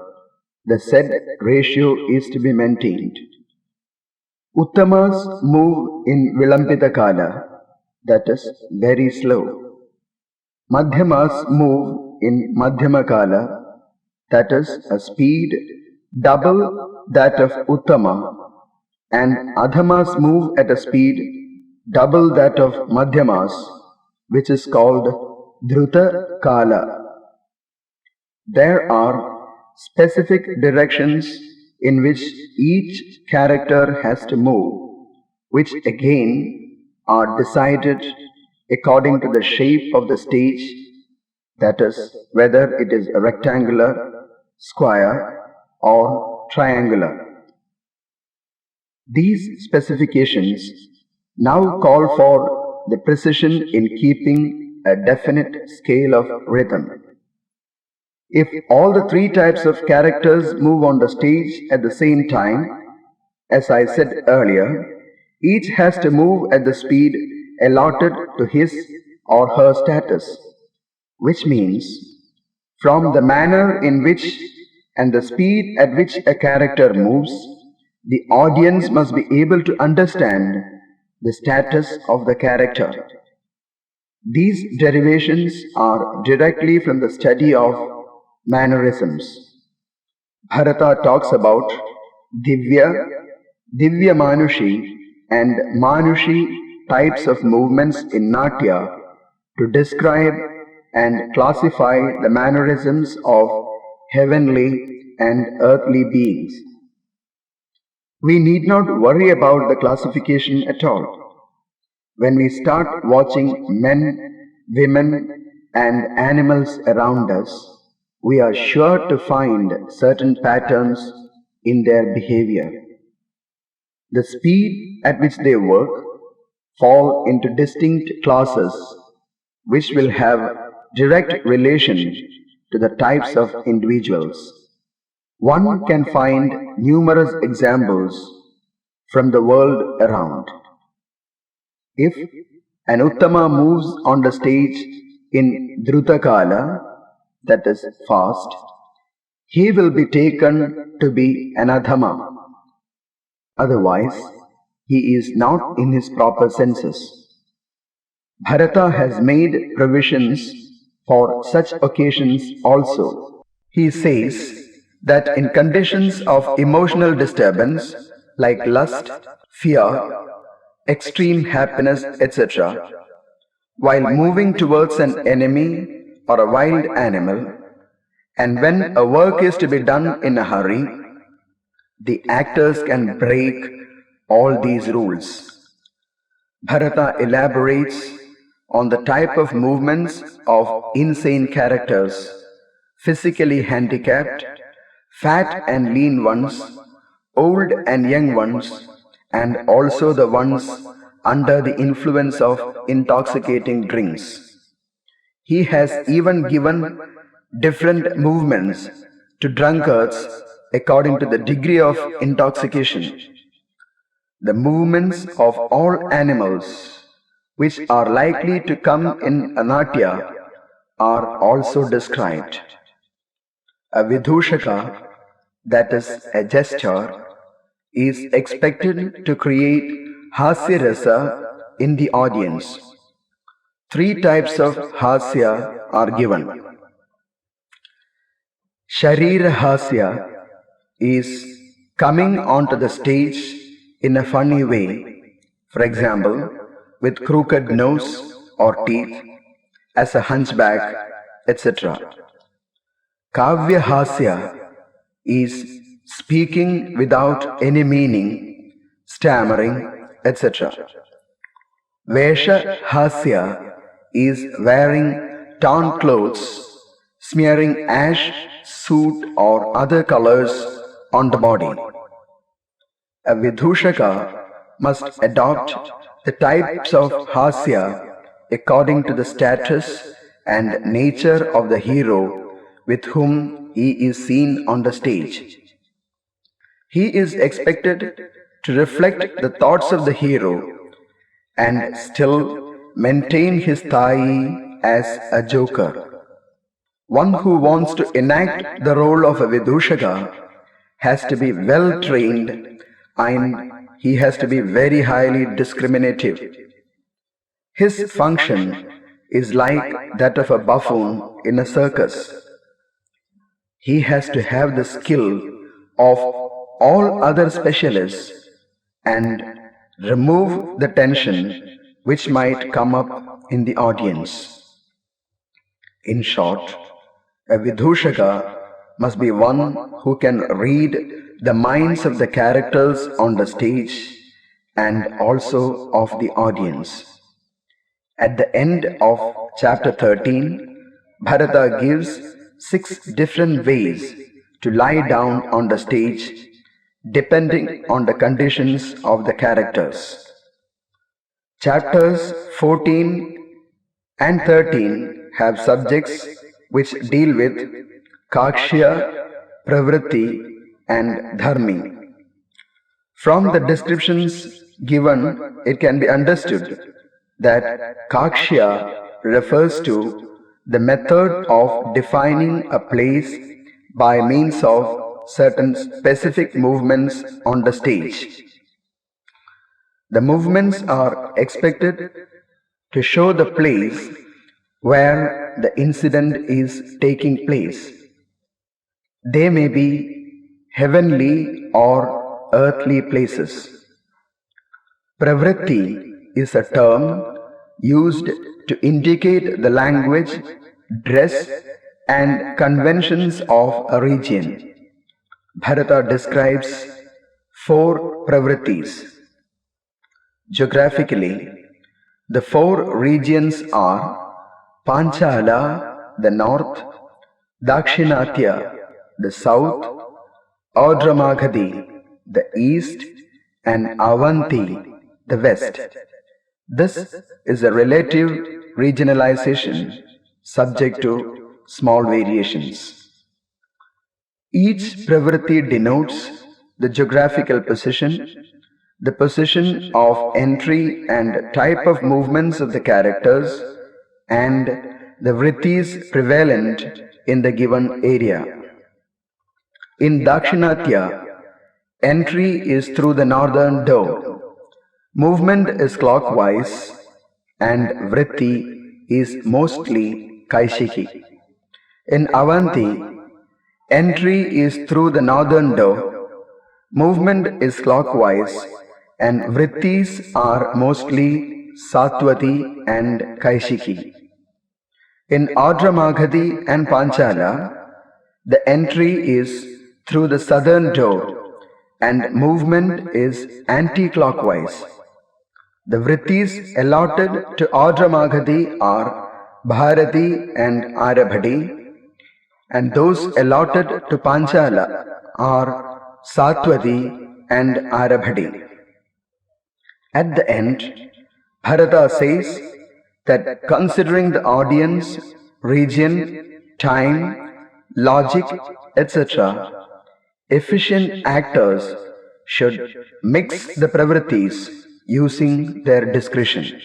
the said ratio is to be maintained. Uttamas move in Vilampita Kala, that is, very slow. Madhyamas move in Madhyama Kala, that is, a speed double that of Uttama, and Adhamas move at a speed double that of Madhyamas, which is called Dhruta Kala. There are specific directions in which each character has to move, which again are decided according to the shape of the stage, that is, whether it is rectangular, square, or triangular. These specifications now call for the precision in keeping a definite scale of rhythm. If all the three types of characters move on the stage at the same time, as I said earlier, each has to move at the speed allotted to his or her status, which means from the manner in which and the speed at which a character moves, the audience must be able to understand the status of the character. These derivations are directly from the study of mannerisms. Bharata talks about Divya, Divya Manushi, and Manushi types of movements in Natya to describe and classify the mannerisms of heavenly and earthly beings. We need not worry about the classification at all. When we start watching men, women, and animals around us, we are sure to find certain patterns in their behavior. The speed at which they work fall into distinct classes which will have direct relation to the types of individuals. One can find numerous examples from the world around. If an Uttama moves on the stage in Dhrutakala, that is fast, he will be taken to be an Adhama. Otherwise, he is not in his proper senses. Bharata has made provisions for such occasions also. He says that in conditions of emotional disturbance like lust, fear, extreme happiness, etc., while moving towards an enemy or a wild animal, and when a work is to be done in a hurry, the actors can break all these rules. Bharata elaborates on the type of movements of insane characters, physically handicapped, fat and lean ones, old and young ones, and also the ones under the influence of intoxicating drinks. He has even given different movements to drunkards according to the degree of intoxication. The movements of all animals which are likely to come in Anatya are also described. A Vidhushaka, that is a gesture, is expected to create hasya rasa in the audience. Three types of hasya are given. Sharira hasya is coming onto the stage in a funny way, for example, with crooked nose or teeth, as a hunchback, etc. Kavya hasya is speaking without any meaning, stammering, etc. Vesha hasya is wearing torn clothes, smearing ash, soot or other colors on the body. A Vidhushaka must adopt the types of hasya according to the status and nature of the hero with whom he is seen on the stage. He is expected to reflect the thoughts of the hero and still maintain his thai as a joker. One who wants to enact the role of a Vidushaka has to be well trained and he has to be very highly discriminative. His function is like that of a buffoon in a circus. He has to have the skill of all other specialists and remove the tension which might come up in the audience. In short, a Vidhushaka must be one who can read the minds of the characters on the stage and also of the audience. At the end of chapter 13, Bharata gives 6 different ways to lie down on the stage depending on the conditions of the characters. Chapters 14 and 13 have subjects which deal with Kakshya, Pravritti and Dharmi. From the descriptions given, it can be understood that Kakshya refers to the method of defining a place by means of certain specific movements on the stage. The movements are expected to show the place where the incident is taking place. They may be heavenly or earthly places. Pravritti is a term used to indicate the language, dress, and conventions of a region. Bharata describes four pravrittis. Geographically, the four regions are Panchala, the north, Dakshinatya, the south, Audramagadi, the east, and Avanti, the west. This is a relative regionalization subject to small variations. Each pravritti denotes the geographical position, the position of entry and type of movements of the characters, and the vrittis prevalent in the given area. In Dakshinatya, entry is through the northern door. Movement is clockwise and vritti is mostly kaishiki. In Avanti, entry is through the northern door. Movement is clockwise and vrittis are mostly Satvati and Kaishiki. In Audramagadi and Panchala, the entry is through the southern door and movement is anti-clockwise. The vrittis allotted to Audramagadi are Bharati and Arabhadi, and those allotted to Panchala are Satvati and Arabhadi. At the end, Bharata says that considering the audience, region, time, logic, etc., efficient actors should mix the pravrittis using their discretion.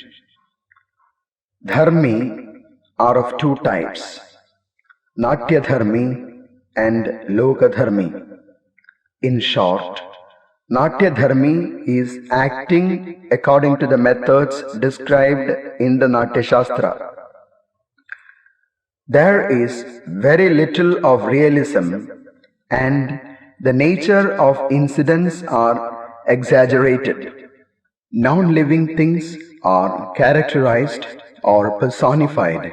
Dharmi are of two types, Natya Dharmi and Loka Dharmi. In short, Natya Dharmi is acting according to the methods described in the Natyashastra. There is very little of realism and the nature of incidents are exaggerated. Non-living things are characterized or personified,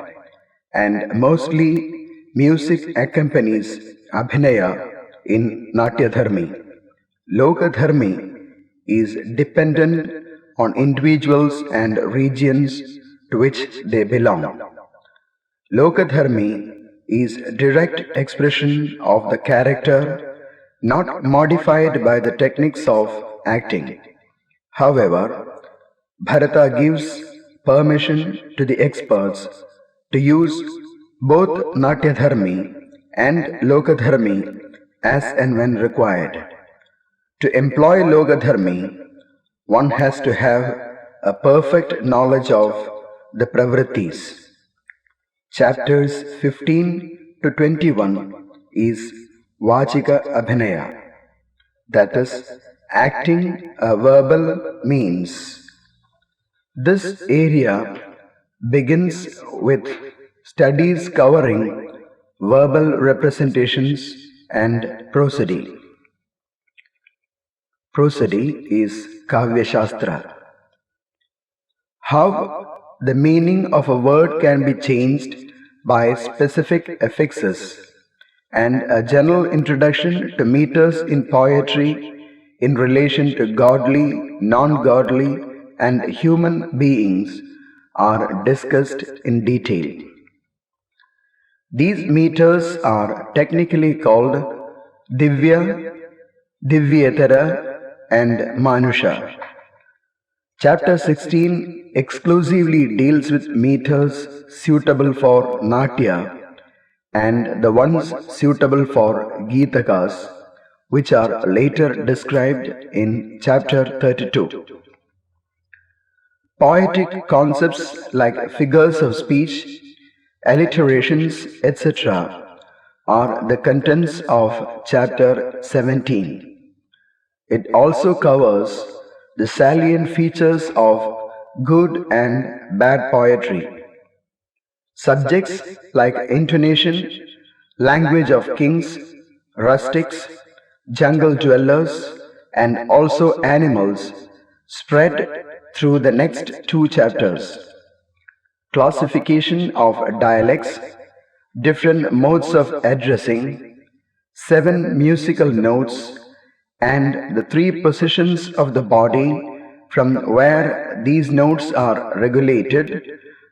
and mostly music accompanies Abhinaya in Natya Dharmi. Loka Dharmi is dependent on individuals and regions to which they belong. Loka Dharmi is direct expression of the character, not modified by the techniques of acting. However, Bharata gives permission to the experts to use both Natya Dharmi and Loka Dharmi as and when required. To employ Loka Dharmi, one has to have a perfect knowledge of the pravrittis. Chapters 15 to 21 is Vachika Abhinaya, that is, acting a verbal means. This area begins with studies covering verbal representations and prosody. Prosody is Kavya Shastra. How the meaning of a word can be changed by specific affixes, and a general introduction to meters in poetry in relation to godly, non-godly, and human beings are discussed in detail. These meters are technically called Divya, Divyatara, and Manusha. Chapter 16 exclusively deals with meters suitable for Natya and the ones suitable for Gitakas, which are later described in chapter 32. Poetic concepts like figures of speech, alliterations, etc. are the contents of chapter 17. It also covers the salient features of good and bad poetry. Subjects like intonation, language of kings, rustics, jungle dwellers, and also animals spread through the next two chapters. Classification of dialects, different modes of addressing, seven musical notes, and the three positions of the body from where these notes are regulated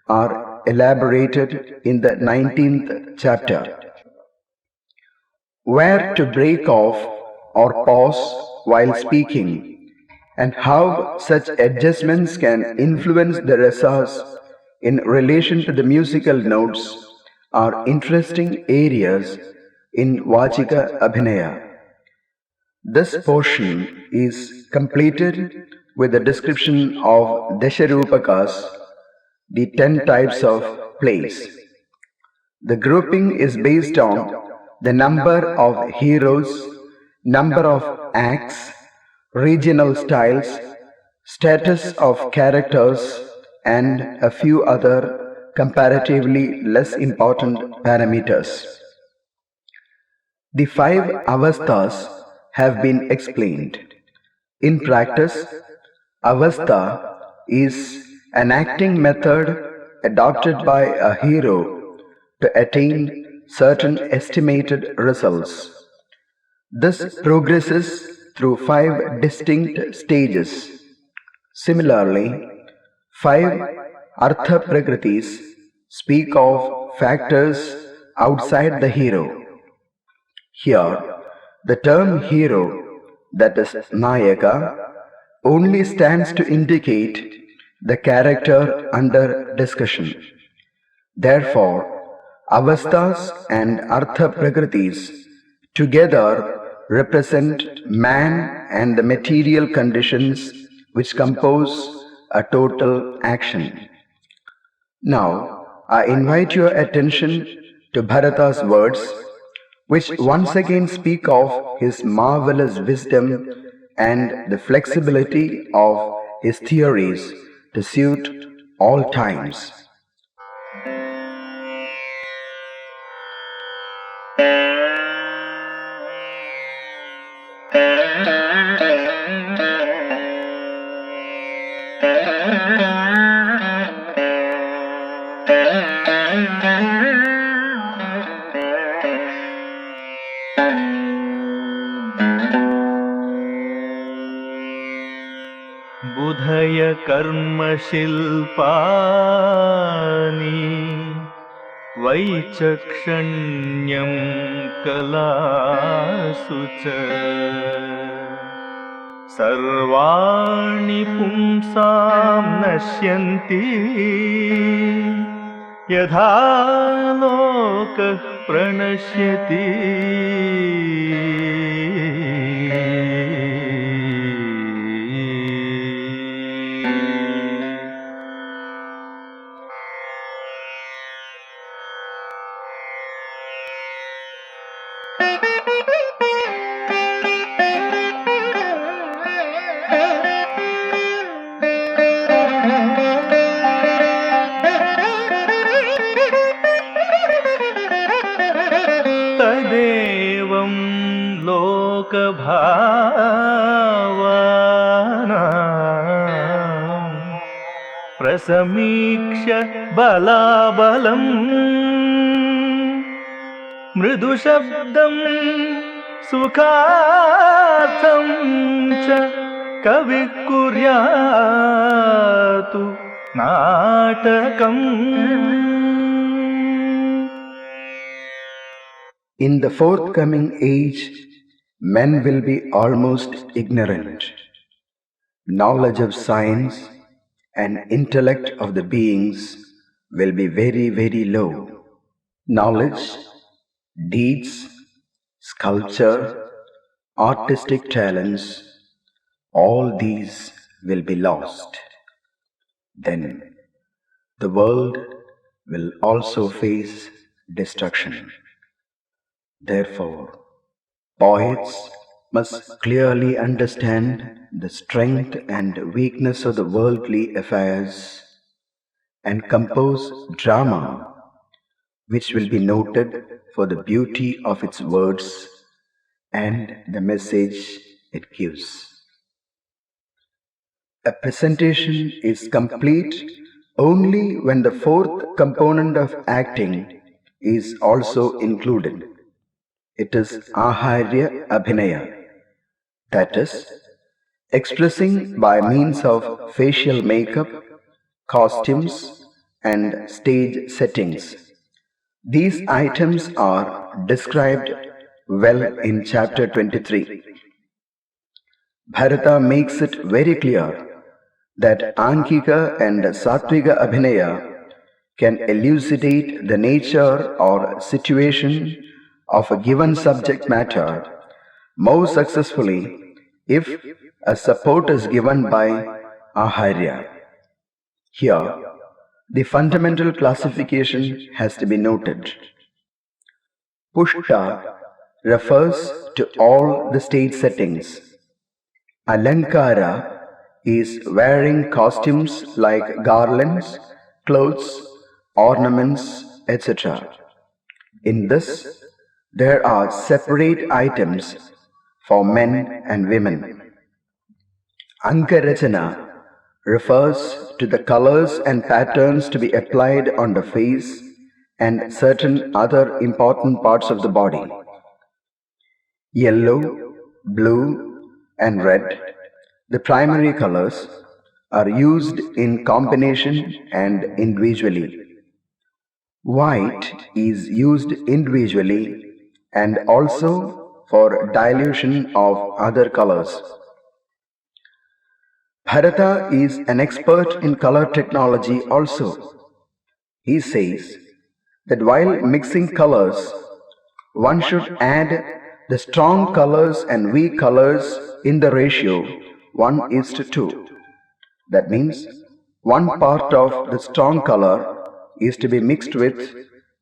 are elaborated in the 19th chapter. Where to break off or pause while speaking, and how such adjustments can influence the rasas in relation to the musical notes are interesting areas in Vachika Abhinaya. This portion is completed with a description of Dasharupakas, the 10 types of plays. The grouping is based on the number of heroes, number of acts, regional styles, status of characters, and a few other comparatively less important parameters. The five avasthas have been explained. In practice, avastha is an acting method adopted by a hero to attain certain estimated results. This progresses through five distinct stages. Similarly, five artha prakritis speak of factors outside the hero. Here, the term hero, that is Nayaka, only stands to indicate the character under discussion. Therefore, avasthas and artha prakritis together represent man and the material conditions which compose a total action. Now, I invite your attention to Bharata's words, which once again speak of his marvelous wisdom and the flexibility of his theories to suit all times. बुधय कर्म शिल्पानि वैचक्षण्यं कलासु च सर्वाणि पुंसां नश्यन्ति यथा लोकः प्रणश्यति तदेवं लोकभावनां प्रसमीक्ष्य बलाबलम् मृदुशब्दं सुखार्थं च कविः कुर्यातु नाटकम्. In the forthcoming age, men will be almost ignorant. Knowledge of science and intellect of the beings will be very, very low. Knowledge, deeds, sculpture, artistic talents, all these will be lost. Then the world will also face destruction. Therefore, poets must clearly understand the strength and weakness of the worldly affairs and compose drama which will be noted for the beauty of its words and the message it gives. A presentation is complete only when the fourth component of acting is also included. It is Aharya Abhinaya, that is, expressing by means of facial makeup, costumes, and stage settings. These items are described well in chapter 23. Bharata makes it very clear that Ankika and Satvika Abhinaya can elucidate the nature or situation of a given subject matter more successfully if a support is given by Aharya. Here, the fundamental classification has to be noted. Pushta refers to all the stage settings. Alankara is wearing costumes like garlands, clothes, ornaments, etc. In this, there are separate items for men and women. Ankarachana refers to the colors and patterns to be applied on the face and certain other important parts of the body. Yellow, blue, and red, the primary colors, are used in combination and individually. White is used individually and also for dilution of other colors. Bharata is an expert in color technology also. He says that while mixing colors, one should add the strong colors and weak colors in the ratio 1:2. That means one part of the strong color is to be mixed with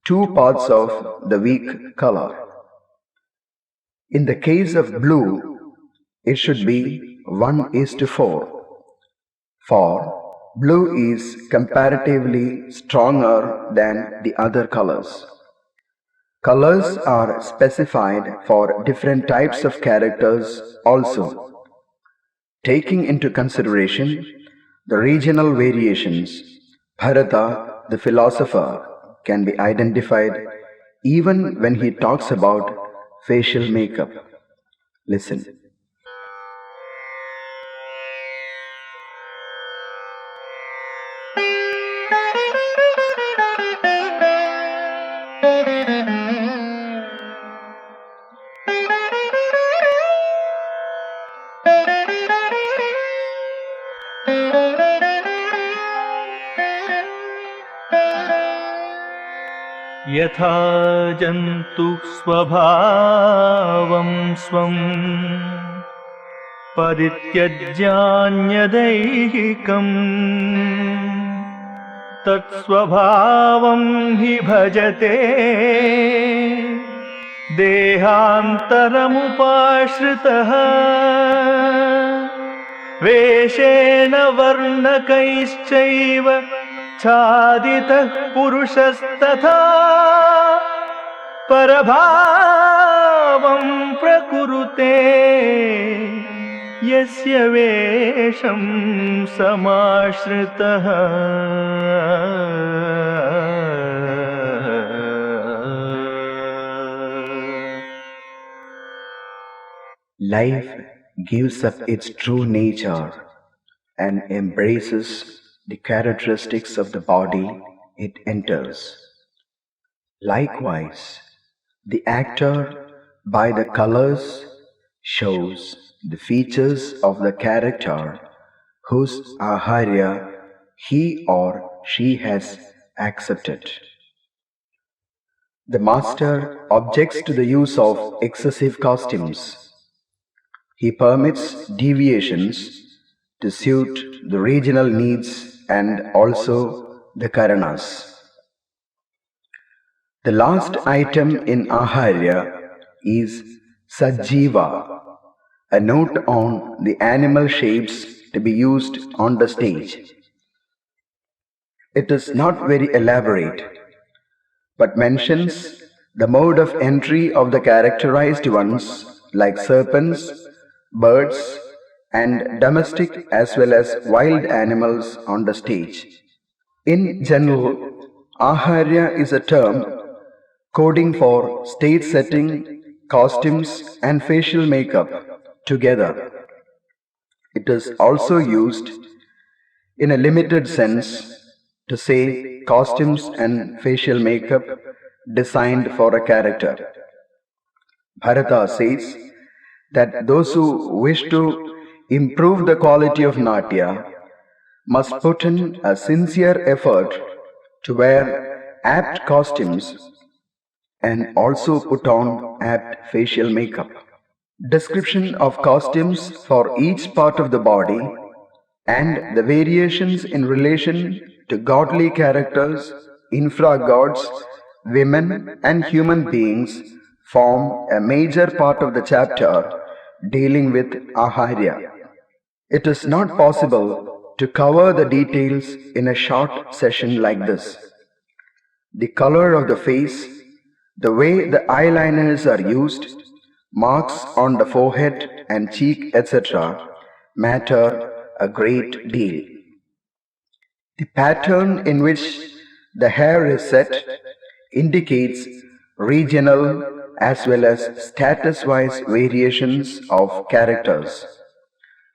two parts of the weak color. In the case of blue, it should be 1:4. For blue is comparatively stronger than the other colors. Colors are specified for different types of characters also. Taking into consideration the regional variations, Bharata, the philosopher, can be identified even when he talks about facial makeup. Listen. यथा जन्तुः स्वभावं स्वं परित्यज्यान्यदैहिकम् तत्स्वभावं हि भजते देहान्तरमुपाश्रितः वेषेण वर्णकैश्चैव छादितः पुरुषस्तथा परभावं प्रकुरुते यस्य वेषं समाश्रितः Life gives up its true nature and embraces the characteristics of the body it enters. Likewise, the actor by the colors shows the features of the character whose aharya he or she has accepted. The master objects to the use of excessive costumes. He permits deviations to suit the regional needs and also the karanas. The last item in Aharya is Sajiva, A note on the animal shapes to be used on the stage. It is not very elaborate, but mentions the mode of entry of the characterized ones like serpents, birds, and domestic as well as wild animals on the stage. In general, Aharya is a term coding for stage setting, costumes, and facial makeup together. It is also used in a limited sense to say costumes and facial makeup designed for a character. Bharata says that those who wish to improve the quality of Natya must put in a sincere effort to wear apt costumes and also put on apt facial makeup. Description of costumes for each part of the body and the variations in relation to godly characters, infra-gods, women and human beings form a major part of the chapter dealing with Aharya. It is not possible to cover the details in a short session like this. The color of the face, the way the eyeliners are used, marks on the forehead and cheek, etc., matter a great deal. The pattern in which the hair is set indicates regional as well as status-wise variations of characters.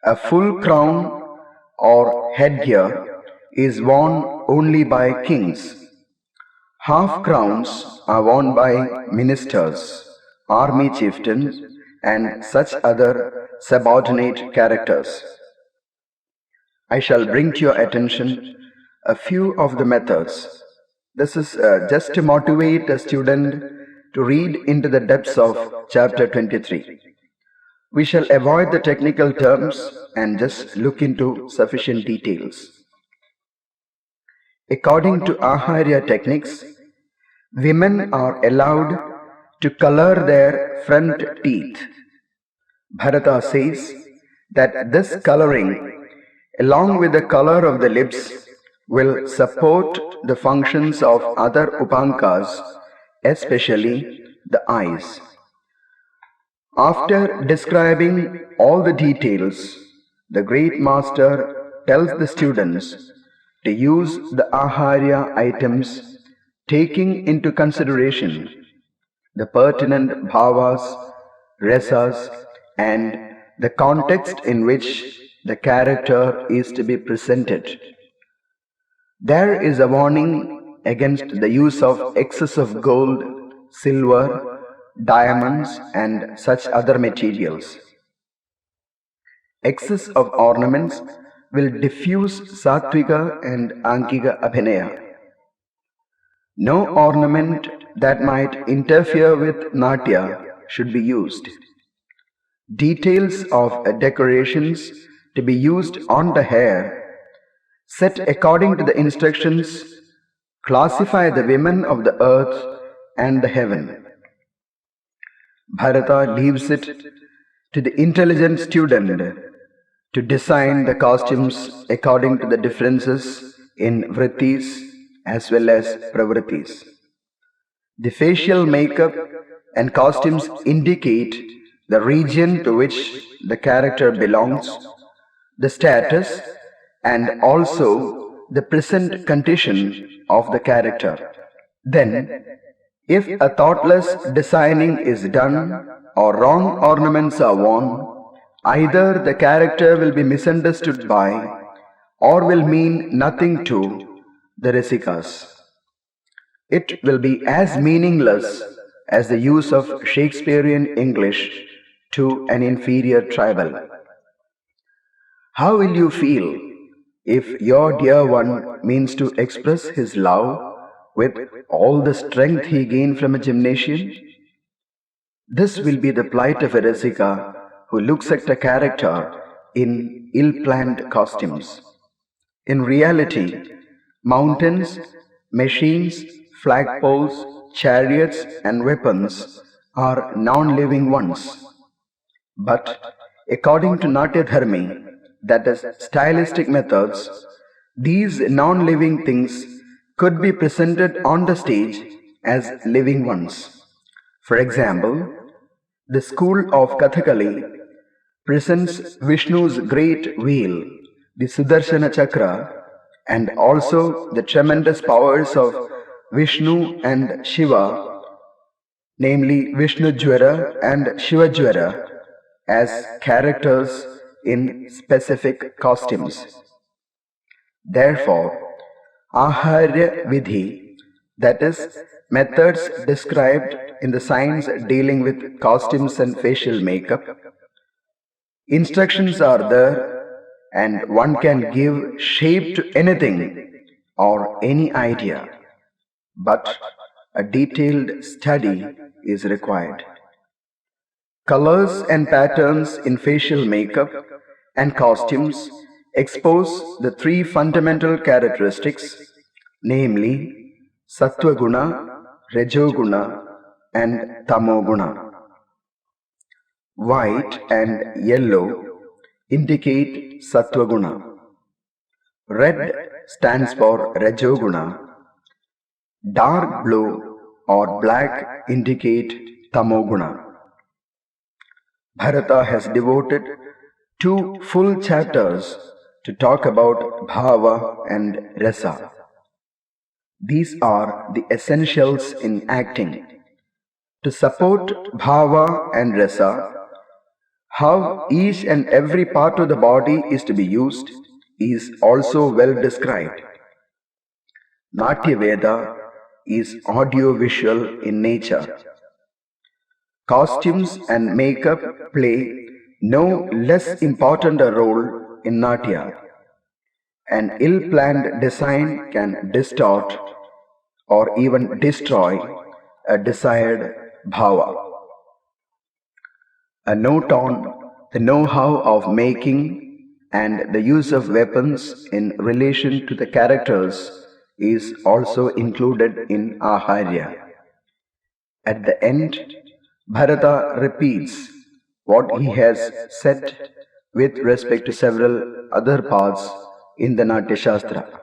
A full crown or headgear is worn only by kings. Half crowns are worn by ministers, army chieftains, and such other subordinate characters. I shall bring to your attention a few of the methods. This is just to motivate a student to read into the depths of chapter 23. We shall avoid the technical terms and just look into sufficient details. According to Aharya techniques, women are allowed to color their front teeth. Bharata says that this coloring, along with the color of the lips, will support the functions of other upankas, especially the eyes. After describing all the details, the great master tells the students to use the Aharya items taking into consideration the pertinent bhavas, rasas, and the context in which the character is to be presented. There is a warning against the use of excess of gold, silver, diamonds, and such other materials. Excess of ornaments will diffuse sattvika and angika abhinaya. No ornament that might interfere with natya should be used. Details of decorations to be used on the hair, set according to the instructions, classify the women of the earth and the heaven. Bharata leaves it to the intelligent student to design the costumes according to the differences in vrittis as well as pravrittis. The facial makeup and costumes indicate the region to which the character belongs, the status, and also the present condition of the character. Then, if a thoughtless designing is done or wrong ornaments are worn, either the character will be misunderstood by or will mean nothing to the Rasikas. It will be as meaningless as the use of Shakespearean English to an inferior tribal. How will you feel if your dear one means to express his love with all the strength he gained from a gymnasium? This will be the plight of a Rasika who looks at a character in ill-planned costumes. In reality, mountains, machines, flagpoles, chariots and weapons are non-living ones. But According to Natyadharmi, that is, stylistic methods, these non living things could be presented on the stage as living ones. For example, the school of Kathakali presents Vishnu's great wheel, the Sudarshana Chakra, and also the tremendous powers of Vishnu and Shiva, namely Vishnu Jwara and Shiva Jwara, as characters in specific costumes. Therefore, Aharya Vidhi, that is, methods described in the science dealing with costumes and facial makeup, instructions are there, and one can give shape to anything or any idea, but a detailed study is required. Colors and patterns in facial makeup and costumes expose the three fundamental characteristics, namely Sattva-guna, Rajoguna, and Tamoguna. White and yellow indicate Sattva-guna. Red stands for Rajoguna. Dark blue or black indicate Tamoguna. Bharata has devoted 2 full chapters to talk about bhava and rasa. These are the essentials in acting. To support bhava and rasa, how each and every part of the body is to be used is also well described. Natya Veda is audio-visual in nature. Costumes and makeup play no less important a role in Natya. An ill-planned design can distort or even destroy a desired bhava. A note on the know-how of making and the use of weapons in relation to the characters is also included in Aharya. At the end, Bharata repeats what he has said with respect to several other parts in the Natyashastra.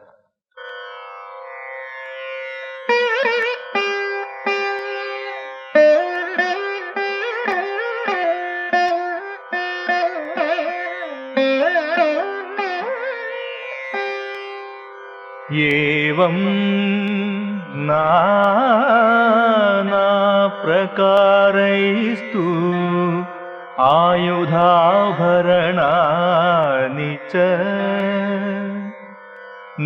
एवं नाना प्रकारैस्तु आयुधाभरणानि च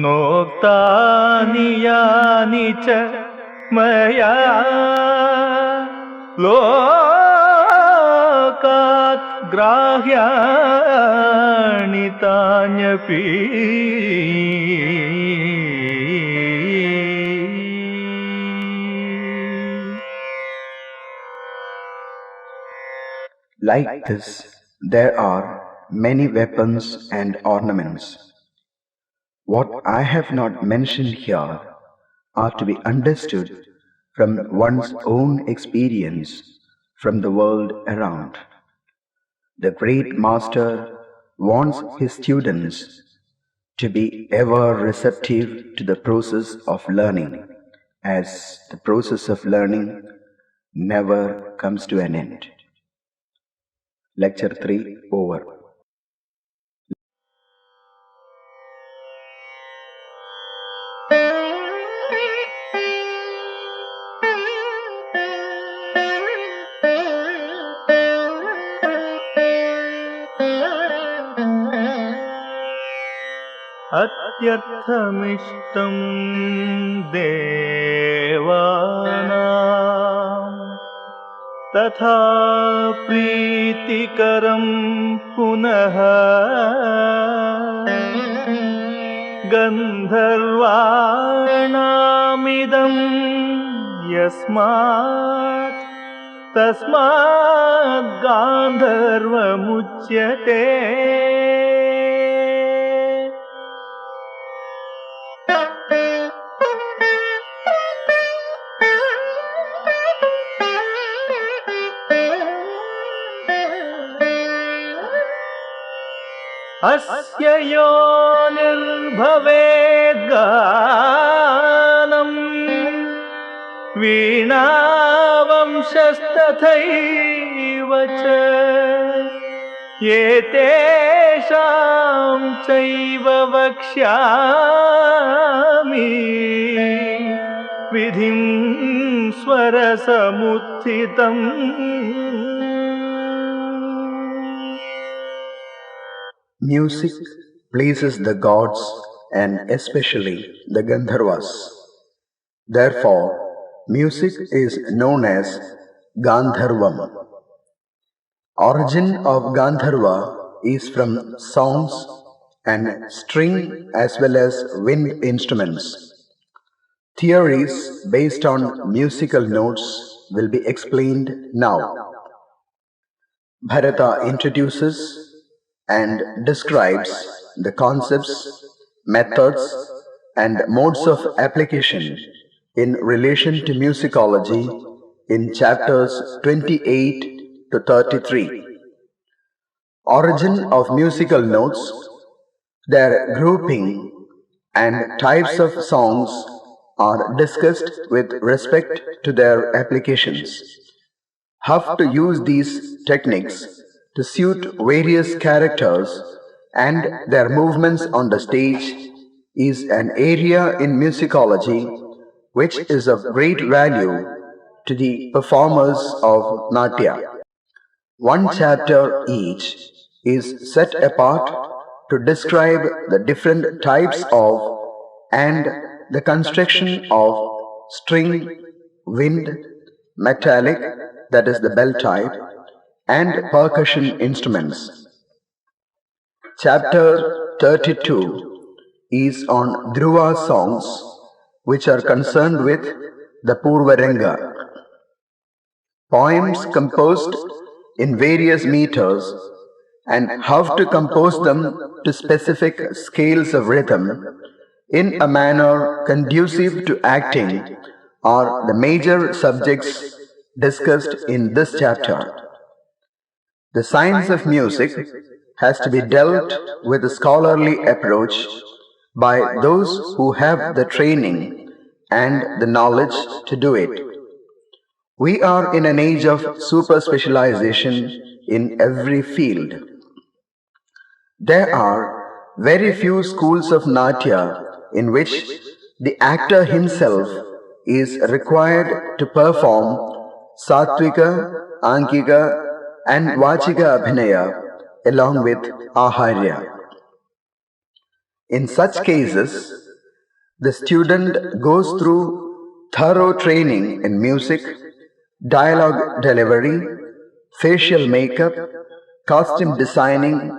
नोक्तानि यानि च मया लोकात् ग्राह्याणि तान्यपि Like this, there are many weapons and ornaments. What I have not mentioned here are to be understood from one's own experience from the world around. The great master wants his students to be ever receptive to the process of learning, as the process of learning never comes to an end. Lecture 3 over. अत्यर्थमिष्टं देवानां तथा प्रीतिकरं पुनः गन्धर्वाणामिदं यस्मात् तस्मात् गान्धर्वमुच्यते अस्य योनिर्भवेद्गानम् वीणावंशस्तथैव च एतेषां चैव वक्ष्यामि विधिं स्वरसमुत्थितम्. Music pleases the gods and especially the Gandharvas. Therefore, music is known as Gandharvam. Origin of Gandharva is from songs and string as well as wind instruments. Theories based on musical notes will be explained now. Bharata introduces and describes the concepts, methods, and modes of application in relation to musicology in chapters 28 to 33. Origin of musical notes, their grouping, and types of songs are discussed with respect to their applications. How to use these techniques to suit various characters and their movements on the stage is an area in musicology which is of great value to the performers of Natya. One chapter each is set apart to describe the different types of and the construction of string, wind, metallic, that is the bell type, and percussion instruments. Chapter 32 is on Dhruva songs, which are concerned with the Purvaranga. Poems composed in various meters and how to compose them to specific scales of rhythm in a manner conducive to acting are the major subjects discussed in this chapter. The science of music has to be dealt with a scholarly approach by those who have the training and the knowledge to do it. We are in an age of super specialization in every field. There are very few schools of Natya in which the actor himself is required to perform Satvika, Ankika, and Vachika Abhinaya along with Aharya. In such cases, the student goes through thorough training in music, dialogue delivery, facial makeup, costume designing,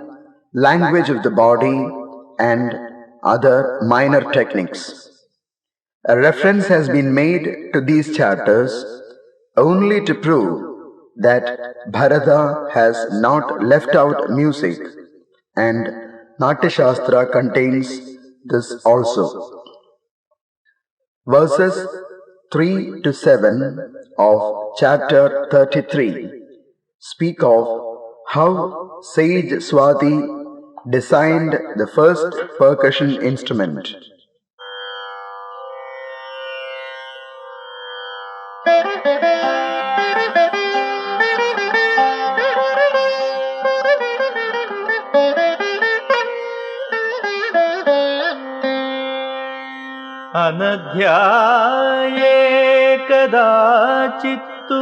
language of the body, and other minor techniques. A reference has been made to these chapters only to prove that Bharata has not left out music, and Natyashastra contains this also. Verses 3 to 7 of chapter 33 speak of how sage Swati designed the first percussion instrument. अनध्याये कदाचित्तु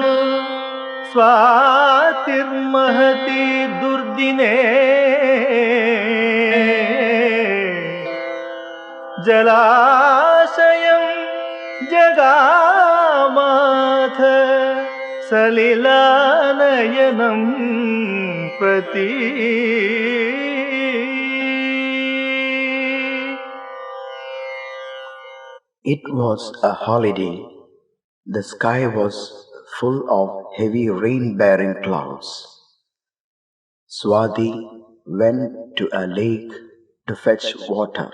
स्वातिर्महति दुर्दिने जलाशयं जगामाथ सलिलानयनं प्रति. It was a holiday. The sky was full of heavy rain-bearing clouds. Swati went to a lake to fetch water.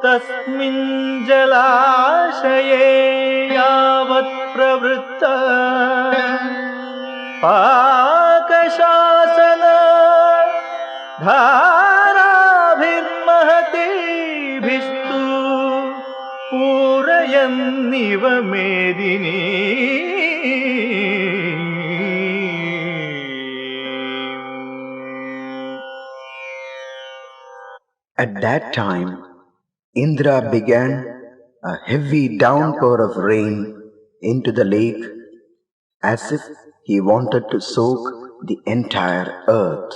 तस्मिन् जलाशये यावत् प्रवृत्ता पाकशासन धाराभिर्महतीभिस्तु पूरयन्निव मेदिनी. At that time, Indra began a heavy downpour of rain into the lake as if he wanted to soak the entire earth.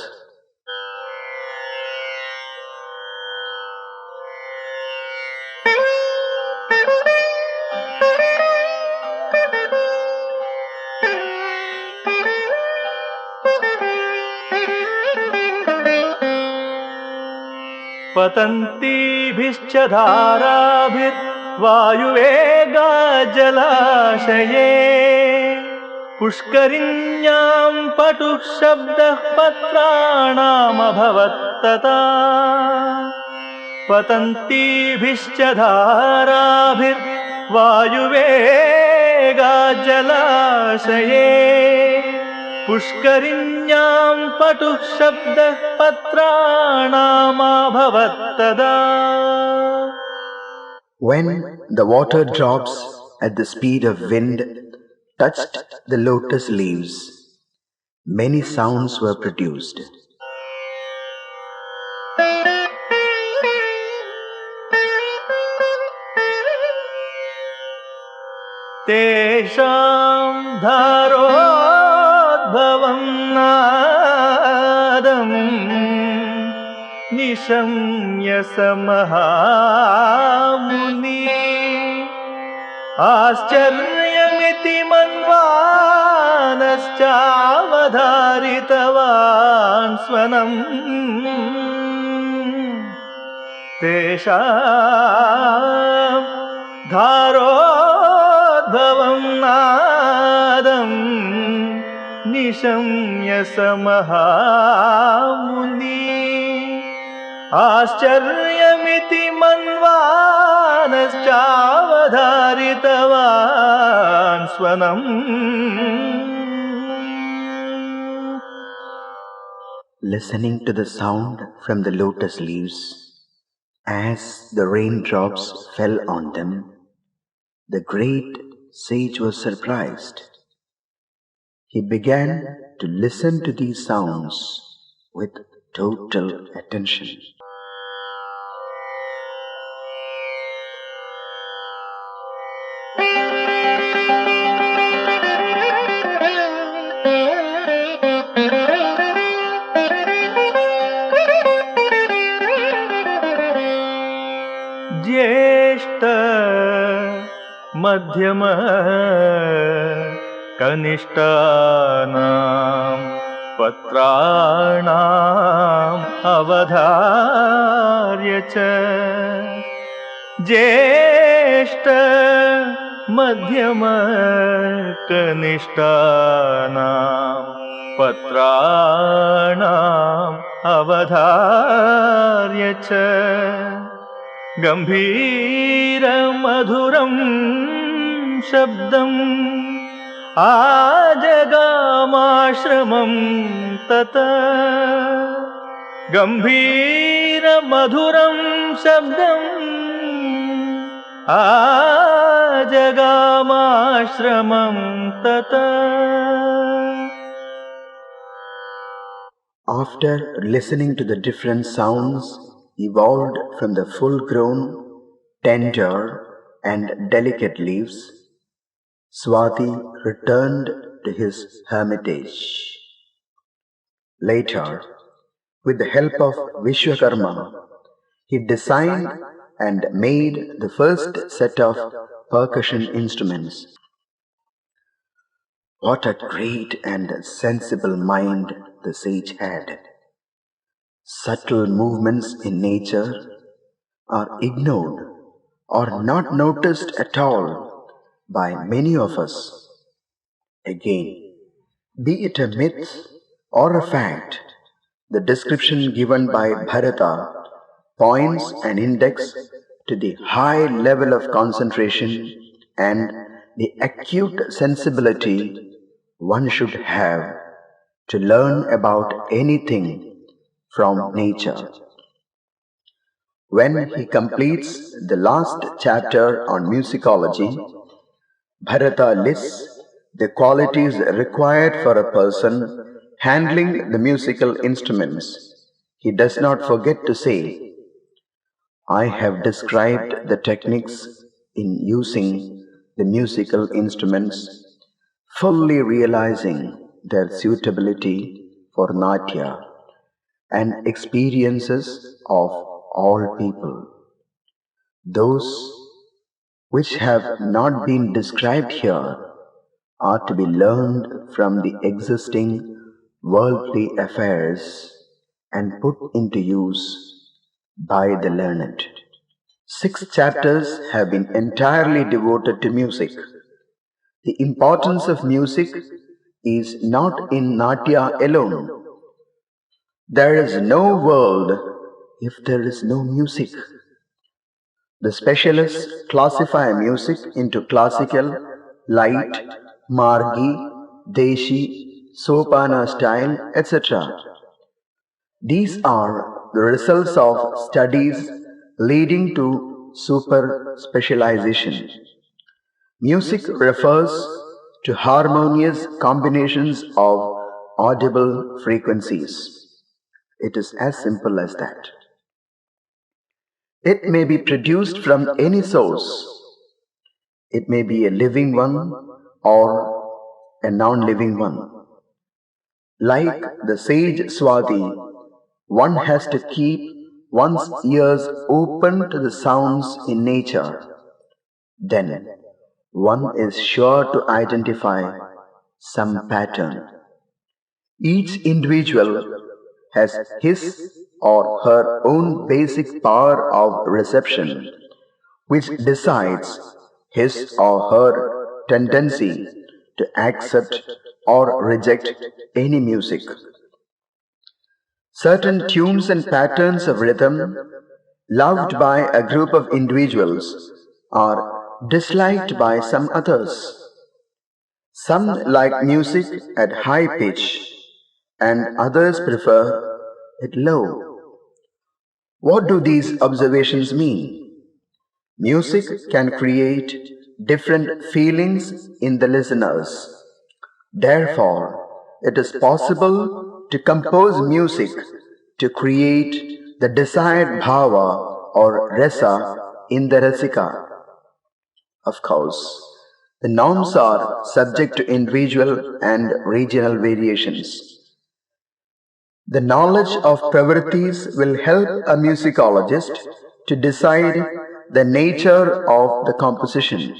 पतन्तीभिश्च धाराभिर्वायुवेगाज्जलाशये पुष्करिण्यां पटुः शब्दः पत्राणामभवत्तता. पतन्तीभिश्च धाराभिर्वायुवेगाज्जलाशये पुष्करिण्यां पटुः शब्दः पत्राणामभवत्तदा. When the water drops at the speed of wind touched the lotus leaves, many sounds were produced. तेषां धारोद्भवं नादम् निशम्य स महामुनि आश्चर्यमिति मन्वानश्चावधारितवान् स्वनम्. तेषां धारोद्भवं नादम् निशम्य स महामुनि आश्चर्यमिति मन्वानश्चावधारितवान् स्वनम्. Listening to the sound from the lotus leaves, as the raindrops fell on them, the great sage was surprised. He began to listen to these sounds with total attention. ज्येष्ठ मध्यम कनिष्ठानां पत्राणाम् अवधार्य च ज्येष्ठ मध्यम कनिष्ठानां पत्राणाम् अवधार्य च गम्भीरमधुरं शब्दम् आजगामाश्रमं ततः गम्भीरमधुरं शब्दम् आजगामाश्रमं ततः. After listening to the different sounds evolved from the full-grown, tender and delicate leaves, Swati returned to his hermitage. Later, with the help of Vishwakarma, he designed and made the first set of percussion instruments. What a great and sensible mind the sage had! Subtle movements in nature are ignored or not noticed at all by many of us. Again, be it a myth or a fact, the description given by Bharata points an index to the high level of concentration and the acute sensibility one should have to learn about anything from nature. When he completes the last chapter on musicology, Bharata lists the qualities required for a person handling the musical instruments. He does not forget to say, I have described the techniques in using the musical instruments, fully realizing their suitability for Natya and experiences of all people. Those which have not been described here are to be learned from the existing worldly affairs and put into use by the learned. 6 chapters have been entirely devoted to music. The importance of music is not in Natya alone. There is no world if there is no music. The specialists classify music into classical, light, margi, deshi, sopana style, etc. These are the results of studies leading to super specialization. Music refers to harmonious combinations of audible frequencies. It is as simple as that. It may be produced from any source. It may be a living one or a non-living one. Like the sage Swati, one has to keep one's ears open to the sounds in nature. Then one is sure to identify some pattern. Each individual has his or her own basic power of reception, which decides his or her tendency to accept or reject any music. Certain tunes and patterns of rhythm, loved by a group of individuals, are disliked by some others. Some like music at high pitch, and others prefer it low. What do these observations mean? Music can create different feelings in the listeners. Therefore, it is possible to compose music to create the desired bhava or rasa in the rasika. Of course, the norms are subject to individual and regional variations. The knowledge of pravrittis will help a musicologist to decide the nature of the composition.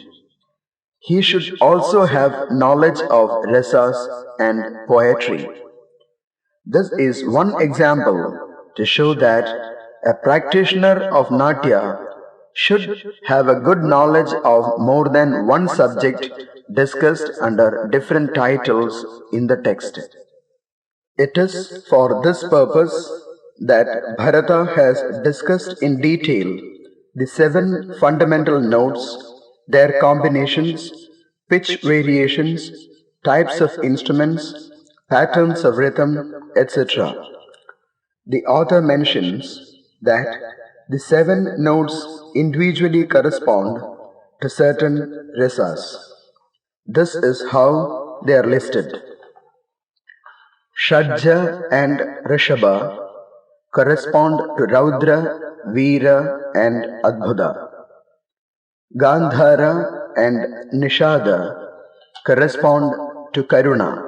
He should also have knowledge of rasas and poetry. This is one example to show that a practitioner of Natya should have a good knowledge of more than one subject discussed under different titles in the text. It is for this purpose that Bharata has discussed in detail the 7 fundamental notes, their combinations, pitch variations, types of instruments, patterns of rhythm, etc. The author mentions that the 7 notes individually correspond to certain rasas. This is how they are listed. Shadja and Rishabha correspond to Raudra, Veera and Adbhuta. Gandhara and Nishada correspond to Karuna.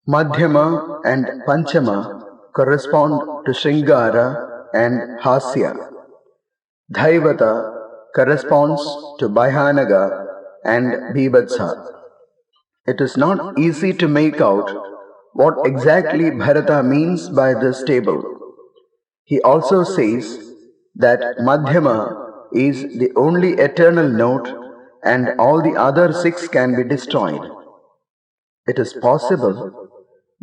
Madhyama and Panchama correspond to Shringara and Hasya. Dhaivata corresponds to Bhaihanaga and Bibhatsa. It is not easy to make out what exactly Bharata means by this table. He also says that Madhyama is the only eternal note and all the other 6 can be destroyed. It is possible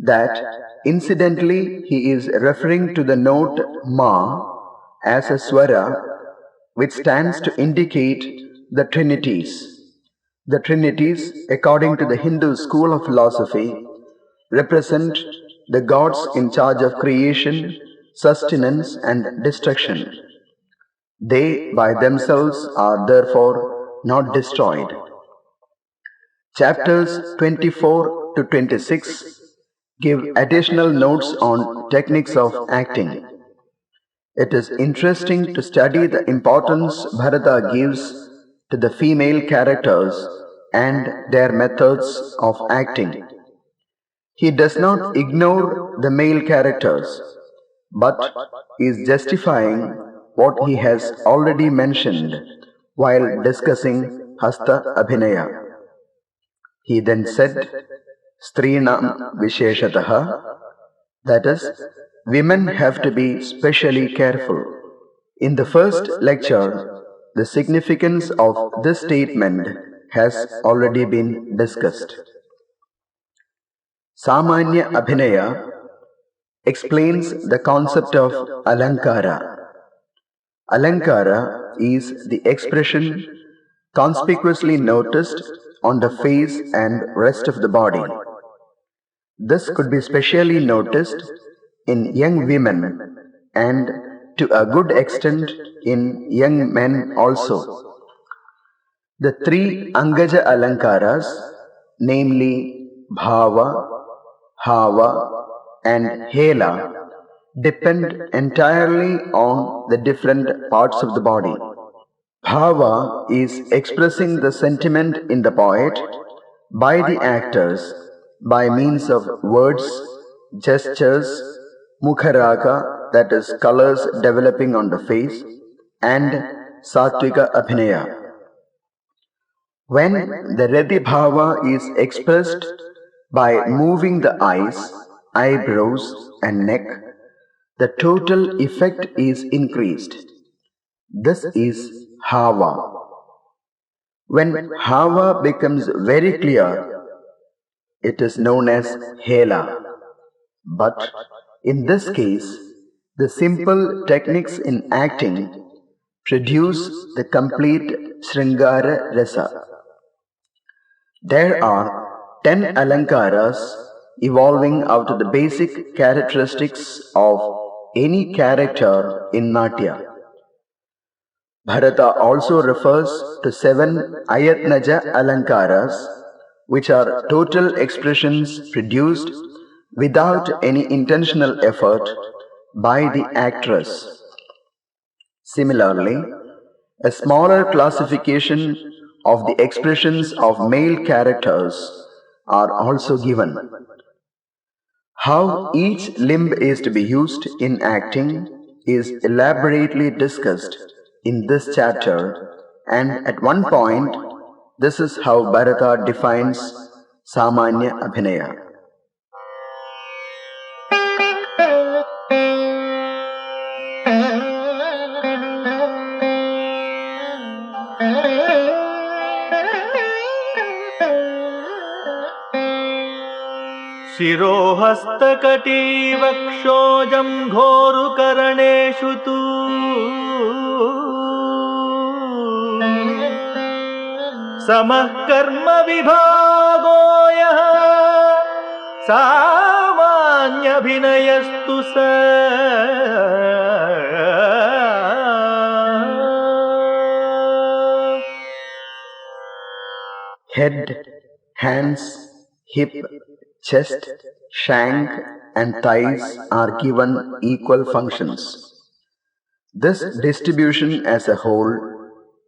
that incidentally he is referring to the note Ma as a swara which stands to indicate the Trinities. The Trinities, according to the Hindu school of philosophy, represent the gods in charge of creation, sustenance, and destruction. They by themselves are therefore not destroyed. Chapters 24 to 26 give additional notes on techniques of acting. It is interesting to study the importance Bharata gives to the female characters and their methods of acting. He does not ignore the male characters, but is justifying what he has already mentioned while discussing Hasta Abhinaya. He then said, Strinam Visheshataha, that is, women have to be specially careful. In the first lecture, the significance of this statement has already been discussed. Samanya Abhinaya explains the concept of Alankara. Alankara is the expression conspicuously noticed on the face and rest of the body. This could be specially noticed in young women and to a good extent in young men also. The three Angaja Alankaras, namely Bhava, Hava, and Hela, depend entirely on the different parts of the body. Bhava is expressing the sentiment in the poet by the actors by means of words, gestures, mukharaga, that is, colors developing on the face, and sattvika abhinaya. When the Rati Bhava is expressed by moving the eyes, eyebrows, and neck, the total effect is increased. This is Hava. When Hava becomes very clear, it is known as Hela. But in this case, the simple techniques in acting produce the complete Sringara Rasa. There are 10 Alankaras evolving out of the basic characteristics of any character in Natya. Bharata also refers to 7 Ayatnaja Alankaras, which are total expressions produced without any intentional effort by the actress. Similarly, a smaller classification of the expressions of male characters are also given. How each limb is to be used in acting is elaborately discussed in this chapter, and at one point, this is how Bharata defines Samanya Abhinaya. शिरोहस्तकटीवक्षोजं घोरुकरणेषु तु समः कर्म विभागो यः सामान्यभिनयस्तु स Head, hands, hip, chest, shank, and thighs are given equal functions. This distribution as a whole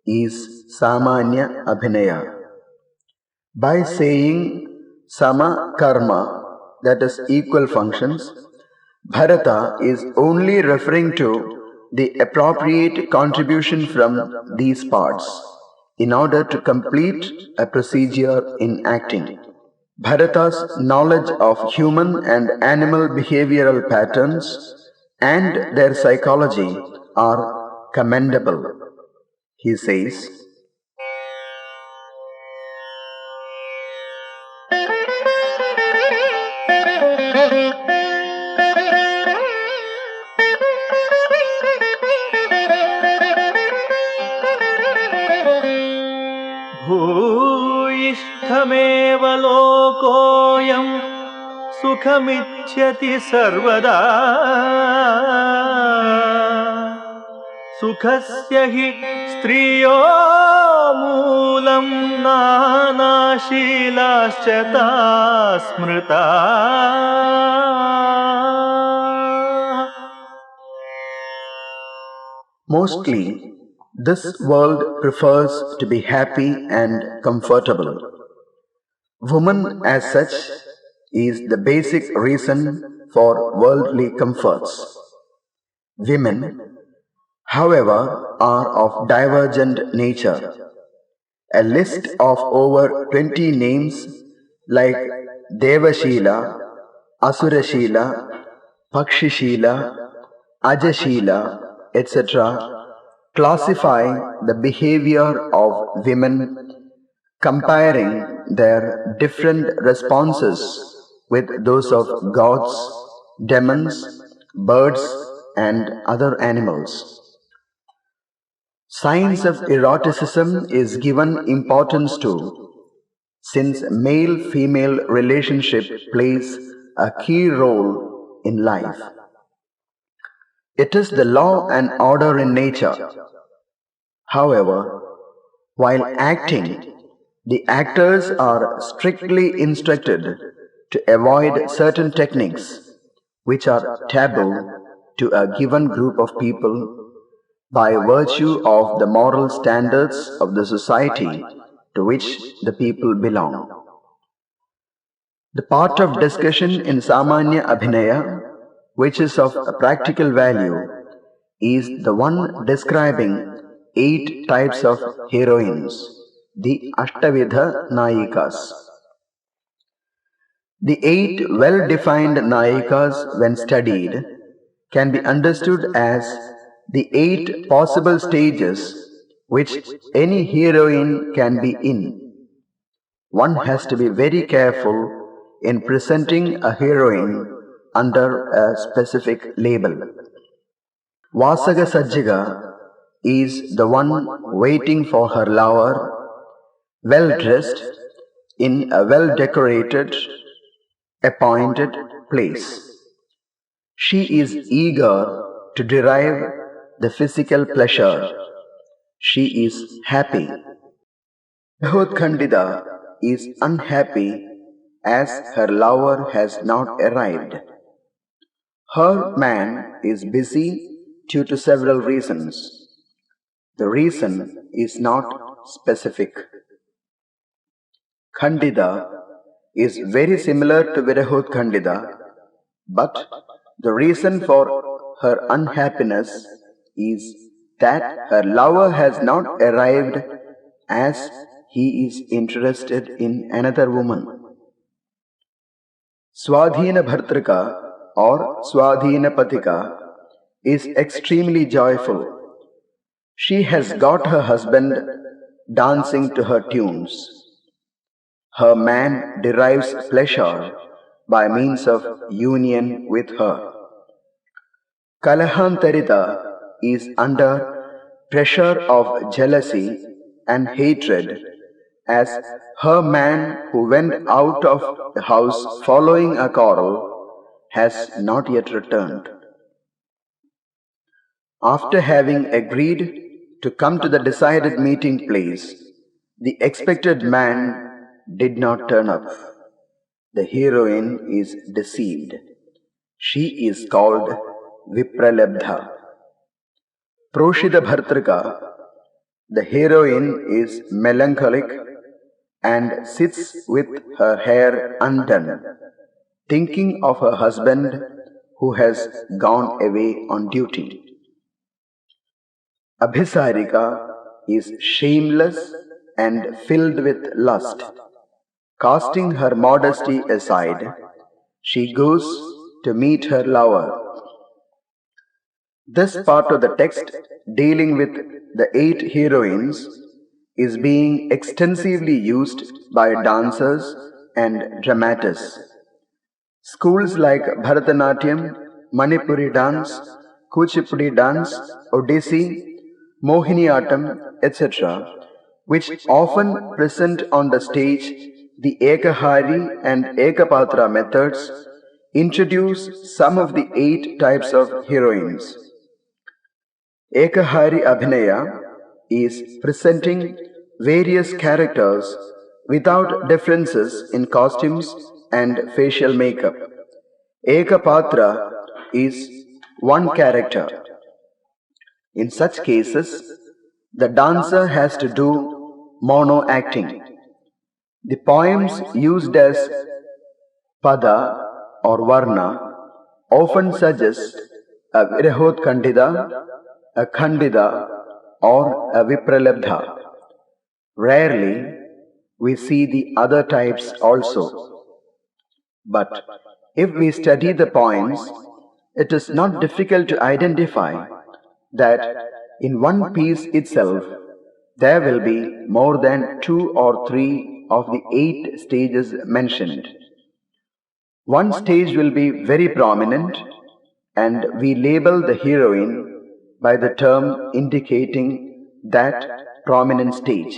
is Samanya Abhinaya. By saying Sama Karma, that is equal functions, Bharata is only referring to the appropriate contribution from these parts in order to complete a procedure in acting. Bharata's knowledge of human and animal behavioral patterns and their psychology are commendable. He says, भूयिष्ठमेव लोकोऽयं सुखमिच्छति सर्वदा सुखस्य हि स्त्रियो मूलं नानाशीलाश्च ताः स्मृता Mostly, this world prefers to be happy and comfortable. Woman, as such, is the basic reason for worldly comforts. Women, however, are of divergent nature. A list of over 20 names like Devashila, Asurashila, Pakshishila, Ajashila, etc. classify the behavior of women, comparing their different responses with those of gods, demons, birds, and other animals. Science of eroticism is given importance to, since male-female relationship plays a key role in life. It is the law and order in nature. However, while acting, the actors are strictly instructed to avoid certain techniques which are taboo to a given group of people by virtue of the moral standards of the society to which the people belong. The part of discussion in Samanya Abhinaya, which is of a practical value, is the one describing 8 types of heroines, the Ashtavidha Nayikas. The 8 well-defined Nayikas, when studied, can be understood as the 8 possible stages which any heroine can be in. One has to be very careful in presenting a heroine under a specific label. Vasaga Sajjiga is the one waiting for her lover, well dressed, in a well decorated, appointed place. She is eager to derive the physical pleasure. She is happy. Khandida is unhappy as her lover has not arrived. Her man is busy due to several reasons. The reason is not specific. Khandida is very similar to Virahot-Khandida, but the reason for her unhappiness is that her lover has not arrived as he is interested in another woman. Swadhina Bhartrika or Swadhina Patika is extremely joyful. She has got her husband dancing to her tunes. Her man derives pleasure by means of union with her. Kalahantarita is under pressure of jealousy and hatred as her man who went out of the house following a quarrel has not yet returned. After having agreed to come to the decided meeting place, the expected man did not turn up. The heroine is deceived. She is called Vipralabdha. Proshida Bhartrika, the heroine is melancholic and sits with her hair undone, thinking of her husband who has gone away on duty. Abhisarika is shameless and filled with lust. Casting her modesty aside, she goes to meet her lover. This part of the text dealing with the 8 heroines is being extensively used by dancers and dramatists. Schools like Bharatanatyam, Manipuri dance, Kuchipudi dance, Odissi, Mohiniyattam, etc., which often present on the stage the Ekahari and Ekapatra methods, introduce some of the 8 types of heroines. Ekahari Abhinaya is presenting various characters without differences in costumes and facial makeup. Ekapatra is one character. In such cases, the dancer has to do mono acting. The poems used as pada or varna often suggest a Virahot a Khandida, or a Vipralabdha. Rarely we see the other types also. But if we study the poems, it is not difficult to identify that in one piece itself there will be more than 2 or 3 of the 8 stages mentioned. One stage will be very prominent, and we label the heroine by the term indicating that prominent stage.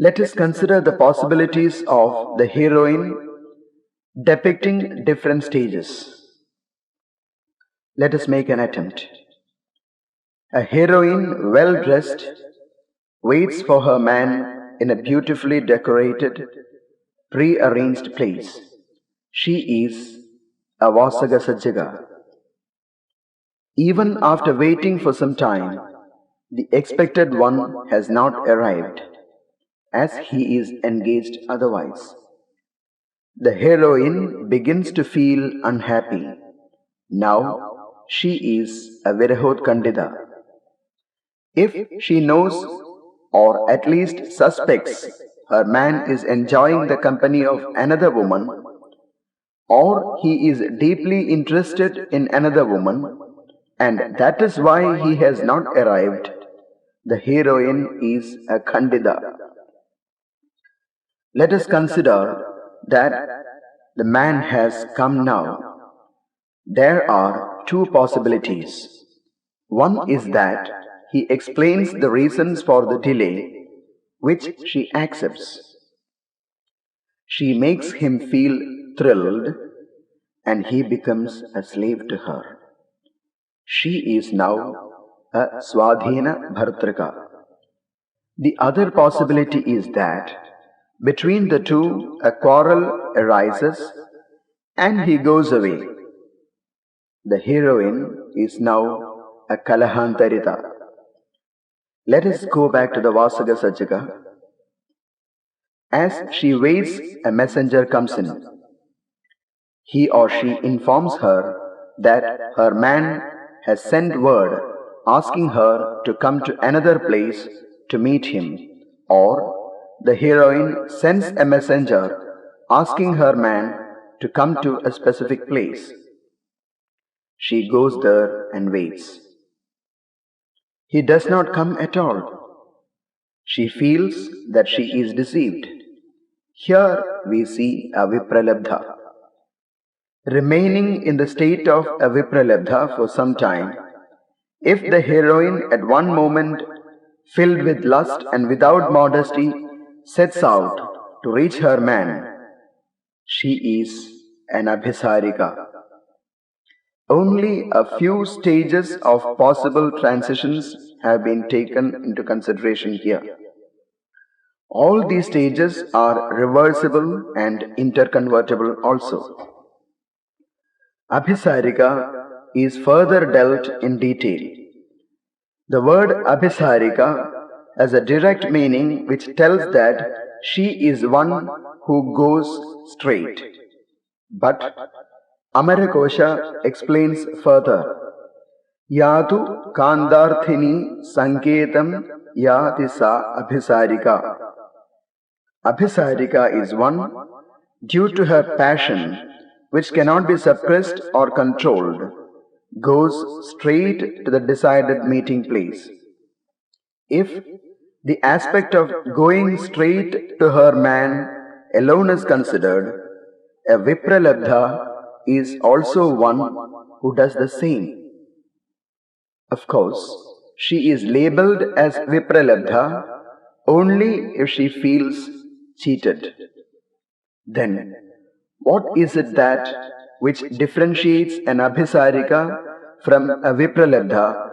Let us consider the possibilities of the heroine depicting different stages. Let us make an attempt. A heroine, well dressed, waits for her man in a beautifully decorated, pre-arranged place. She is a Vasaga Sajjaga. Even after waiting for some time, the expected one has not arrived, as he is engaged otherwise. The heroine begins to feel unhappy. Now she is a Virahot Kandida. If she knows, or at least suspects, her man is enjoying the company of another woman, or he is deeply interested in another woman, and that is why he has not arrived, the heroine is a Khandida. Let us consider that the man has come now. There are 2 possibilities. One is that he explains the reasons for the delay, which she accepts. She makes him feel thrilled, and he becomes a slave to her. She is now a Swadhina Bhartrika. The other possibility is that between the two a quarrel arises and he goes away. The heroine is now a Kalahantarita. Let us go back to the Vasaga Sajjaga. As she waits, a messenger comes in. He or she informs her that her man has sent word asking her to come to another place to meet him, or the heroine sends a messenger asking her man to come to a specific place. She goes there and waits. He does not come at all. She feels that she is deceived. Here we see a Vipralabdha. Remaining in the state of a Vipralabdha for some time, if the heroine at one moment, filled with lust and without modesty, sets out to reach her man, she is an Abhisarika. Only a few stages of possible transitions have been taken into consideration here. All these stages are reversible and interconvertible also. Abhisarika is further dealt in detail. The word Abhisarika has a direct meaning which tells that she is one who goes straight. But Amarikosha explains further. Yadu Kandarthini Sangeetam Yati Sa Abhisarika. Abhisarika is one due to her passion, which cannot be suppressed or controlled, goes straight to the decided meeting place. If the aspect of going straight to her man alone is considered, a Vipralabdha is also one who does the same. Of course, she is labeled as Vipralabdha only if she feels cheated. Then, what is it that which differentiates an Abhisarika from a Vipralabdha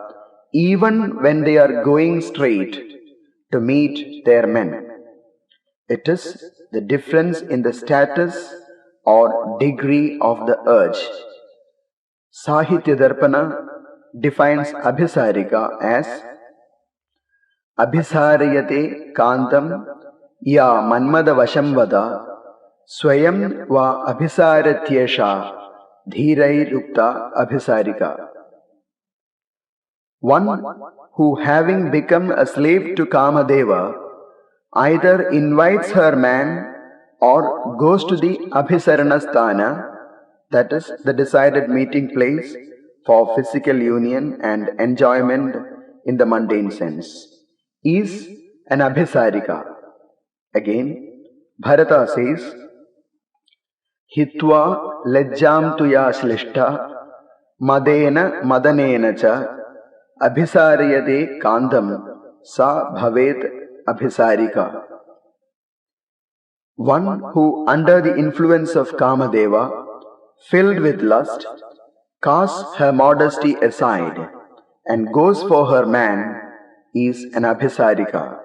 even when they are going straight to meet their men? It is the difference in the status or degree of the urge. Sahitya Darpana defines Abhisarika as Abhisarayate Kantam Ya Manmada Vashamvada Swayam Va Abhisaratyesha Dhirairukta Abhisarika. One who, having become a slave to Kamadeva, either invites her man or goes to the Abhisaranasthana, that is, the decided meeting place for physical union and enjoyment in the mundane sense, is an Abhisarika. Again, Bharata says, Hitva lejjam tuya shlishta madena madanena cha abhisarayate kandam sa bhavet abhisarika. One who, under the influence of Kamadeva, filled with lust, casts her modesty aside and goes for her man, is an Abhisarika.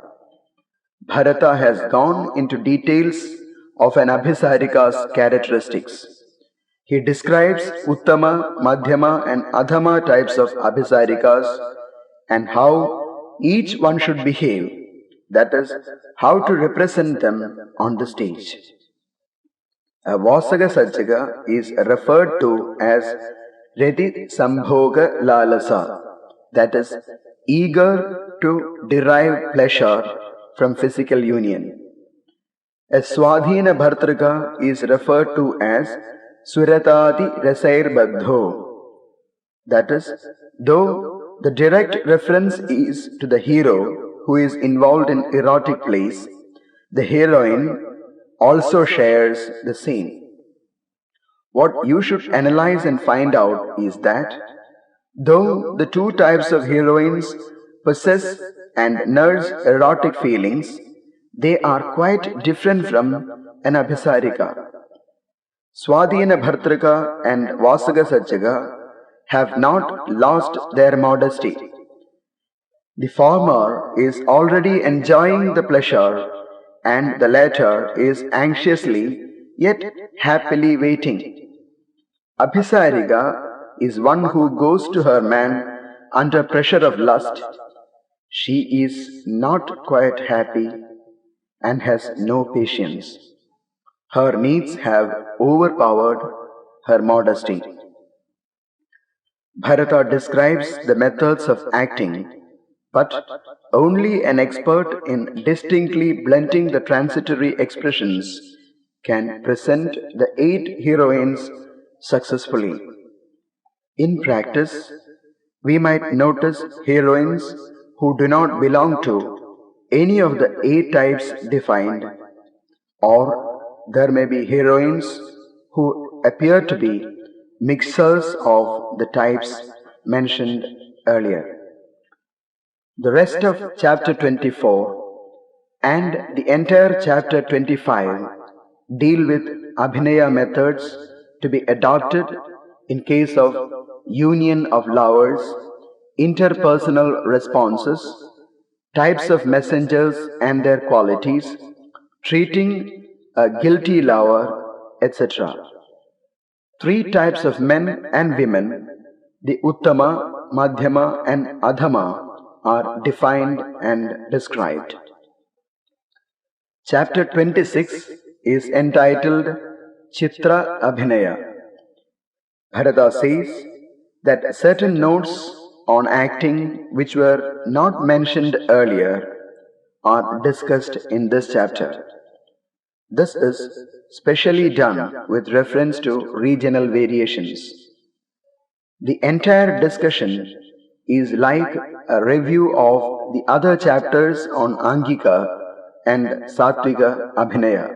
Bharata has gone into details of an Abhisarika's characteristics. He describes Uttama, Madhyama and Adhama types of Abhisarikas and how each one should behave, that is, how to represent them on the stage. A Vasaga Sajjaga is referred to as Reti Sambhoga Lalasa, that is, eager to derive pleasure from physical union. A Swadhina Bhartrika is referred to as Suratati Rasair Baddho, that is, though the direct reference is to the hero who is involved in erotic plays, the heroine also shares the same. What you should analyze and find out is that though the two types of heroines possess and nurse erotic feelings, they are quite different from an Abhisarika. Swadhina Bhartrika and Vasaga Sajjaga have not lost their modesty. The former is already enjoying the pleasure and the latter is anxiously yet happily waiting. Abhisarika is one who goes to her man under pressure of lust. She is not quite happy and has no patience. Her needs have overpowered her modesty. Bharata describes the methods of acting, but only an expert in distinctly blending the transitory expressions can present the 8 heroines successfully. In practice, we might notice heroines who do not belong to any of the 8 types defined, or there may be heroines who appear to be mixers of the types mentioned earlier. The rest of chapter 24 and the entire chapter 25 deal with Abhinaya methods to be adopted in case of union of lovers, interpersonal responses, types of messengers and their qualities, treating a guilty lover, etc. 3 types of men and women, the Uttama, Madhyama and Adhama, are defined and described. Chapter 26 is entitled Chitra Abhinaya. Bharata says that certain notes on acting which were not mentioned earlier are discussed in this chapter. This is specially done with reference to regional variations. The entire discussion is like a review of the other chapters on Angika and Sattvika Abhinaya.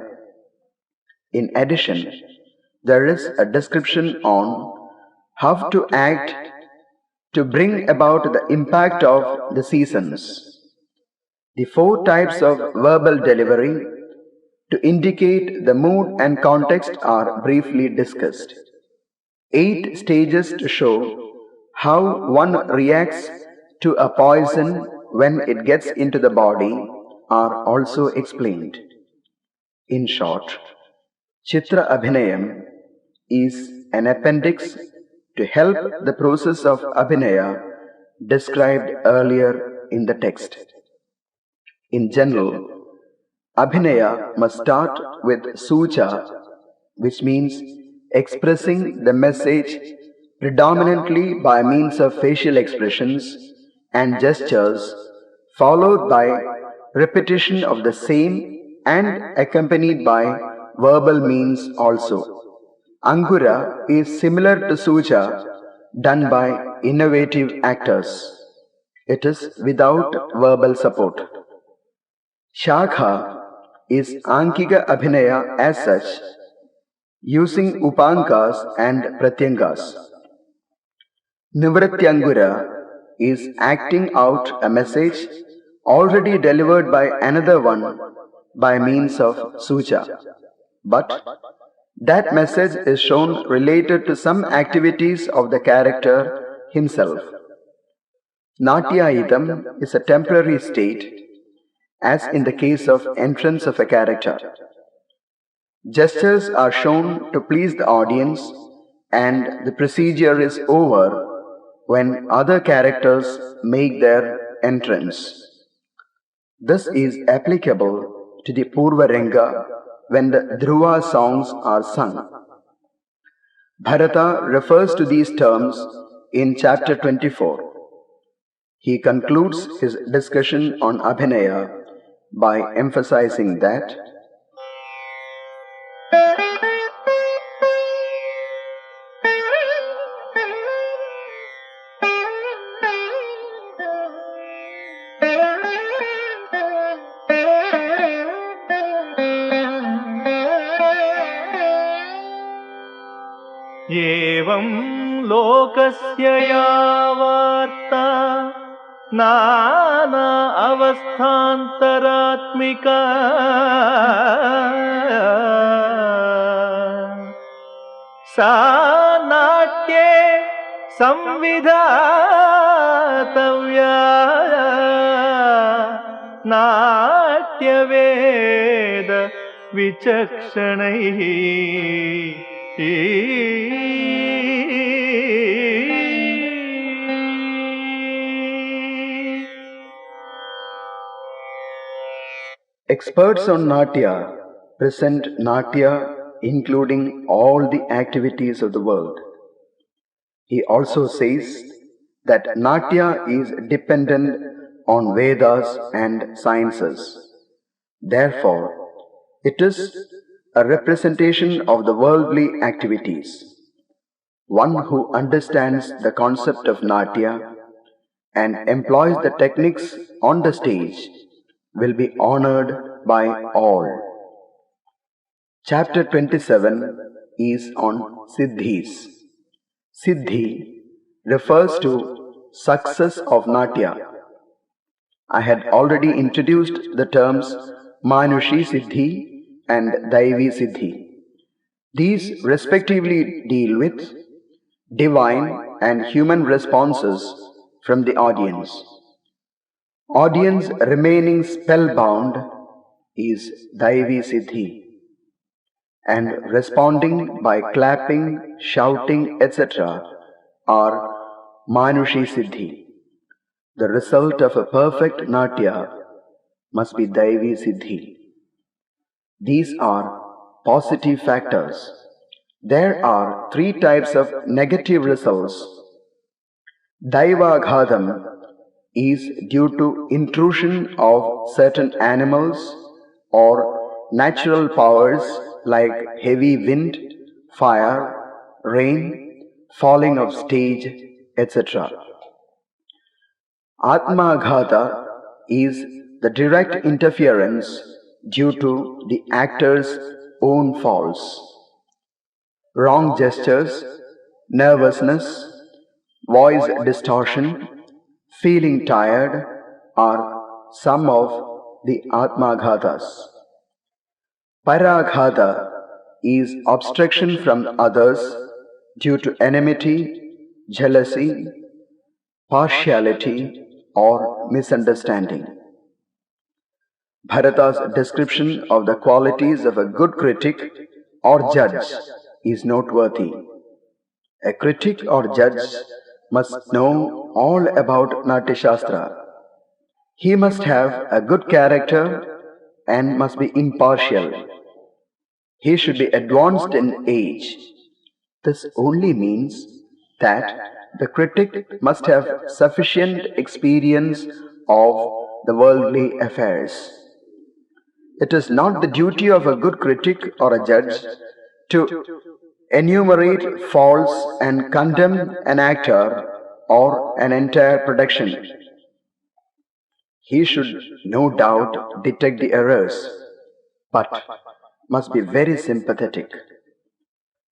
In addition, there is a description on how to act to bring about the impact of the seasons. The four types of verbal delivery to indicate the mood and context are briefly discussed. 8 stages to show how one reacts to a poison when it gets into the body are also explained. In short, Chitra Abhinayam is an appendix to help the process of Abhinaya described earlier in the text. In general, Abhinaya must start with Sucha, which means expressing the message predominantly by means of facial expressions and gestures, followed by repetition of the same and accompanied by verbal means also. Angura is similar to Suja, done by innovative actors. It is without verbal support. Shakha is Ankika Abhinaya as such, using Upankas and Pratyangas. Nivrityangura is acting out a message already delivered by another one by means of Suja. But that message is shown related to some activities of the character himself. Natyayidam is a temporary state, as in the case of entrance of a character. Gestures are shown to please the audience, and the procedure is over when other characters make their entrance. This is applicable to the Purvarenga when the Dhruva songs are sung. Bharata refers to these terms in chapter 24. He concludes his discussion on Abhinaya by emphasizing that एवं लोकस्य या वार्ता नाना अवस्थान्तरात्मिका सा नाट्ये संविधातव्या नाट्यवेद विचक्षणैः experts on Natya present Natya including all the activities of the world. He also says that Natya is dependent on Vedas and sciences. Therefore, it is a representation of the worldly activities. One who understands the concept of Natya and employs the techniques on the stage will be honored by all. Chapter 27 is on Siddhis. Siddhi refers to success of Natya. I had already introduced the terms Manushi Siddhi and Daivi Siddhi. These respectively deal with divine and human responses from the audience. Audience remaining spellbound is Daivi Siddhi, and responding by clapping, shouting, etc. are Manushi Siddhi. The result of a perfect Natya must be Daivi Siddhi. These are positive factors. There are 3 types of negative results. Daivaghadam is due to intrusion of certain animals or natural powers like heavy wind, fire, rain, falling of stage, etc. Atmaghata is the direct interference due to the actor's own faults. Wrong gestures, nervousness, voice distortion, feeling tired are some of the Atmaghatas. Paraghata is obstruction from others due to enmity, jealousy, partiality, or misunderstanding. Bharata's description of the qualities of a good critic or judge is noteworthy. A critic or judge must know all about Natyashastra. He must have a good character and must be impartial. He should be advanced in age. This only means that the critic must have sufficient experience of the worldly affairs. It is not the duty of a good critic or a judge to enumerate faults and condemn an actor or an entire production. He should no doubt detect the errors, but must be very sympathetic.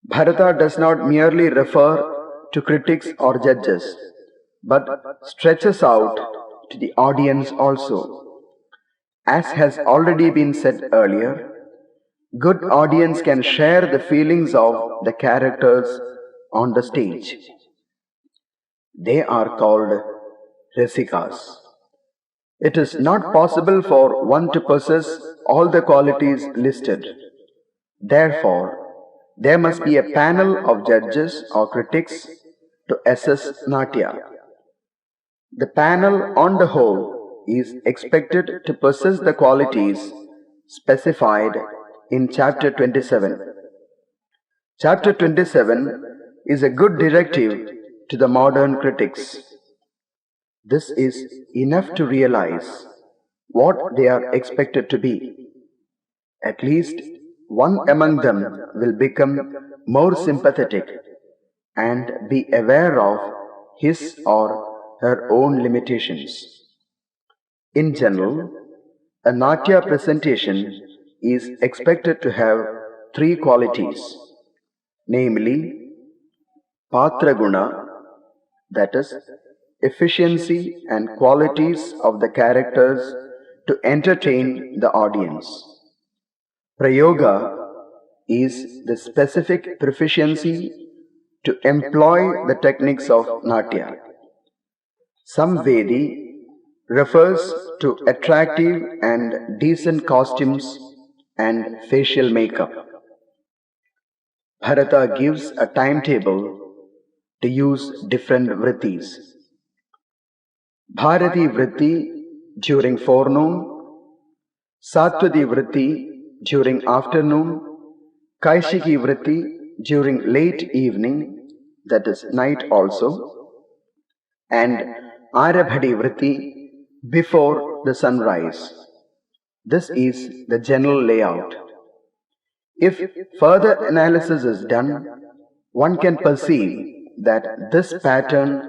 Bharata does not merely refer to critics or judges, but stretches out to the audience also. As has already been said earlier, good audience can share the feelings of the characters on the stage. They are called rasikas. It is not possible for one to possess all the qualities listed. Therefore, there must be a panel of judges or critics to assess Natya. The panel on the whole is expected to possess the qualities specified in chapter 27. Chapter 27 is a good directive to the modern critics. This is enough to realize what they are expected to be. At least one among them will become more sympathetic and be aware of his or her own limitations. In general, a Natya presentation is expected to have three qualities, namely Patraguna, that is, efficiency and qualities of the characters to entertain the audience. Prayoga is the specific proficiency to employ the techniques of Natya. Samvedi refers to attractive and decent costumes and facial makeup. Bharata gives a timetable to use different vrittis. Bharati vritti during forenoon, Satvati vritti during afternoon, Kaishiki vritti during late evening, that is night also, and Arabhadi vritti before the sunrise. This is the general layout. If further analysis is done, one can perceive that this pattern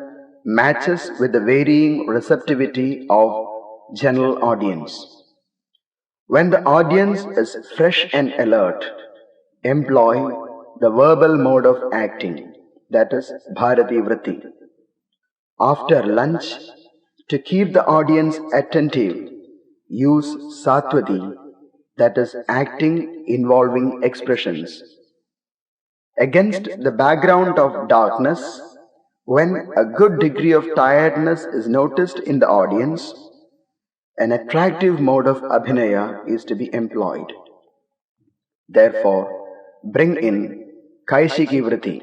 matches with the varying receptivity of general audience. When the audience is fresh and alert, employ the verbal mode of acting, that is Bharati Vritti. After lunch, to keep the audience attentive, use Satvati, that is acting involving expressions. Against the background of darkness, when a good degree of tiredness is noticed in the audience, an attractive mode of abhinaya is to be employed. Therefore, bring in Kaishiki Vritti.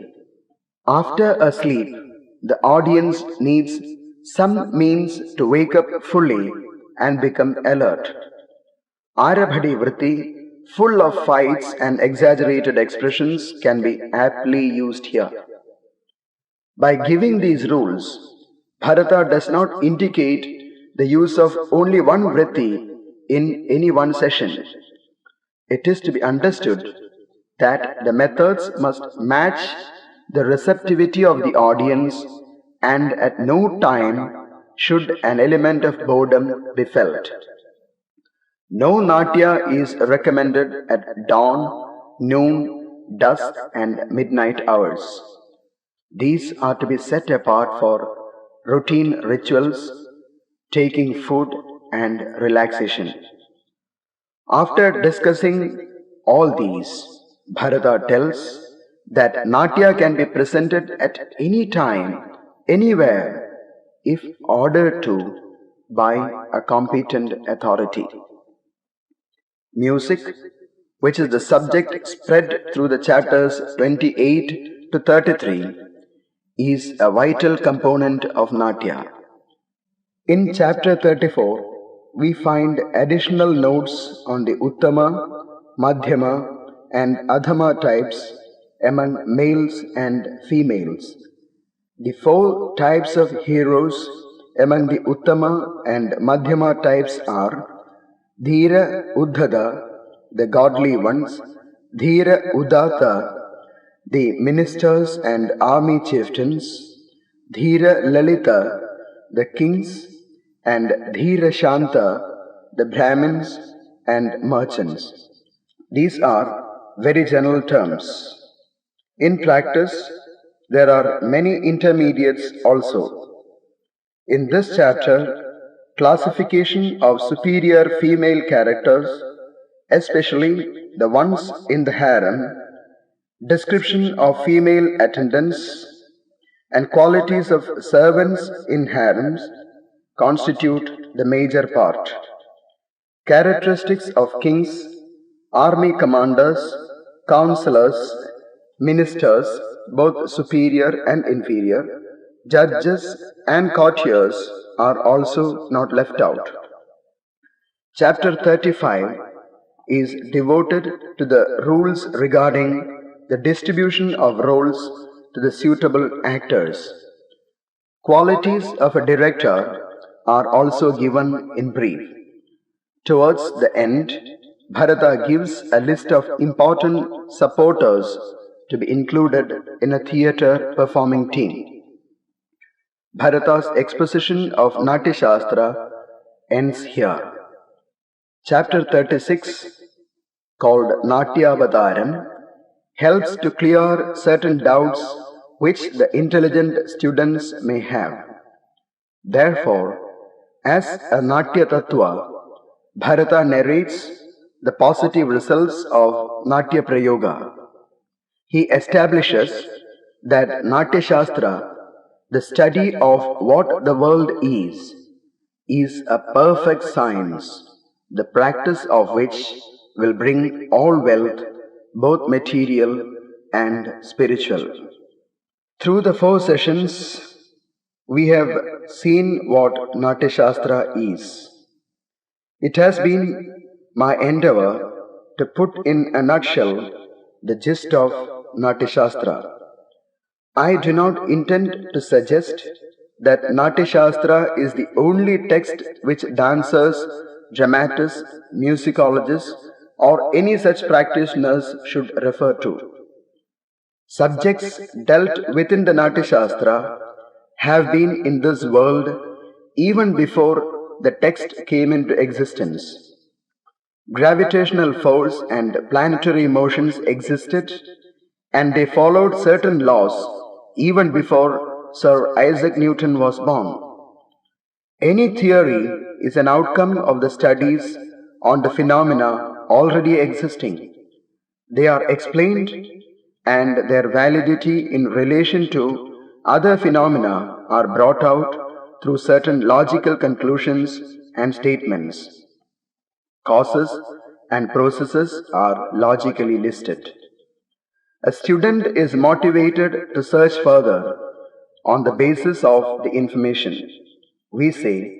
After a sleep, the audience needs some means to wake up fully and become alert. Arabhadi Vritti, full of fights and exaggerated expressions, can be aptly used here. By giving these rules, Bharata does not indicate the use of only one vritti in any one session. It is to be understood that the methods must match the receptivity of the audience, and at no time should an element of boredom be felt. No Natya is recommended at dawn, noon, dusk and midnight hours. These are to be set apart for routine rituals, taking food, and relaxation. After discussing all these, Bharata tells that Natya can be presented at any time, anywhere, if ordered to by a competent authority. Music, which is the subject spread through the chapters 28 to 33, is a vital component of Natya. In chapter 34, we find additional notes on the Uttama, Madhyama, and Adhama types among males and females. The four types of heroes among the Uttama and Madhyama types are Dhira Uddhada, the godly ones, Dhira Udata, the ministers and army chieftains, Dhira Lalita, the kings, and Dhira Shanta, the Brahmins and merchants. These are very general terms. In practice, there are many intermediates also. In this chapter, classification of superior female characters, especially the ones in the harem, description of female attendants, and qualities of servants in harems constitute the major part. Characteristics of kings, army commanders, counselors, ministers, both superior and inferior, judges and courtiers are also not left out. Chapter 35 is devoted to the rules regarding the distribution of roles to the suitable actors. Qualities of a director are also given in brief. Towards the end, Bharata gives a list of important supporters to be included in a theatre performing team. Bharata's exposition of Natyashastra ends here. Chapter 36, called Natyavadaram, helps to clear certain doubts which the intelligent students may have. Therefore, as a Natya Tattva, Bharata narrates the positive results of Natya Prayoga. He establishes that Natyashastra, the study of what the world is a perfect science, the practice of which will bring all wealth, both material and spiritual. Through the four sessions, we have seen what Natyashastra is. It has been my endeavor to put in a nutshell the gist of Natyashastra. I do not intend to suggest that Natyashastra is the only text which dancers, dramatists, musicologists, or any such practitioners should refer to. Subjects dealt within the Natyashastra have been in this world even before the text came into existence. Gravitational force and planetary motions existed, and they followed certain laws even before Sir Isaac Newton was born. Any theory is an outcome of the studies on the phenomena already existing. They are explained, and their validity in relation to other phenomena are brought out through certain logical conclusions and statements. Causes and processes are logically listed. A student is motivated to search further on the basis of the information. We say,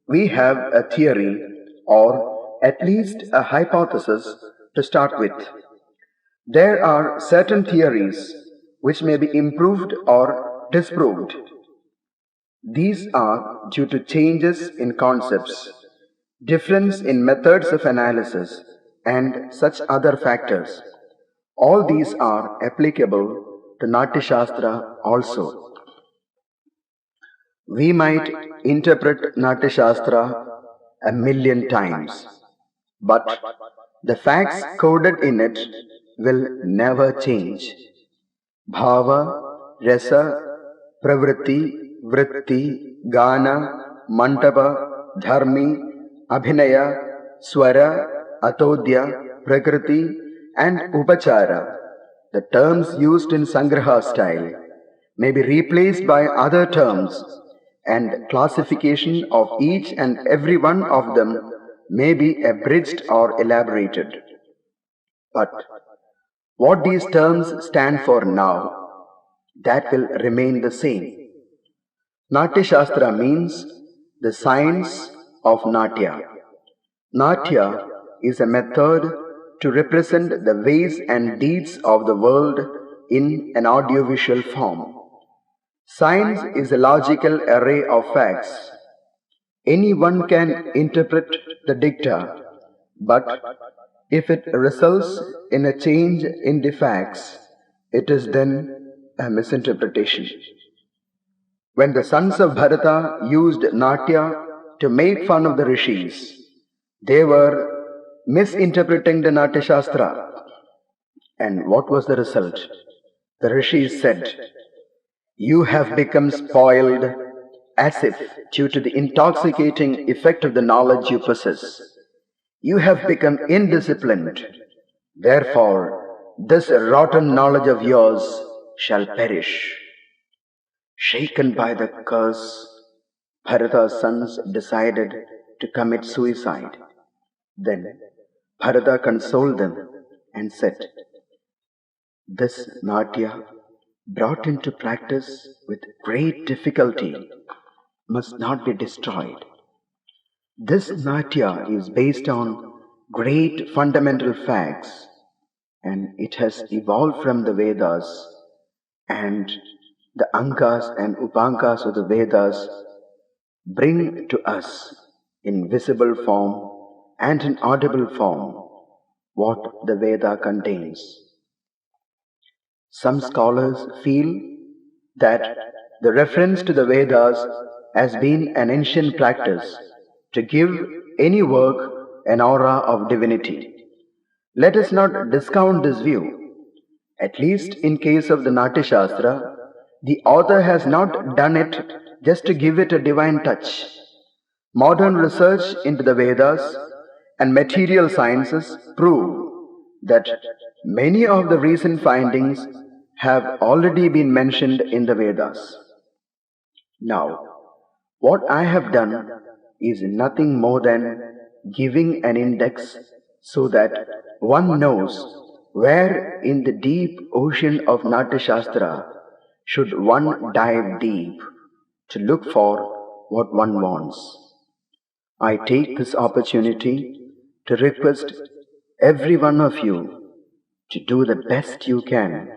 we have a theory or at least a hypothesis to start with. There are certain theories which may be improved or disproved. These are due to changes in concepts, difference in methods of analysis, and such other factors. All these are applicable to Natyashastra also. We might interpret Natyashastra a million times, but the facts coded in it will never change. Bhava, Rasa, Pravritti, Vritti, Gana, Mantapa, Dharmi, Abhinaya, Swara, Atodhya, Prakriti, and Upachara, the terms used in Sangraha style, may be replaced by other terms, and classification of each and every one of them may be abridged or elaborated. But what these terms stand for now, that will remain the same. Natyashastra means the science of Natya. Natya is a method to represent the ways and deeds of the world in an audiovisual form. Science is a logical array of facts. Anyone can interpret the dicta, but if it results in a change in the facts, it is then a misinterpretation. When the sons of Bharata used Natya to make fun of the rishis, they were misinterpreting the Natyashastra. And what was the result? The rishis said, "You have become spoiled as if due to the intoxicating effect of the knowledge you possess. You have become indisciplined. Therefore, this rotten knowledge of yours shall perish." Shaken by the curse, Bharata's sons decided to commit suicide. Then Bharata consoled them and said, "This Natya, brought into practice with great difficulty, must not be destroyed. This Natya is based on great fundamental facts, and it has evolved from the Vedas, and the Ankas and Upankas of the Vedas bring to us in visible form and in audible form what the Veda contains." Some scholars feel that the reference to the Vedas has been an ancient practice to give any work an aura of divinity. Let us not discount this view. At least in case of the Natyashastra, the author has not done it just to give it a divine touch. Modern research into the Vedas and material sciences prove that many of the recent findings have already been mentioned in the Vedas. Now, what I have done is nothing more than giving an index so that one knows where in the deep ocean of Natyashastra should one dive deep to look for what one wants. I take this opportunity to request every one of you to do the best you can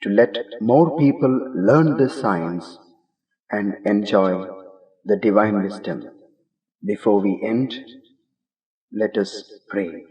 to let more people learn this science and enjoy the divine wisdom. Before we end, let us pray.